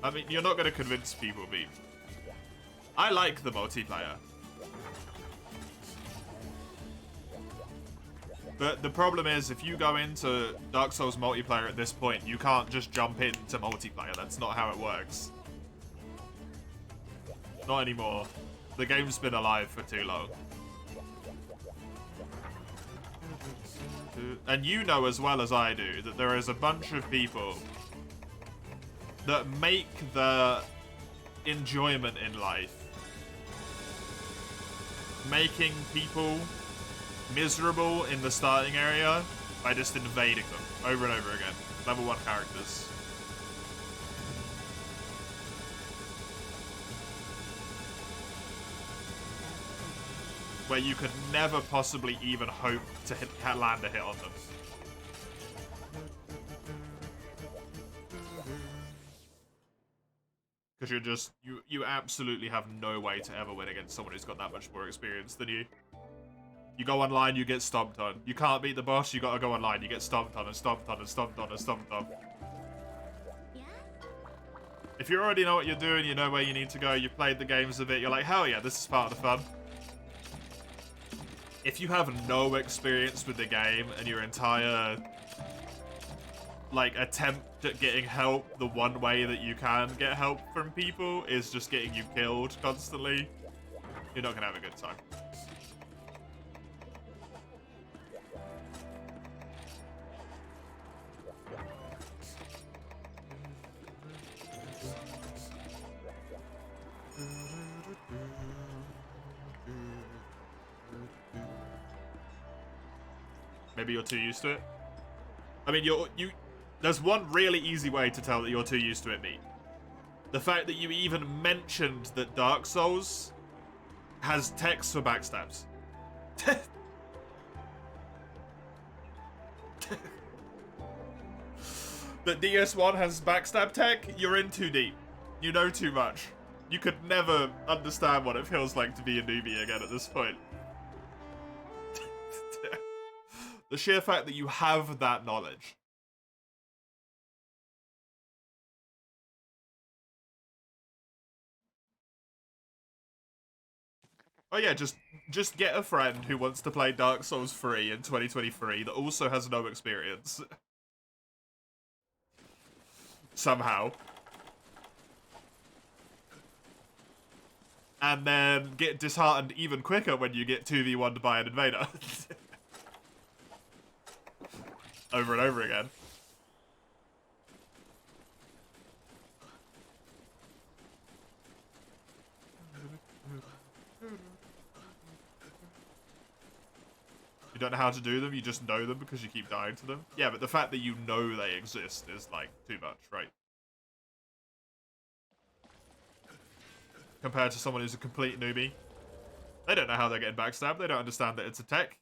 I mean, you're not going to convince people, Beep. I like the multiplayer. But the problem is, if you go into Dark Souls multiplayer at this point, you can't just jump into multiplayer. That's not how it works. Not anymore. The game's been alive for too long. And you know as well as I do that there is a bunch of people that make the enjoyment in life making people miserable in the starting area by just invading them over and over again. Level 1 characters. Where you could never possibly even hope to land a hit on them. Because you're just, you absolutely have no way to ever win against someone who's got that much more experience than you. You go online, you get stomped on. You can't beat the boss, you gotta go online, you get stomped on and stomped on and stomped on and stomped on. If you already know what you're doing, you know where you need to go, you've played the games a bit, you're like, hell yeah, this is part of the fun. If you have no experience with the game and your entire like attempt at getting help, the one way that you can get help from people is just getting you killed constantly, you're not gonna have a good time. Maybe you're too used to it. I mean, there's one really easy way to tell that you're too used to it, Meat. The fact that you even mentioned that Dark Souls has text for backstabs. That DS1 has backstab tech, you're in too deep. You know too much. You could never understand what it feels like to be a newbie again at this point. The sheer fact that you have that knowledge. Oh yeah, just get a friend who wants to play Dark Souls 3 in 2023 that also has no experience. Somehow. And then get disheartened even quicker when you get 2v1'd by an invader. Over and over again. You don't know how to do them, you just know them because you keep dying to them. Yeah, but the fact that you know they exist is, like, too much, right? Compared to someone who's a complete newbie. They don't know how they're getting backstabbed, they don't understand that it's a tech.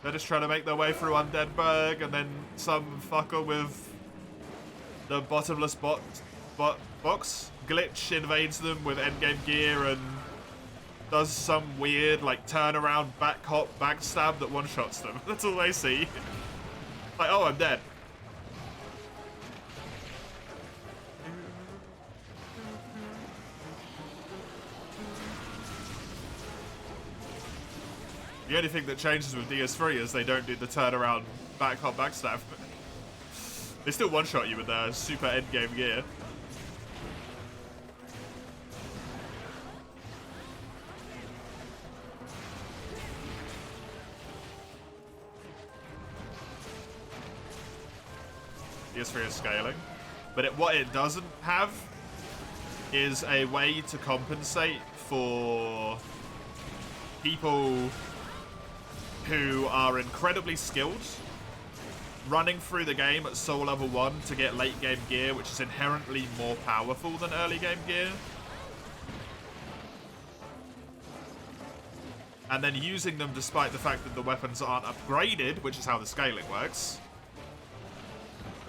They're just trying to make their way through Undeadburg, and then some fucker with the bottomless box glitch invades them with endgame gear and does some weird, like, turnaround back hop backstab that one-shots them. That's all they see. Like, oh, I'm dead. The only thing that changes with DS3 is they don't do the turnaround back hop backstab. They still one-shot you with their super endgame gear. DS3 is scaling. But what it doesn't have is a way to compensate for people who are incredibly skilled running through the game at soul level 1 to get late game gear, which is inherently more powerful than early game gear. And then using them despite the fact that the weapons aren't upgraded, which is how the scaling works,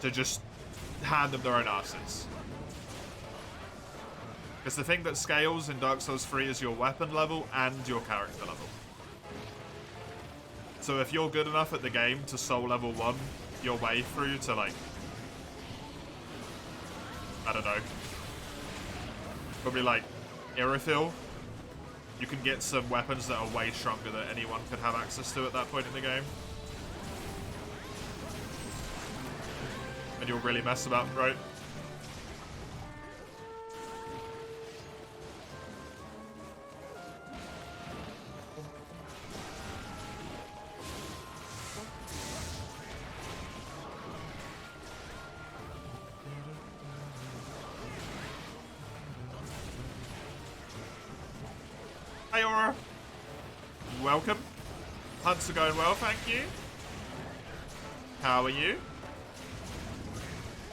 to just hand them their own asses. Because the thing that scales in Dark Souls 3 is your weapon level and your character level. So if you're good enough at the game to soul level 1 your way through to, like, I don't know, probably like Irithyll, you can get some weapons that are way stronger than anyone could have access to at that point in the game. And you'll really mess them up, right? Hey, Aura. Welcome. Hunts are going well, thank you. How are you?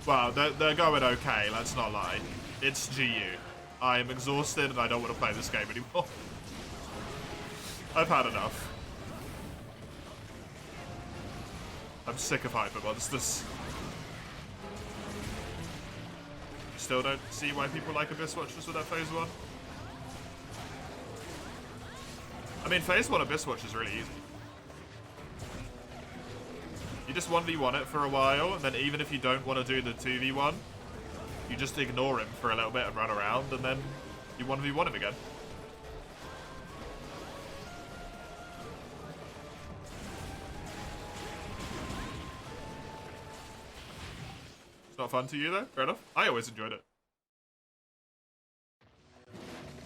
Well, they're going okay, let's not lie. It's GU. I am exhausted and I don't want to play this game anymore. I've had enough. I'm sick of hyper monsters. Still don't see why people like Abyss Watchers with that phase 1. I mean, phase 1 Abyss Watch is really easy. You just 1v1 it for a while, and then even if you don't want to do the 2v1, you just ignore him for a little bit and run around, and then you 1v1 him again. It's not fun to you, though? Fair enough. I always enjoyed it.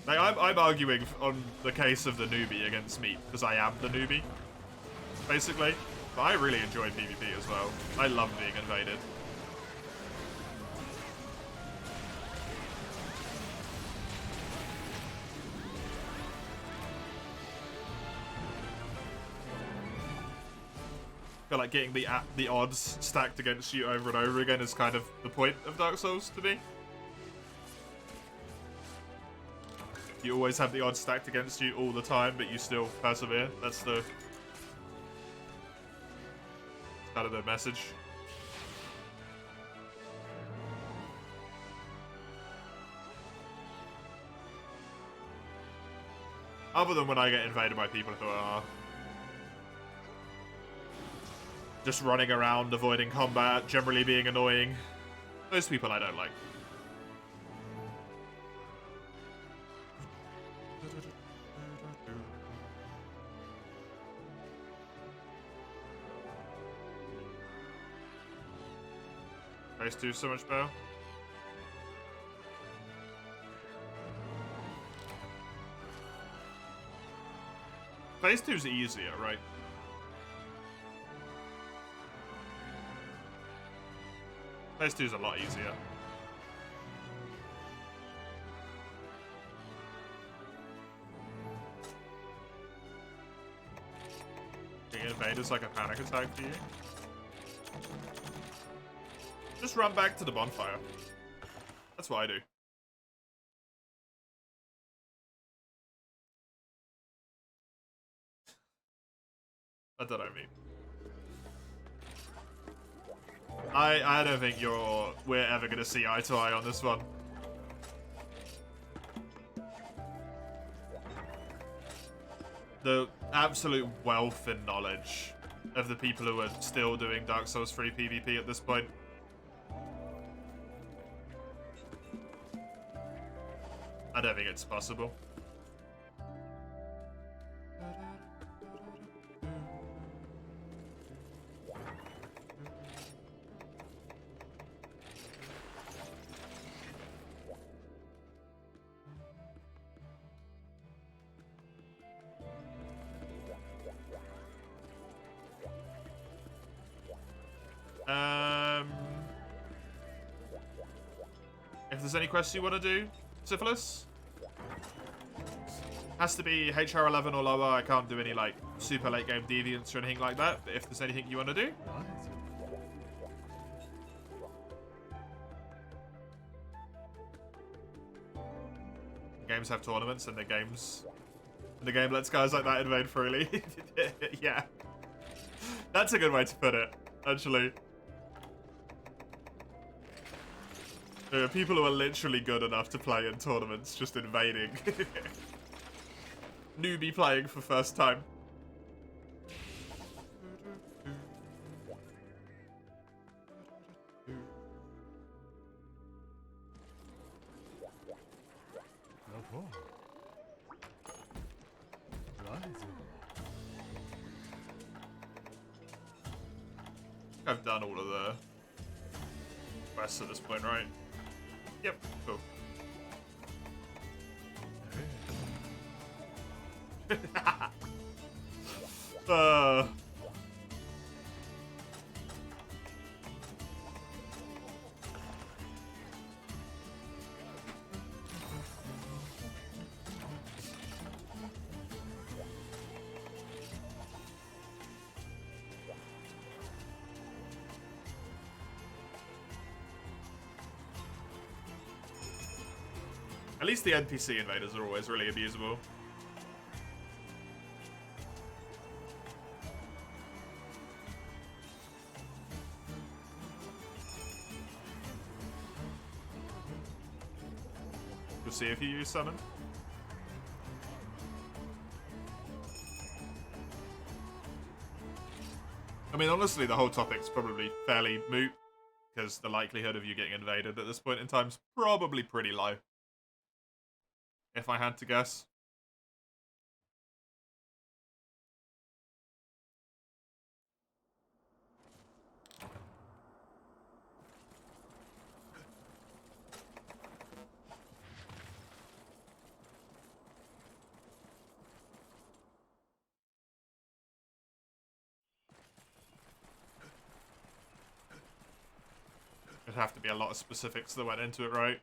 Like, I'm arguing on the case of the newbie against Meat, because I am the newbie, basically. But I really enjoy PvP as well. I love being invaded. feel like getting the odds stacked against you over and over again is kind of the point of Dark Souls to me. You always have the odds stacked against you all the time, but you still persevere. That's kind of the message. Other than when I get invaded by people who are just running around, avoiding combat, generally being annoying. Those people I don't like. Phase 2 so much better. Phase 2's easier, right? Phase 2's a lot easier. Getting invaders like a panic attack for you. Just run back to the bonfire. That's what I do. I don't know me. I don't think we're ever gonna see eye to eye on this one. The absolute wealth and knowledge of the people who are still doing Dark Souls 3 PvP at this point. I don't think it's possible. If there's any quests you want to do, Syphilis? Has to be HR 11 or lower. I can't do any like super late game deviants or anything like that. But if there's anything you want to do, games have tournaments and the game lets guys like that invade freely. Yeah, that's a good way to put it, actually. There are people who are literally good enough to play in tournaments, just invading. Newbie playing for first time. I've done all of the quests at this point, right? Yep, cool. At least the NPC invaders are always really abusable. You'll see if you use summon. I mean, honestly, the whole topic's probably fairly moot, because the likelihood of you getting invaded at this point in time is probably pretty low. If I had to guess. There'd have to be a lot of specifics that went into it, right?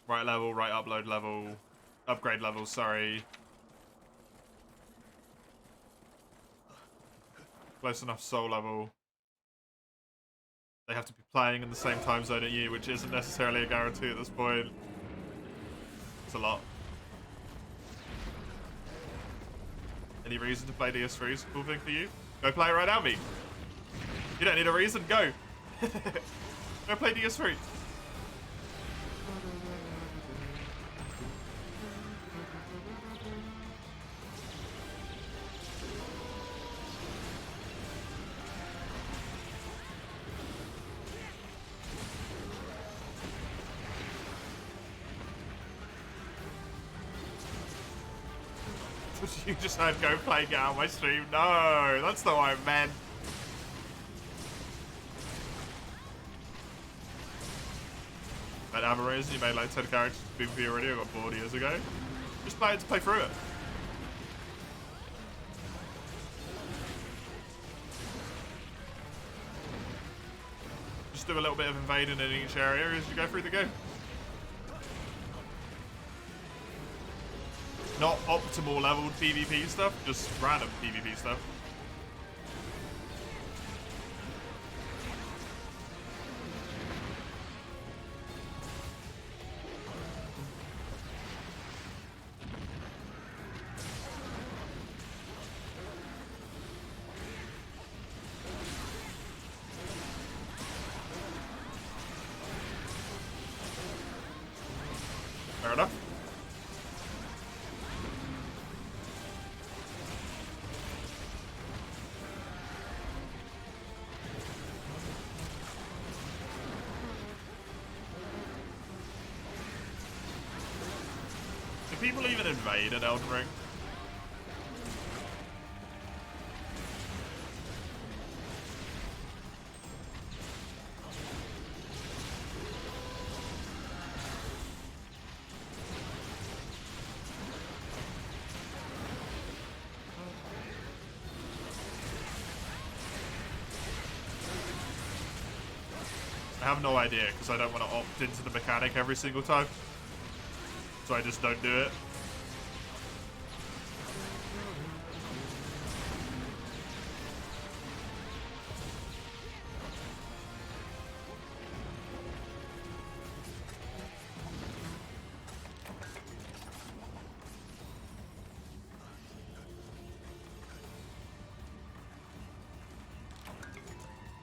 Right level, right upload level, upgrade level, sorry. close enough soul level. They have to be playing in the same time zone at you, which isn't necessarily a guarantee at this point. It's a lot. Any reason to play DS3 is a cool thing for you? Go play it right now, me. You don't need a reason, go. Go play DS3. You just heard go play, get out of my stream. No, that's not what I meant. I'd have a reason you made like 10 characters to PvP already. I got bored years ago. Just play it to play through it. Just do a little bit of invading in each area as you go through the game. Not optimal leveled PvP stuff, just random PvP stuff. Fair enough. Do people even invade an Elden Ring? I have no idea, because I don't want to opt into the mechanic every single time. So I just don't do it.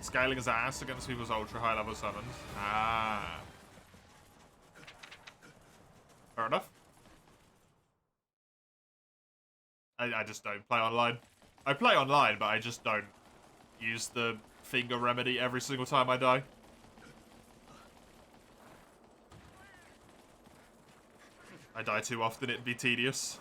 Scaling his ass against people's ultra high level summons. Ah. Fair enough. I just don't play online. I play online, but I just don't use the finger remedy every single time I die. I die too often, it'd be tedious.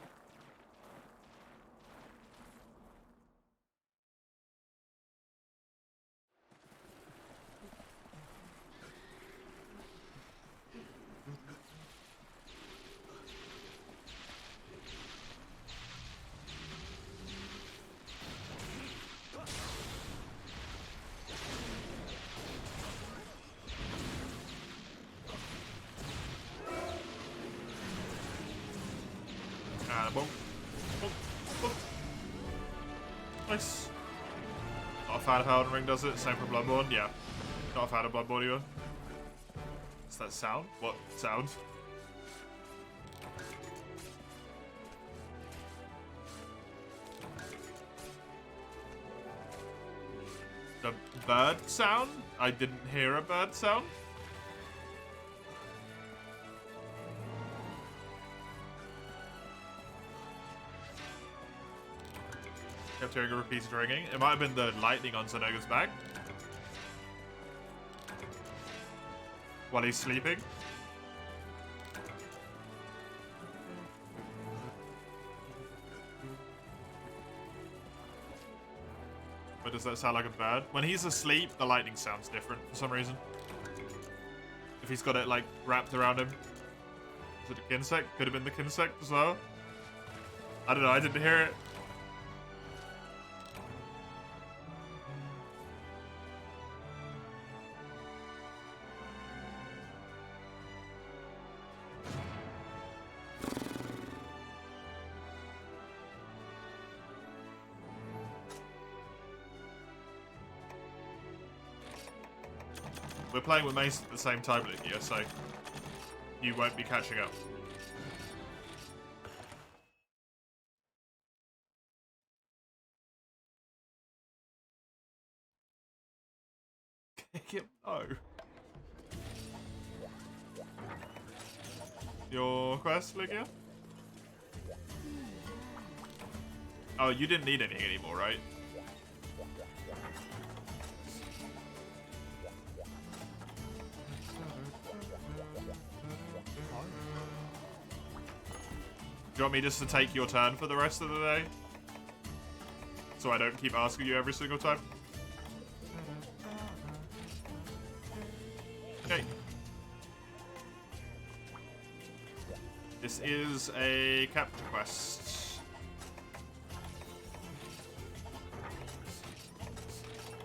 Nice. Not a fan of how Elden Ring does it. Same for Bloodborne. Yeah. Not a fan of Bloodborne either. What's that sound? What sound? The bird sound? I didn't hear a bird sound. Kept hearing a repeated ringing. It might have been the lightning on Zenoga's back. While he's sleeping. But does that sound like a bird? When he's asleep, the lightning sounds different for some reason. If he's got it, like, wrapped around him. Is it a Kinsect? Could have been the Kinsect as well. I don't know, I didn't hear it. We're playing with Mace at the same time, Lugia, so you won't be catching up. Kick him? No. Your quest, Lugia? Oh, you didn't need anything anymore, right? Do you want me just to take your turn for the rest of the day? So I don't keep asking you every single time? Okay. This is a capture quest.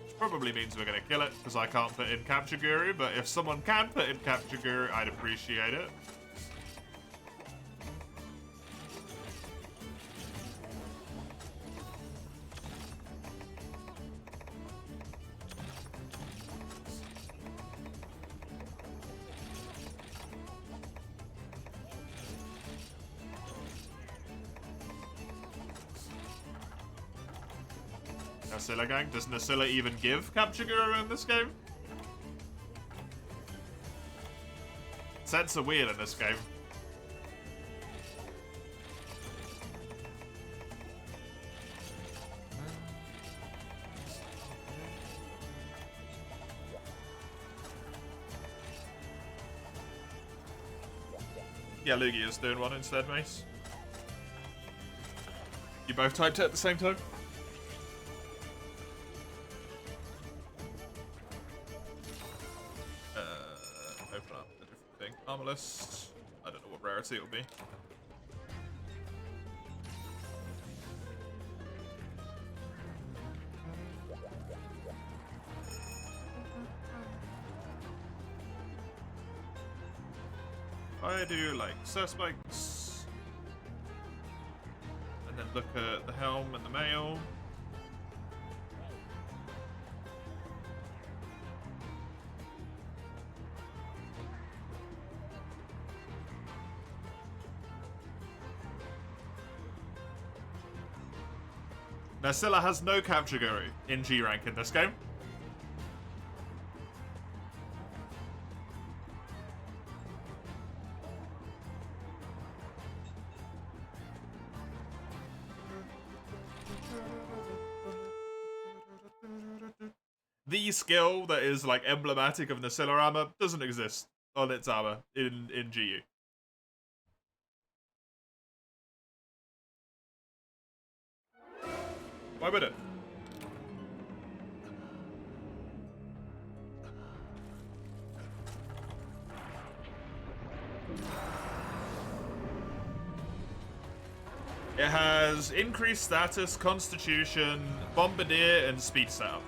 Which probably means we're gonna kill it, because I can't put in Capture Guru, but if someone can put in Capture Guru, I'd appreciate it. Nasilla gang? Does Nasilla even give Capture Guru in this game? Sets are weird in this game. Yeah, Lugia's doing one instead, Mace. You both typed it at the same time? Open up a different thing. Armor list. I don't know what rarity it'll be. I do like suspects, and then look at the helm and the mail. Nasilla has no Capture Guru in G rank in this game. The skill that is like emblematic of Nasilla armor doesn't exist on its armor in GU. Why would it? It has increased status, constitution, bombardier, and speed setup.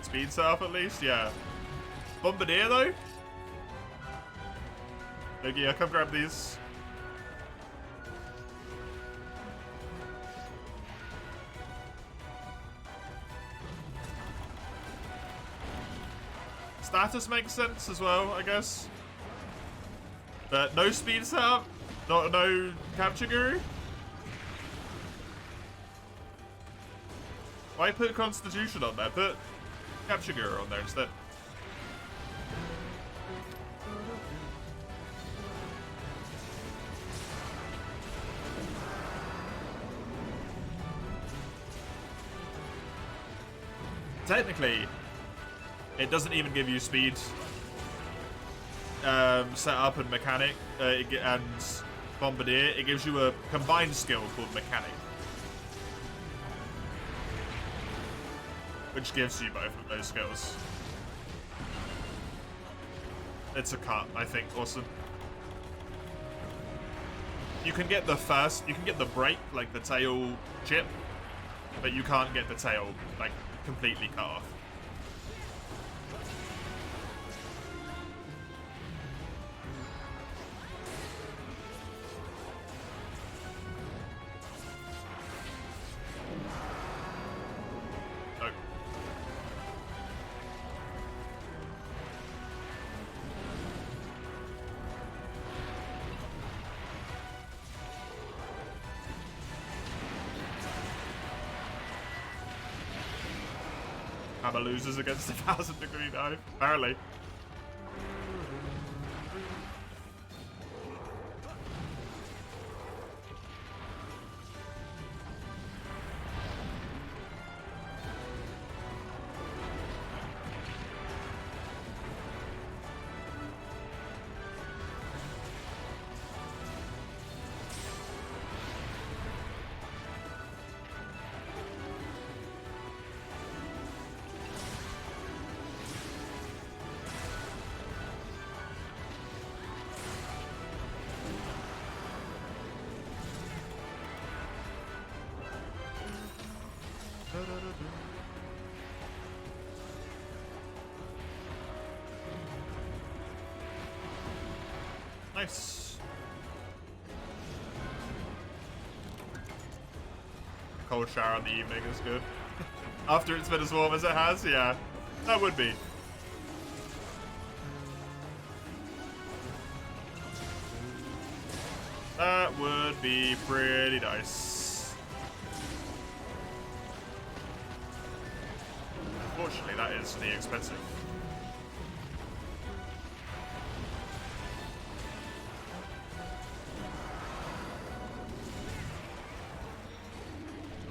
Speed setup at least, yeah. Bombardier though? Lugia, come grab these. Status makes sense as well, I guess. But no speed setup? No Capture Guru? Why put Constitution on there? Put Capture Guru on there instead. Technically, it doesn't even give you speed setup and mechanic and bombardier. It gives you a combined skill called mechanic, which gives you both of those skills. It's a cut, I think. Awesome. You can get the break, like the tail chip, but you can't get the tail like completely cut off. Hammer loses against a 1000-degree dive, apparently. Nice. Cold shower in the evening is good. After it's been as warm as it has, yeah. That would be. That would be pretty nice. Unfortunately, that is the expensive.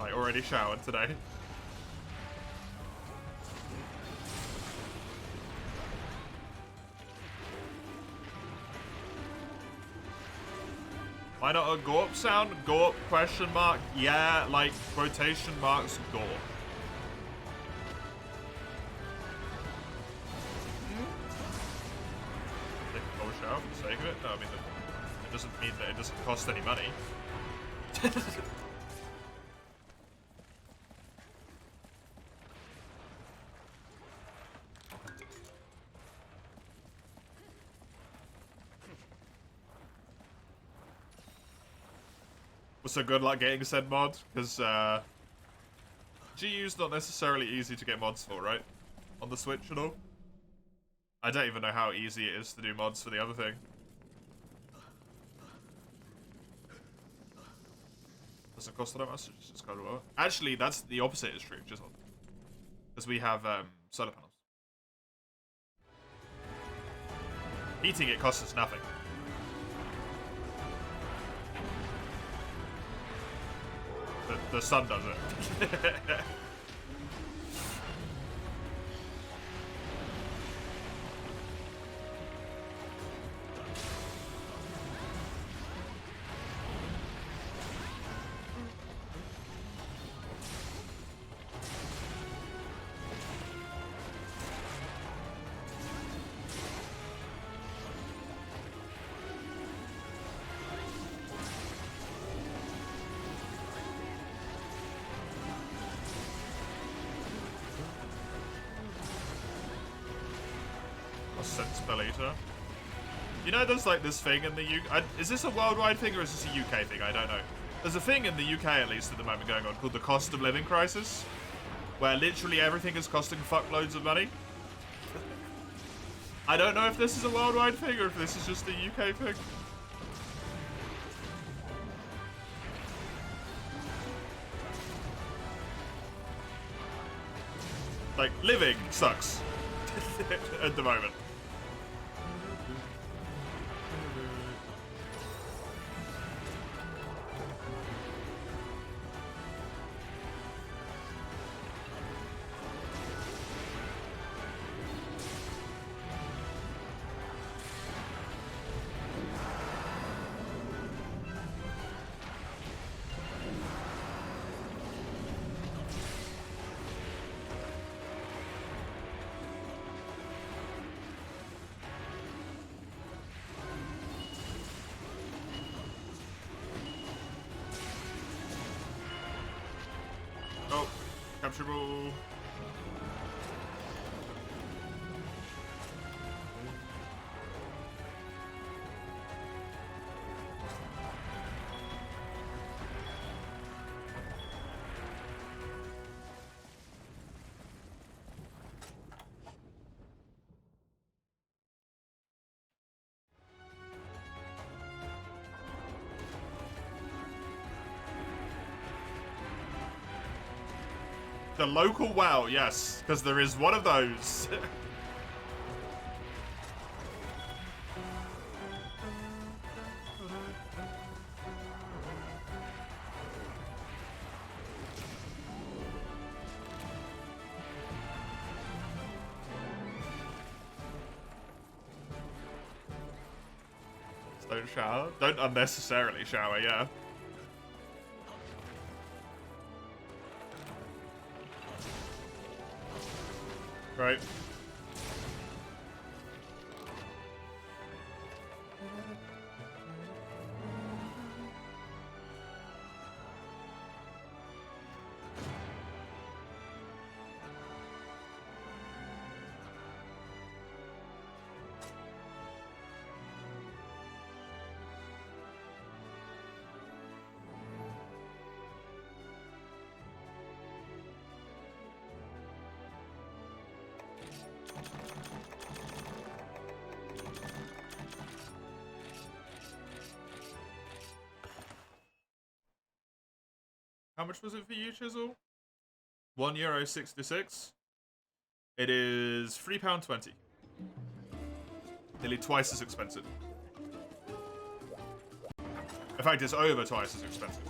I already showered today. Why not a Gorp sound? Gorp question mark? Yeah, like quotation marks Gorp. Take a cold shower for the sake of it? No, I mean, it doesn't mean that it doesn't cost any money. So good luck getting said mod, because GU's not necessarily easy to get mods for, right? On the Switch at all. I don't even know how easy it is to do mods for the other thing. Doesn't cost that much, it's just kind of lower. Actually, that's the opposite is true, just because we have solar panels. Heating it costs us nothing. The sun does it. Cents per litre. You know, there's like this thing in the UK. Is this a worldwide thing or is this a UK thing? I don't know. There's a thing in the UK, at least at the moment, going on called the cost of living crisis, where literally everything is costing fuckloads of money. I don't know if this is a worldwide thing or if this is just a UK thing. Like, living sucks at the moment. Oh, capturable. The local well, yes, because there is one of those. Don't shower. Don't unnecessarily shower, yeah. Right. How much was it for you, Chisel? €1.66. It is £3.20. Nearly twice as expensive. In fact, it's over twice as expensive.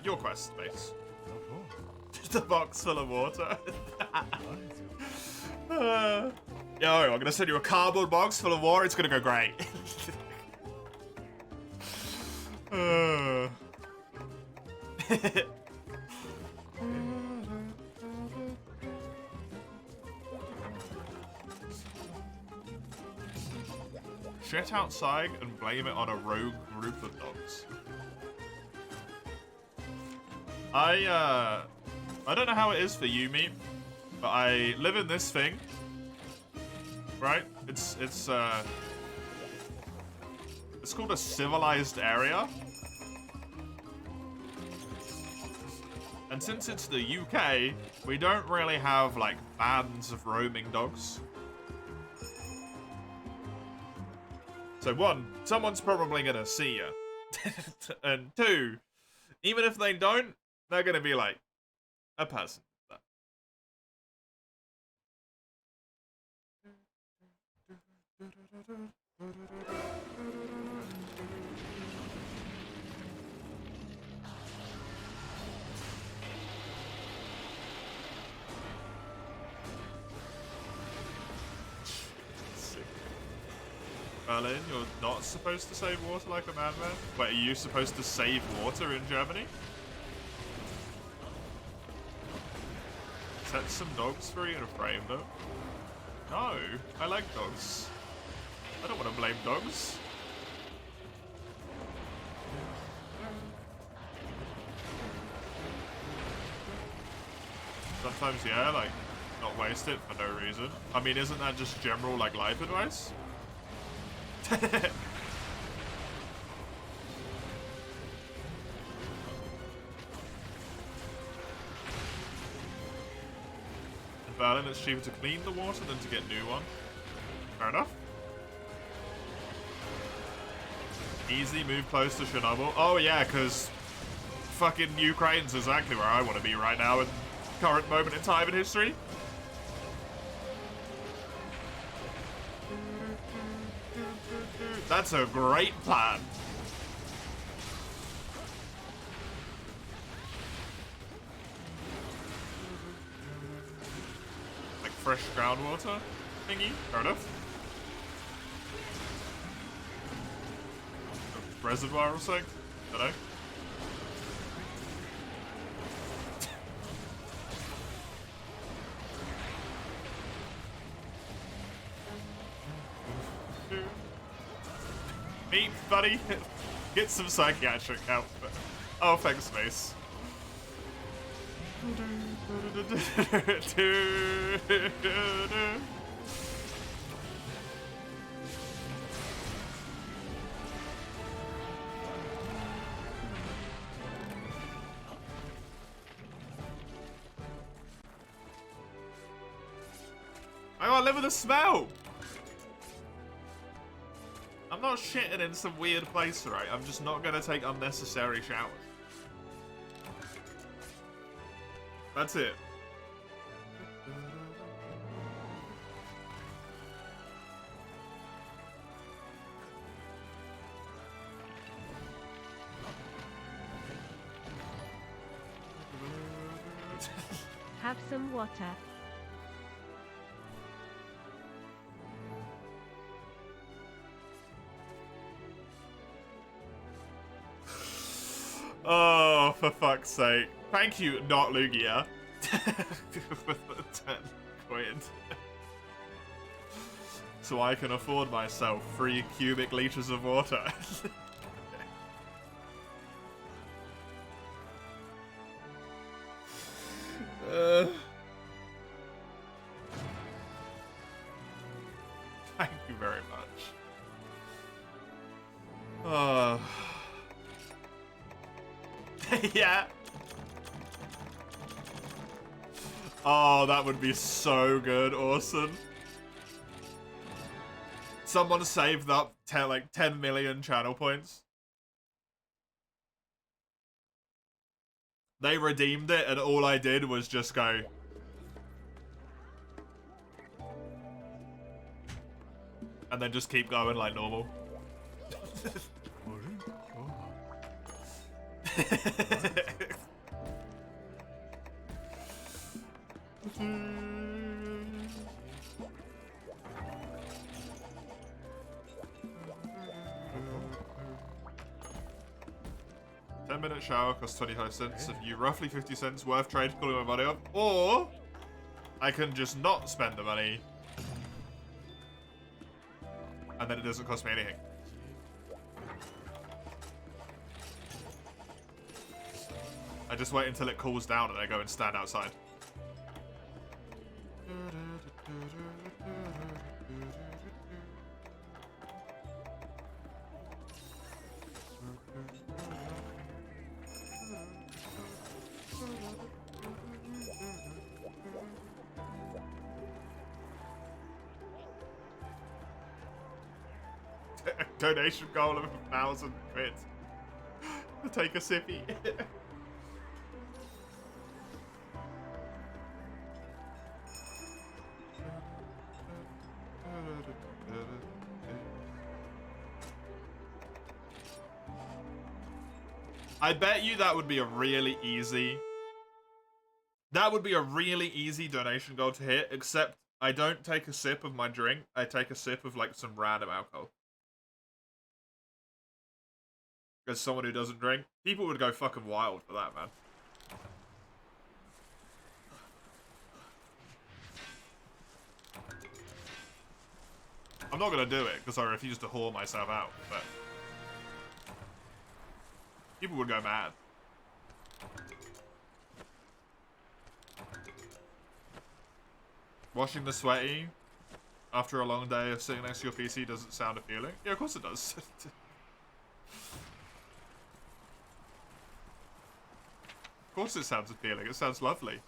Your quest, base. Just a box full of water. Yo, I'm gonna send you a cardboard box full of water. It's gonna go great. Shit outside and blame it on a rogue group of dogs. I don't know how it is for you, Meep, but I live in this thing, right? It's called a civilized area. And since it's the UK, we don't really have, like, bands of roaming dogs. So one, someone's probably gonna see you. And two, even if they don't, they're gonna be like, a person. Berlin, you're not supposed to save water like a madman? Wait, are you supposed to save water in Germany? Set some dogs free in a frame, though. No, I like dogs. I don't want to blame dogs. Sometimes, yeah, like, not waste it for no reason. I mean, isn't that just general, like, life advice? In Berlin, it's cheaper to clean the water than to get new one. Fair enough. Easy, move close to Chernobyl. Oh yeah, because fucking Ukraine's exactly where I want to be right now in current moment in time in history. That's a great plan. Like fresh groundwater thingy? Fair enough. A reservoir or something? Don't know. Meet, buddy. Get some psychiatric help. Oh, thanks, Mace. can't live with the smell. I'm not shitting in some weird place, right? I'm just not gonna take unnecessary showers. That's it.
Have some water.
Oh, for fuck's sake. Thank you, not Lugia. For 10 quid. So I can afford myself 3 cubic liters of water. Thank you very much. Yeah. Oh, that would be so good, Orson. Someone saved up 10 million channel points. They redeemed it, and all I did was just go. And then just keep going like normal. 10-minute shower costs 25 cents. If you roughly 50 cents worth trade calling my money up, or I can just not spend the money, and then it doesn't cost me anything. I just wait until it cools down and I go and stand outside. Donation goal of 1,000 quid to take a sippy. I bet you that would be a really easy... That would be a really easy donation goal to hit, except I don't take a sip of my drink, I take a sip of, like, some random alcohol. As someone who doesn't drink, people would go fucking wild for that, man. I'm not gonna do it, because I refuse to whore myself out, but... people would go mad. Washing the sweaty after a long day of sitting next to your PC doesn't sound appealing. Yeah, of course it does. Of course it sounds appealing. It sounds lovely.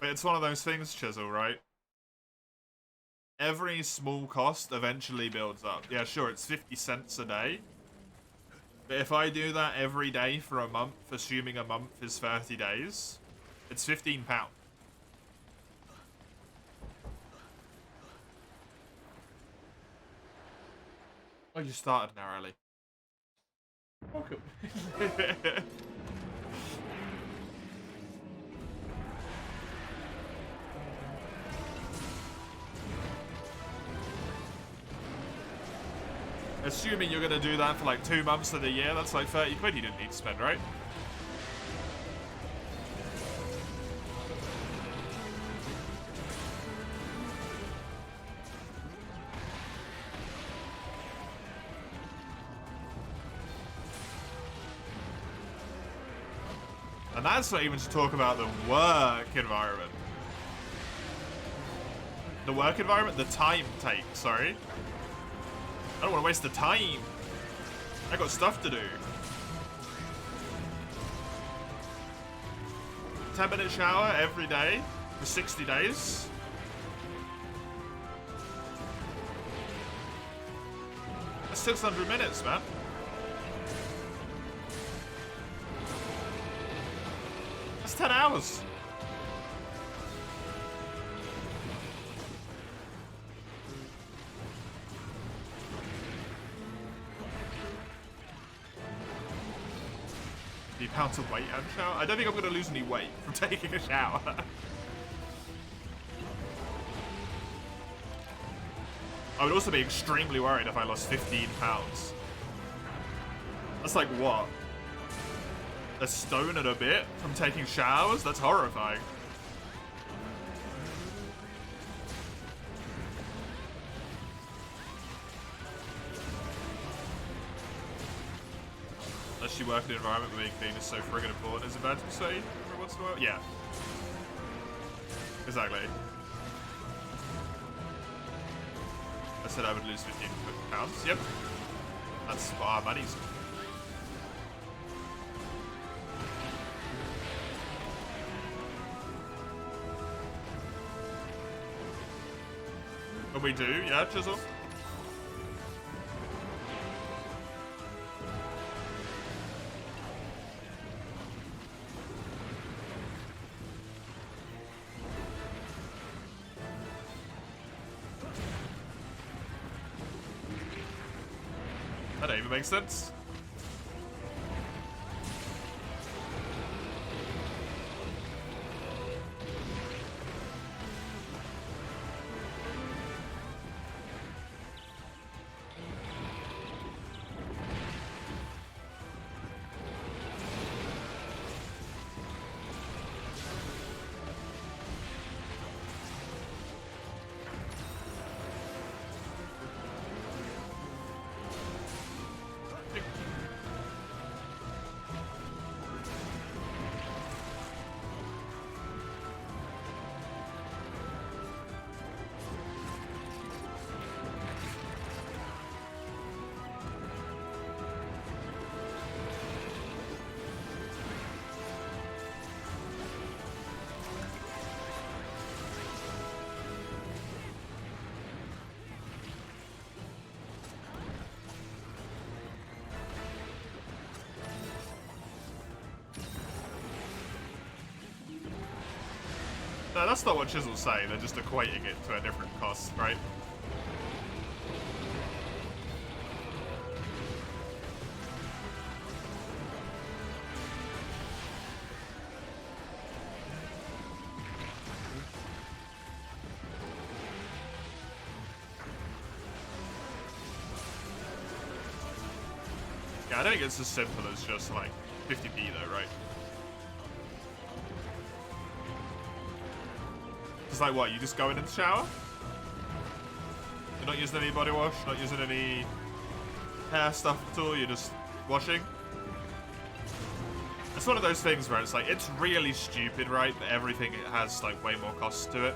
But it's one of those things, Chisel, right? Every small cost eventually builds up. Yeah, sure, it's 50 cents a day. But if I do that every day for a month, assuming a month is 30 days, it's £15. Oh, you started narrowly. Welcome. Assuming you're gonna do that for like 2 months of the year, that's like 30 quid you didn't need to spend, right? And that's not even to talk about the work environment. The work environment? The time take, sorry. I don't want to waste the time. I got stuff to do. 10-minute shower every day for 60 days. That's 600 minutes, man. That's 10 hours. Pounds of weight and shower. I don't think I'm going to lose any weight from taking a shower. I would also be extremely worried if I lost 15 pounds. That's like what? A stone and a bit from taking showers? That's horrifying. Unless you work in an environment where being clean is so friggin' important, is it bad to say every once in a while? Yeah. Exactly. I said I would lose 15 pounds. Yep. That's our money's. But we do, yeah, Chisel? That even makes sense. No, that's not what Chisel's saying. They're just equating it to a different cost, right? Yeah, I don't think it's as simple as just like 50p though, right? It's like what, you just go in the shower? You're not using any body wash, not using any hair stuff at all, you're just washing? It's one of those things where it's like, it's really stupid, right? That everything has like way more costs to it.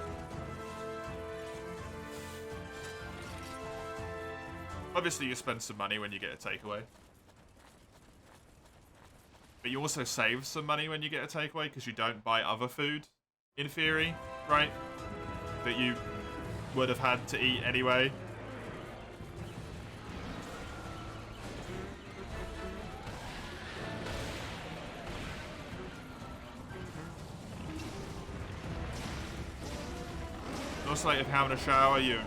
Obviously you spend some money when you get a takeaway. But you also save some money when you get a takeaway because you don't buy other food, in theory, right? That you would have had to eat anyway. Also, like if you're having a shower, you're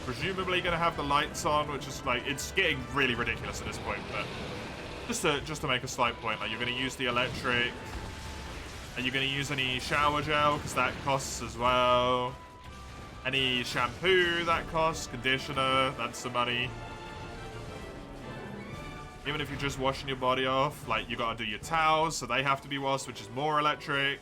presumably gonna have the lights on, which is like, it's getting really ridiculous at this point, but just to make a slight point, like you're gonna use the electric. Are you going to use any shower gel? Because that costs as well. Any shampoo? That costs. Conditioner? That's some money. Even if you're just washing your body off, like, you got to do your towels, so they have to be washed, which is more electric.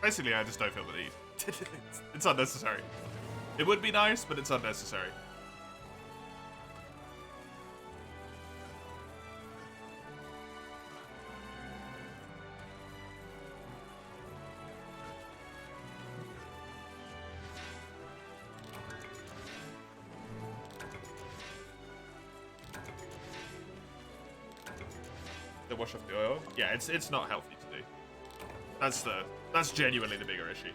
Basically, I just don't feel the need. It's unnecessary. It would be nice, but it's unnecessary. They wash off the oil. Yeah, it's not healthy to do. That's genuinely the bigger issue.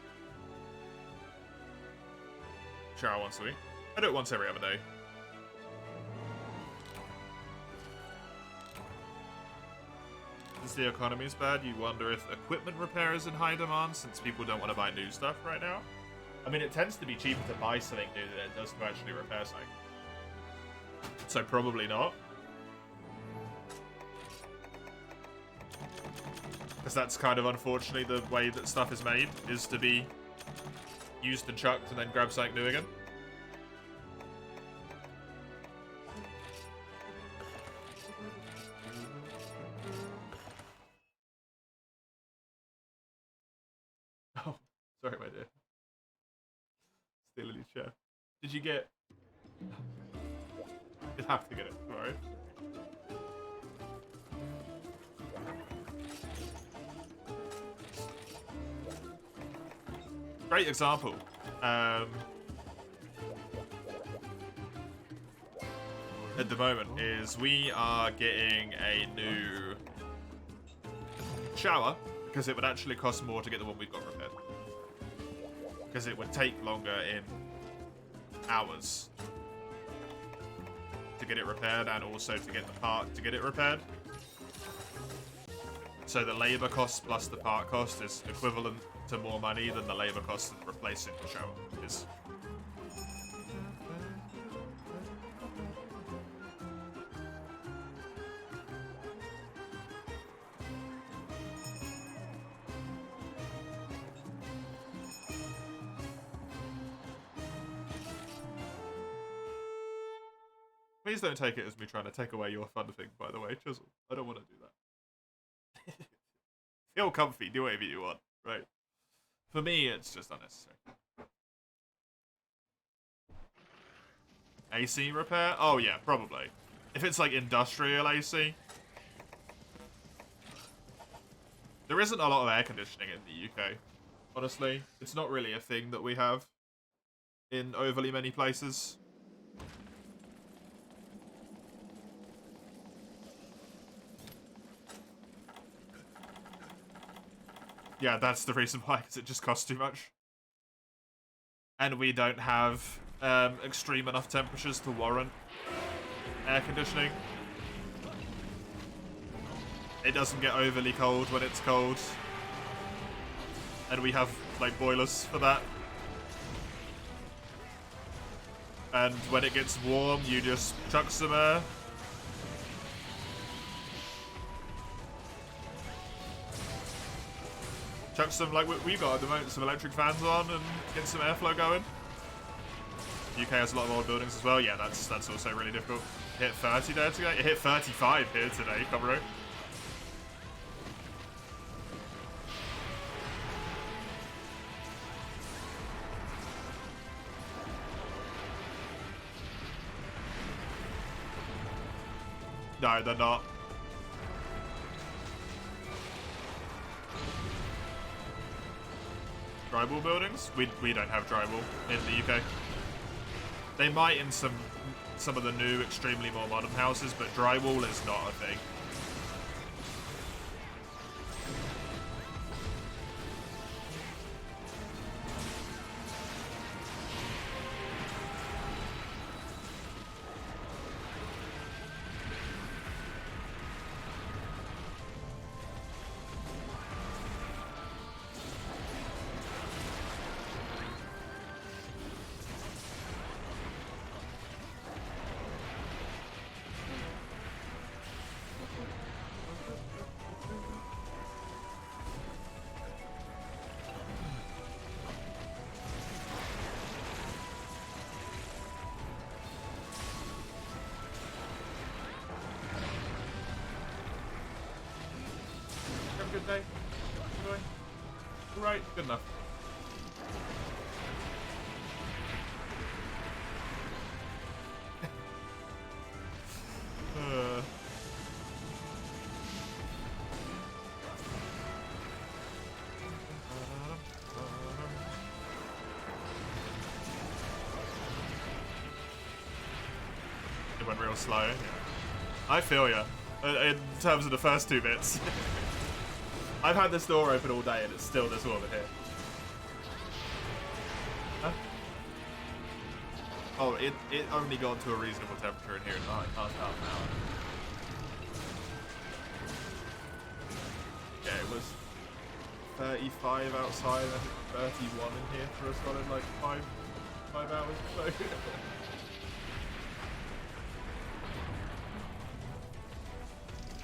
Shower once a week. I do it once every other day. Since the economy is bad, you wonder if equipment repair is in high demand since people don't want to buy new stuff right now. I mean, it tends to be cheaper to buy something new than it does to actually repair something. So probably not. Because that's kind of unfortunately the way that stuff is made, is to be used and chucked and then grab something new again. Oh, sorry, my dear. Still in his chair. Did you get... You'll have to get it, alright? Great example. At the moment is we are getting a new shower because it would actually cost more to get the one we've got repaired. Because it would take longer in hours to get it repaired and also to get the part to get it repaired. So the labor cost plus the part cost is equivalent to more money than the labor cost of replacing the shower is. Please don't take it as me trying to take away your fun thing, by the way, Chisel. I don't want to do that. Feel comfy, do whatever you want, right? For me, it's just unnecessary. AC repair? Oh yeah, probably. If it's like industrial AC. There isn't a lot of air conditioning in the UK, honestly. It's not really a thing that we have in overly many places. Yeah, that's the reason why, because it just costs too much. And we don't have extreme enough temperatures to warrant air conditioning. It doesn't get overly cold when it's cold. And we have, like, boilers for that. And when it gets warm, you just chuck some air. Chuck some, like we've got at the moment, some electric fans on and get some airflow going. UK has a lot of old buildings as well. Yeah, that's also really difficult. Hit 30 there today. It hit 35 here today, Cobro. No, they're not. Drywall buildings? We don't have drywall in the UK. They might in some of the new, extremely more modern houses, but drywall is not a thing. Good day. Enjoy. Alright, good enough. It went real slow. Yeah. I feel ya. In terms of the first 2 bits. I've had this door open all day and it's still this over here. Huh? Oh, it only got to a reasonable temperature in here at night. Past half an hour. Yeah, it was 35 outside, I think 31 in here for a solid like 5 hours or so.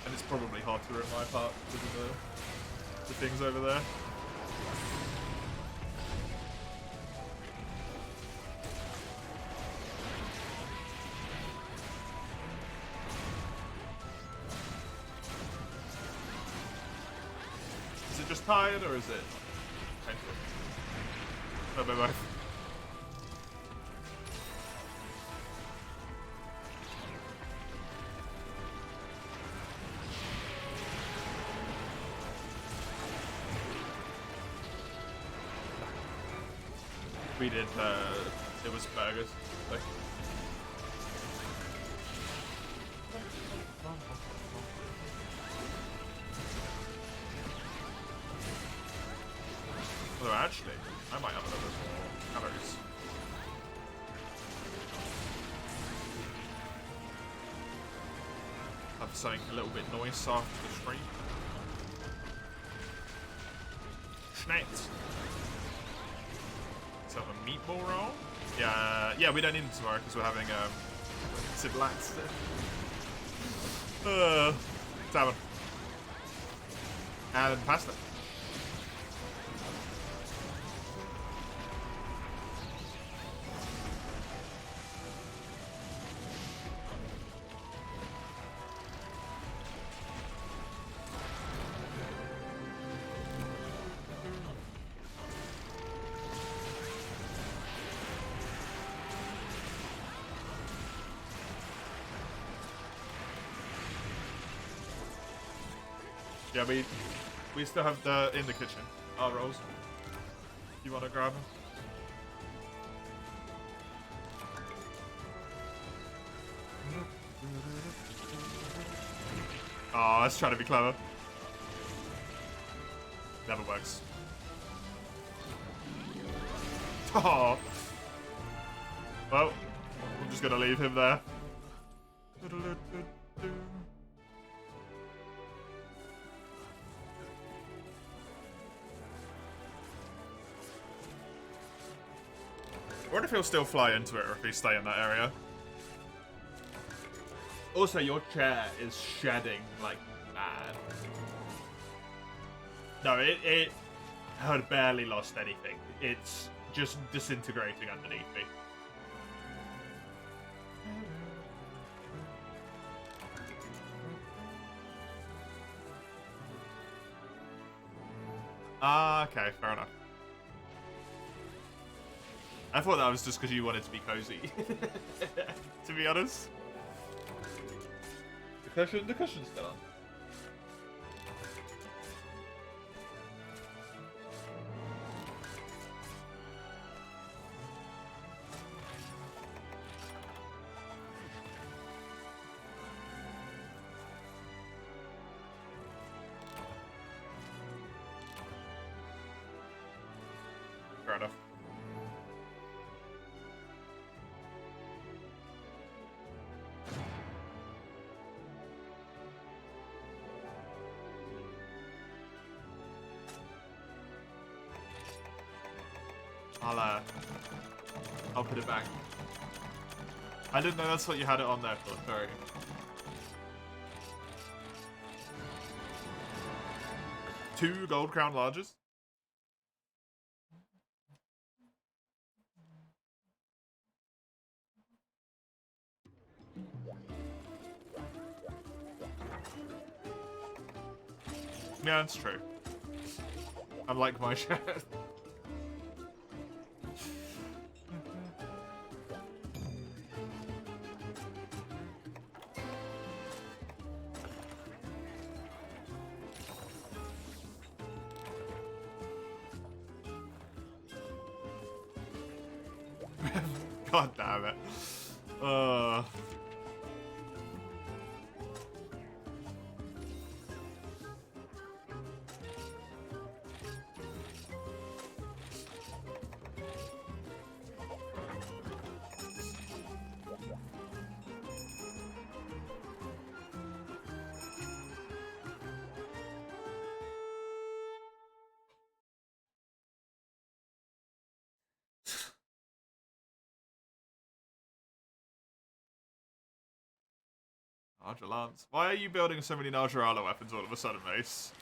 And it's probably hotter in my part because of the things over there. Is it just tired or is it painful? Oh, bye bye. We did, it was burgers. Like. Although actually, I might have a little bit more calories. Have something a little bit noise after the stream. Schneid. Let's have a meatball roll. Yeah, we don't need it tomorrow because we're having Sidlax. Salmon. And pasta. Yeah, we still have the in the kitchen. Our rolls. You want to grab them? Oh, let's try to be clever. Never works. Oh. Well, I'm just gonna leave him there. I wonder if he'll still fly into it or if he stay in that area. Also, your chair is shedding like bad. No, it had barely lost anything. It's just disintegrating underneath me. Ah, okay, fair enough. I thought that was just because you wanted to be cozy. To be honest. The cushion's still on. Fair enough. I'll put it back. I didn't know that's what you had it on there for. Sorry. Two gold crown larges. Yeah, that's true. Unlike my shirt. God damn it. Larger lance. Why are you building so many Najarala weapons all of a sudden, Mace?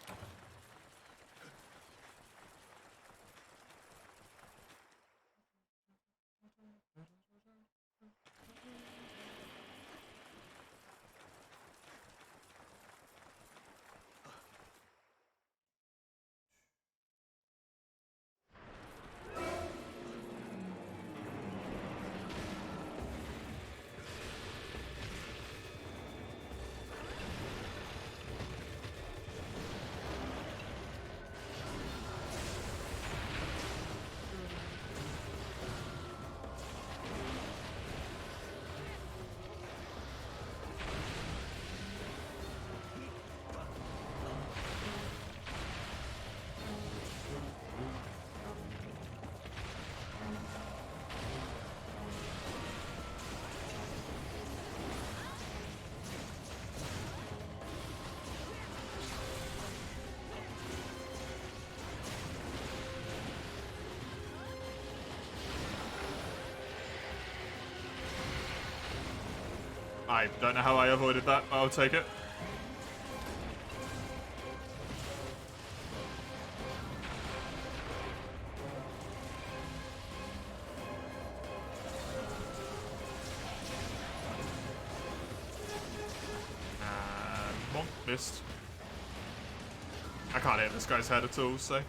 I don't know how I avoided that, but I'll take it. And monk missed. I can't hit this guy's head at all, so.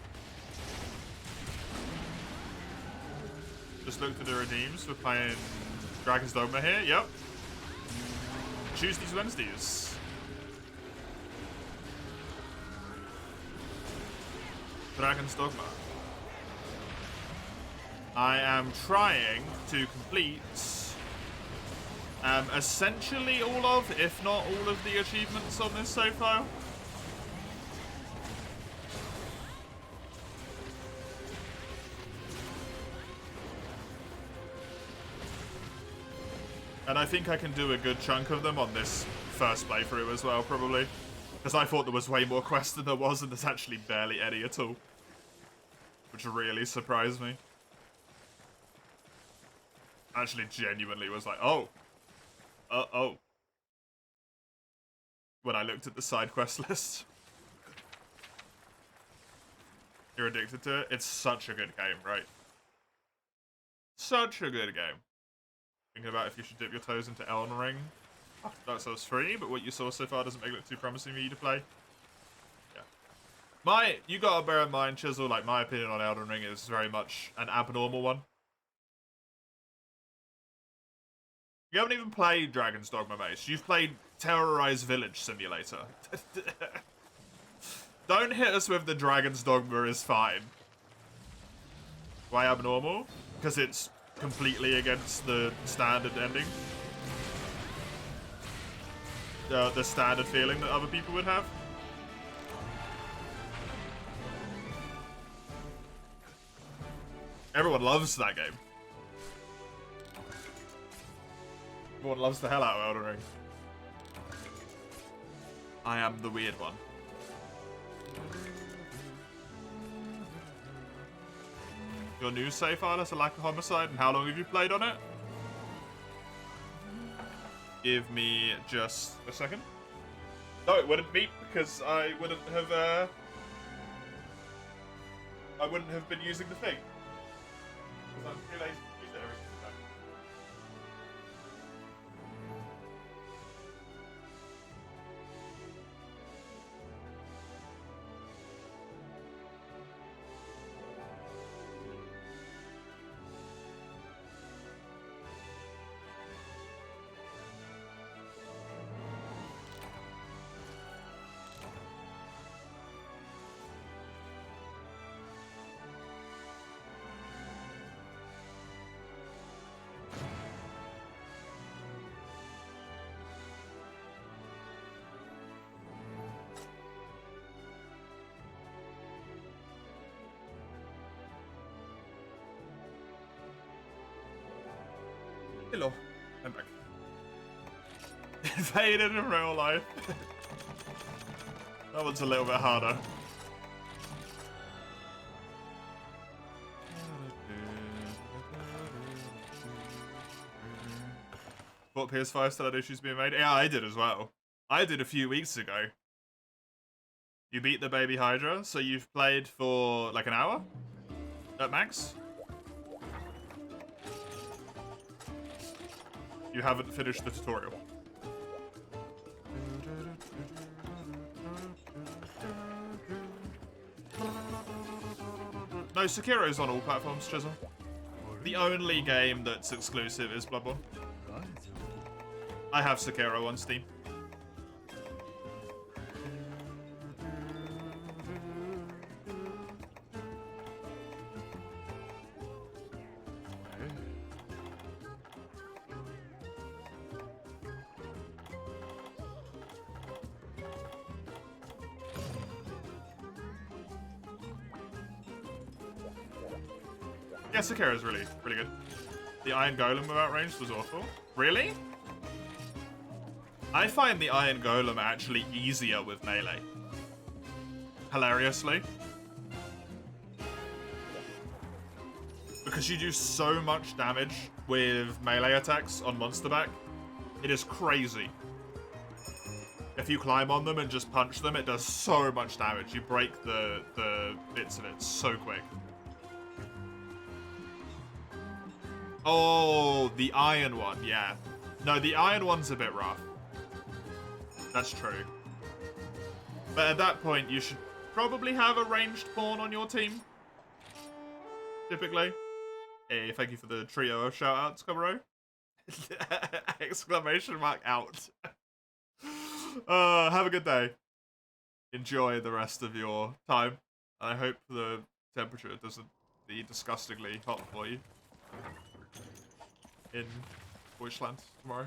Just look to the redeems. We're playing Dragon's Dogma here, yep. Tuesdays, Wednesdays. Dragon's Dogma. I am trying to complete essentially all of, if not all of the achievements on this so far. And I think I can do a good chunk of them on this first playthrough as well, probably. Because I thought there was way more quests than there was, and there's actually barely any at all. Which really surprised me. Actually, genuinely was like, oh. Oh. When I looked at the side quest list. You're addicted to it? It's such a good game, right? Such a good game. Thinking about if you should dip your toes into Elden Ring. Dark Souls 3, but what you saw so far doesn't make it look too promising for you to play. Yeah. You gotta bear in mind, Chisel, like, my opinion on Elden Ring is very much an abnormal one. You haven't even played Dragon's Dogma, Mace. You've played Terrorized Village Simulator. Don't hit us with the Dragon's Dogma is fine. Why abnormal? Because it's completely against the standard ending. The standard feeling that other people would have. Everyone loves that game. Everyone loves the hell out of Elden Ring. I am the weird one. Your news save file has a lack of homicide, and how long have you played on it? Give me just a second. No, it wouldn't be, because I wouldn't have been using the thing. Because I'm too lazy to use it every single time. Hello. I'm back. Invaded in real life. That one's a little bit harder. What PS5 still had issues being made? Yeah, I did as well. I did a few weeks ago. You beat the baby Hydra, so you've played for like an hour at max? You haven't finished the tutorial. No, Sekiro's on all platforms, Chisel. The only game that's exclusive is Bloodborne. I have Sekiro on Steam. Yeah, Sekiro's really good. The Iron Golem without range was awful. Really? I find the Iron Golem actually easier with melee. Hilariously. Because you do so much damage with melee attacks on monster back. It is crazy. If you climb on them and just punch them, it does so much damage. You break the bits of it so quick. Oh, the iron one, yeah. No, the iron one's a bit rough. That's true. But at that point, you should probably have a ranged pawn on your team. Typically. Hey, thank you for the trio of shoutouts, Comro. Exclamation mark out. Have a good day. Enjoy the rest of your time. I hope the temperature doesn't be disgustingly hot for you in Bushland tomorrow.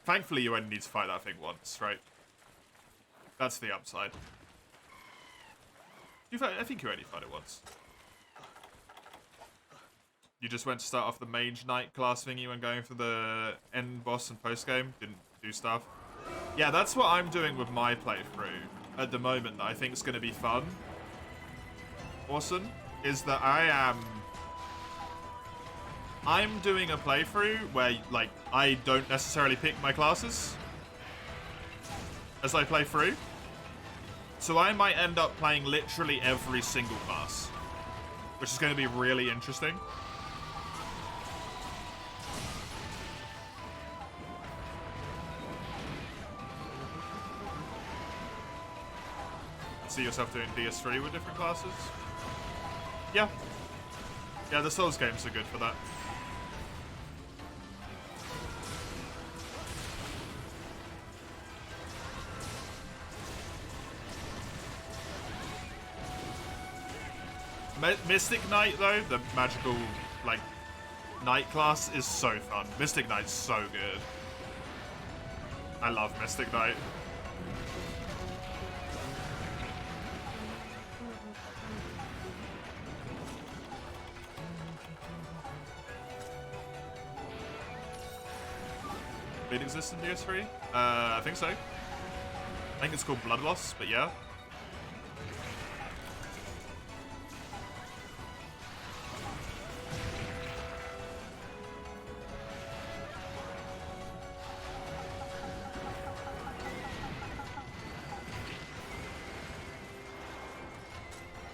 Thankfully, you only need to fight that thing once, right? That's the upside. I think you only fight it once. You just went to start off the Mage Knight class thingy when going for the end boss and post game. Didn't do stuff. Yeah, that's what I'm doing with my playthrough at the moment that I think is going to be fun. Awesome. Is that I'm doing a playthrough where, like, I don't necessarily pick my classes as I play through. So I might end up playing literally every single class, which is going to be really interesting. See yourself doing DS3 with different classes? Yeah. Yeah, the Souls games are good for that. Mystic Knight, though, the magical, like, knight class is so fun. Mystic Knight's so good. I love Mystic Knight. It exists in DS3? I think so. I think it's called Blood Loss, but yeah.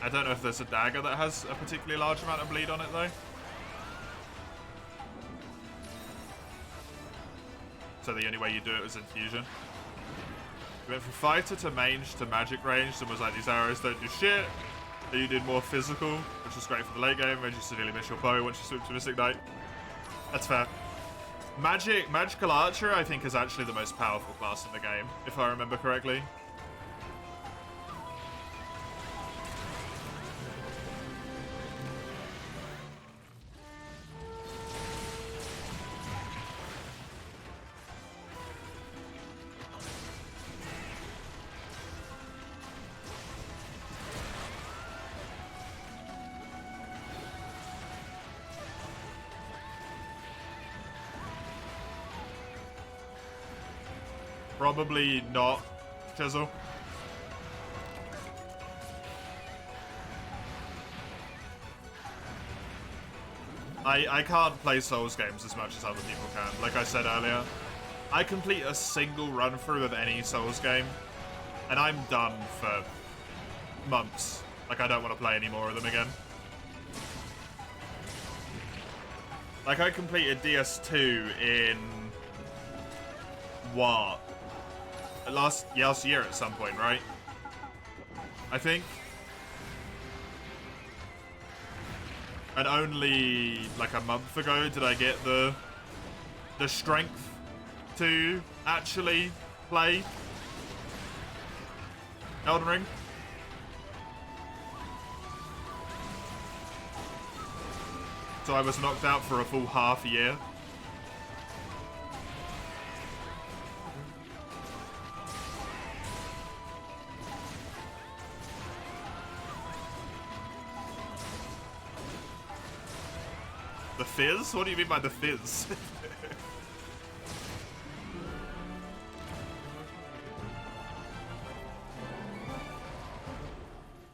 I don't know if there's a dagger that has a particularly large amount of bleed on it, though. So the only way you do it was infusion. You went from fighter to mage to magic range and was like, these arrows don't do shit. Then you did more physical, which was great for the late game, made you severely miss your bow once you switched to Mystic Knight. That's fair. Magical Archer, I think, is actually the most powerful class in the game, if I remember correctly. Probably not, Chisel. I can't play Souls games as much as other people can. Like I said earlier, I complete a single run through of any Souls game, and I'm done for months. Like, I don't want to play any more of them again. Like, I completed DS2 in... what? Last year at some point, right? I think. And only like a month ago did I get the strength to actually play Elden Ring. So I was knocked out for a full half year. The fizz? What do you mean by the fizz?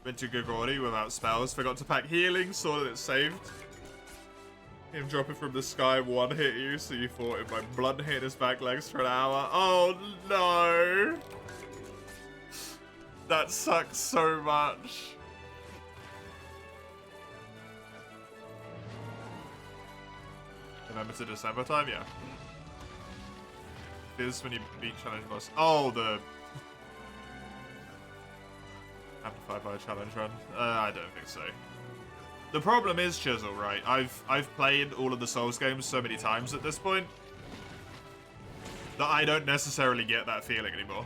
Went to Gogori without spells. Forgot to pack healing. Saw that it saved. Him dropping from the sky one hit you, so you fought him by blunt hitting his back legs for an hour. Oh no! That sucks so much. November to December time, yeah. Fizz when you beat challenge boss. Oh, the amplified by a challenge run. I don't think so. The problem is, Chisel, right? I've played all of the Souls games so many times at this point that I don't necessarily get that feeling anymore.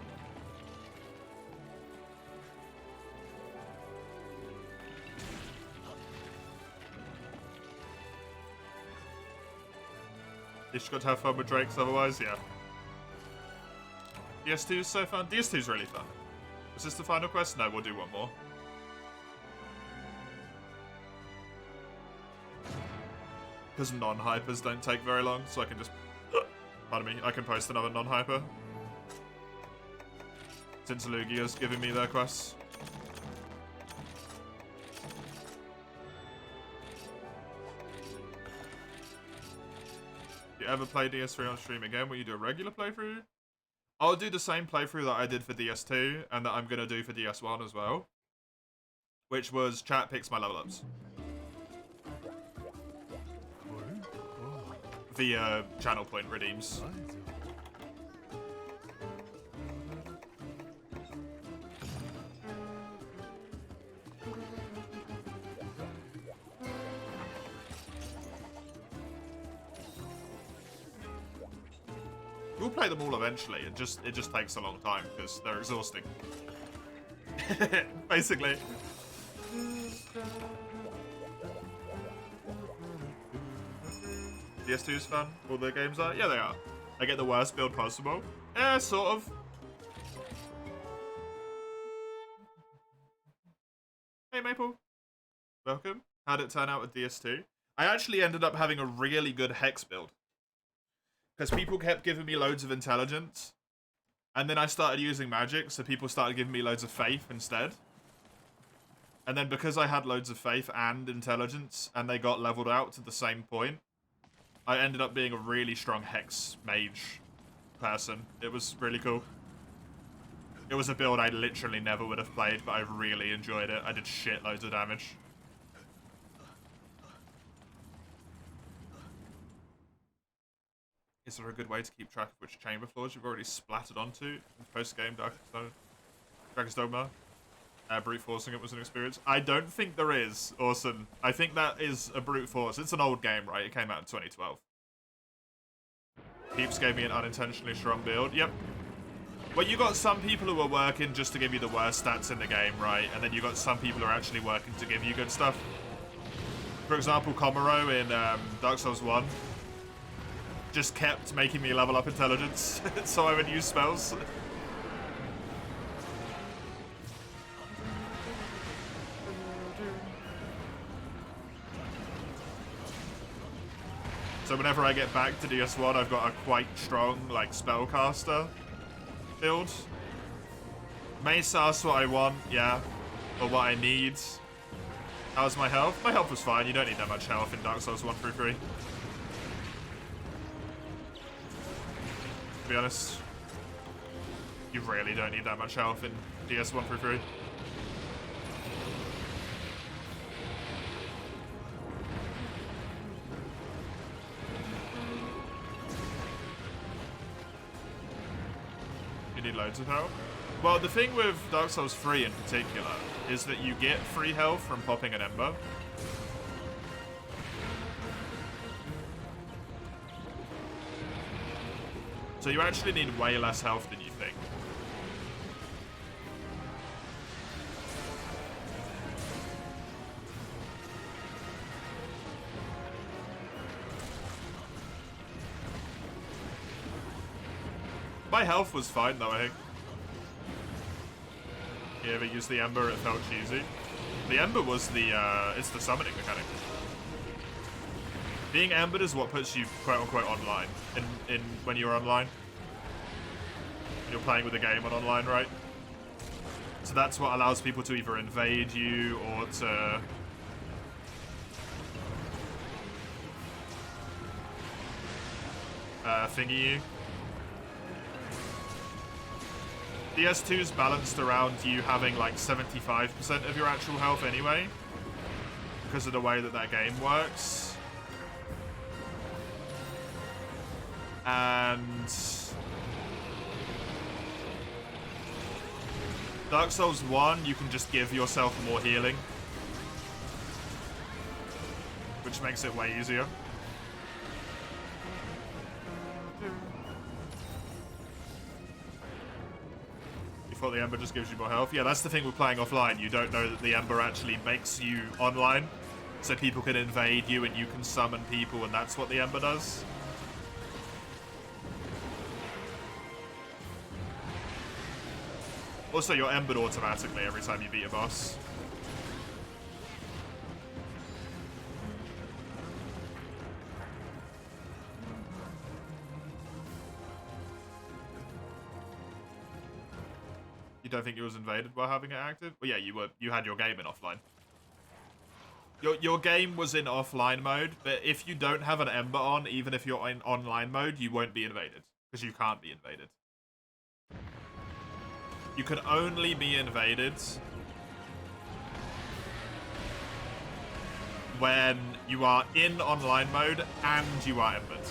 You just got to have fun with Drakes otherwise, yeah. DS2 is so fun. DS2 is really fun. Is this the final quest? No, we'll do one more. Because non-hypers don't take very long, so I can just... pardon me, I can post another non-hyper. Since Lugia's giving me their quests. You ever play DS3 on stream again? Will you do a regular playthrough? I'll do the same playthrough that I did for DS2 and that I'm going to do for DS1 as well. Which was chat picks my level ups. Via channel point redeems. We'll play them all eventually. It just takes a long time because they're exhausting. Basically. DS2 is fun. All the games are. Yeah, they are. I get the worst build possible. Yeah, sort of. Hey, Maple. Welcome. How'd it turn out with DS2? I actually ended up having a really good Hex build. Because people kept giving me loads of intelligence. And then I started using magic, so people started giving me loads of faith instead. And then because I had loads of faith and intelligence, and they got leveled out to the same point, I ended up being a really strong Hex mage person. It was really cool. It was a build I literally never would have played, but I really enjoyed it. I did shitloads of damage. Is there a good way to keep track of which chamber floors you've already splattered onto in post-game Dragon's Dogma? Brute forcing it was an experience. I don't think there is, Orson. I think that is a brute force. It's an old game, right? It came out in 2012. Peeps gave me an unintentionally strong build. Yep. Well, you got some people who are working just to give you the worst stats in the game, right? And then you got some people who are actually working to give you good stuff. For example, Komuro in Dark Souls 1 just kept making me level up intelligence, so I would use spells. So whenever I get back to DS1, I've got a quite strong, like, spellcaster build. May Sass what I want, yeah, or what I need. How's my health? My health was fine. You don't need that much health in Dark Souls 1 through 3. To be honest, you really don't need that much health in DS 1 through 3. You need loads of health. Well, the thing with Dark Souls 3 in particular is that you get free health from popping an ember. So you actually need way less health than you think. My health was fine though, I think. Yeah, but use the ember, it felt cheesy. The ember was the, it's the summoning mechanic. Being embered is what puts you quote-unquote online, when you're online. You're playing with the game on online, right? So that's what allows people to either invade you or to... thingy you. DS2 is balanced around you having like 75% of your actual health anyway, because of the way that that game works. And Dark Souls 1, you can just give yourself more healing, which makes it way easier. You thought the Ember just gives you more health? Yeah, that's the thing with playing offline. You don't know that the Ember actually makes you online, so people can invade you and you can summon people, and that's what the Ember does. Also, you're embered automatically every time you beat a boss. You don't think you was invaded by having it active? Well, yeah, you were. You had your game in offline. Your game was in offline mode, but if you don't have an ember on, even if you're in online mode, you won't be invaded because you can't be invaded. You can only be invaded when you are in online mode and you are embered.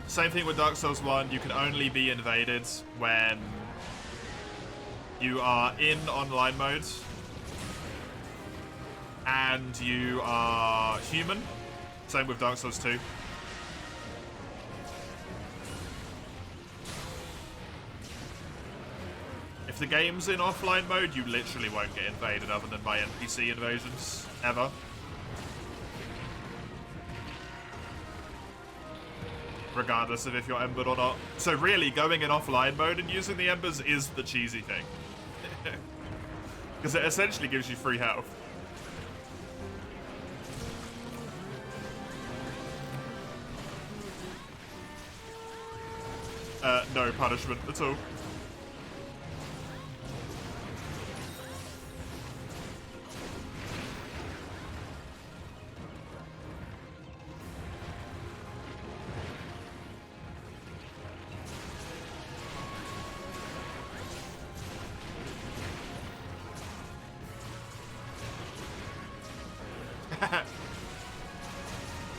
Same thing with Dark Souls 1, you can only be invaded when you are in online mode and you are human. Same with Dark Souls 2. If the game's in offline mode, you literally won't get invaded other than by NPC invasions, ever. Regardless of if you're embered or not. So really, going in offline mode and using the embers is the cheesy thing. Because it essentially gives you free health. No punishment at all.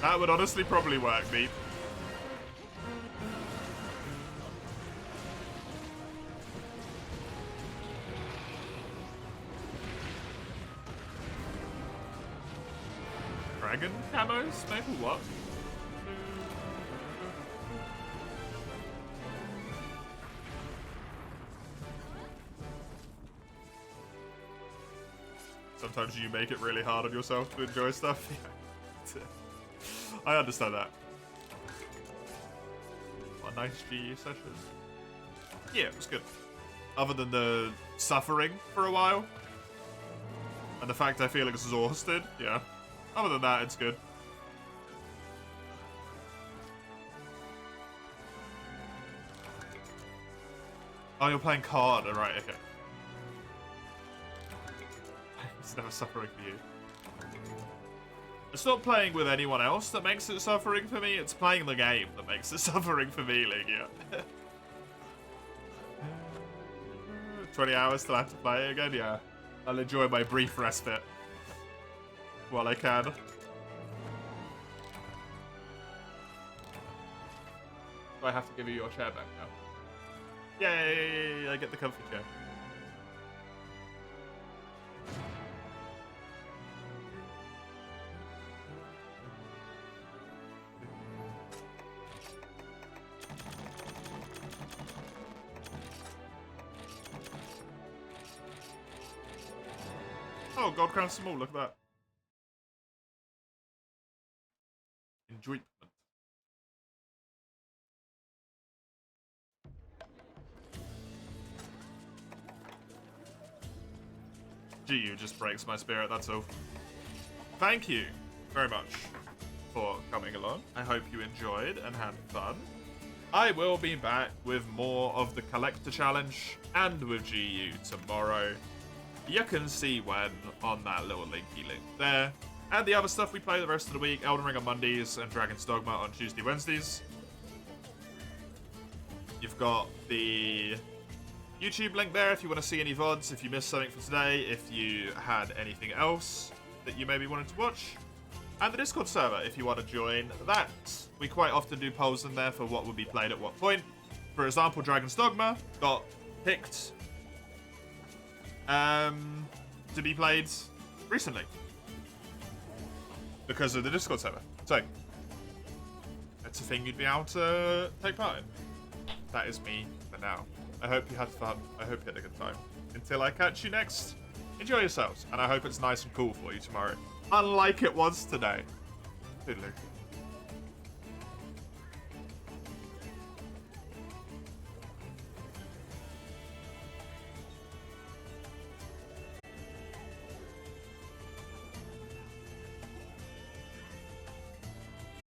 That would honestly probably work, Beep. Dragon camos? Maybe what? Sometimes you make it really hard on yourself to enjoy stuff. Yeah. I understand that. What a nice GE session. Yeah, it was good. Other than the suffering for a while. And the fact I feel exhausted, yeah. Other than that, it's good. Oh, you're playing card, right, okay. It's never suffering for you. It's not playing with anyone else that makes it suffering for me. It's playing the game that makes it suffering for me, Legia. 20 hours till I have to play it again? Yeah. I'll enjoy my brief respite while I can. Do I have to give you your chair back now? Yay! I get the comfy chair. Oh, gold crown small, look at that. Enjoyment. GU just breaks my spirit, that's all. Thank you very much for coming along. I hope you enjoyed and had fun. I will be back with more of the Collector Challenge and with GU tomorrow. You can see when on that little linky link there. And the other stuff we play the rest of the week, Elden Ring on Mondays and Dragon's Dogma on Tuesday, Wednesdays. You've got the YouTube link there if you want to see any VODs, if you missed something for today, if you had anything else that you maybe wanted to watch. And the Discord server if you want to join that. We quite often do polls in there for what would be played at what point. For example, Dragon's Dogma got picked to be played recently because of the Discord server. So, it's a thing you'd be able to take part in. That is me for now. I hope you had fun. I hope you had a good time. Until I catch you next, enjoy yourselves, and I hope it's nice and cool for you tomorrow. Unlike it was today. Toodaloo.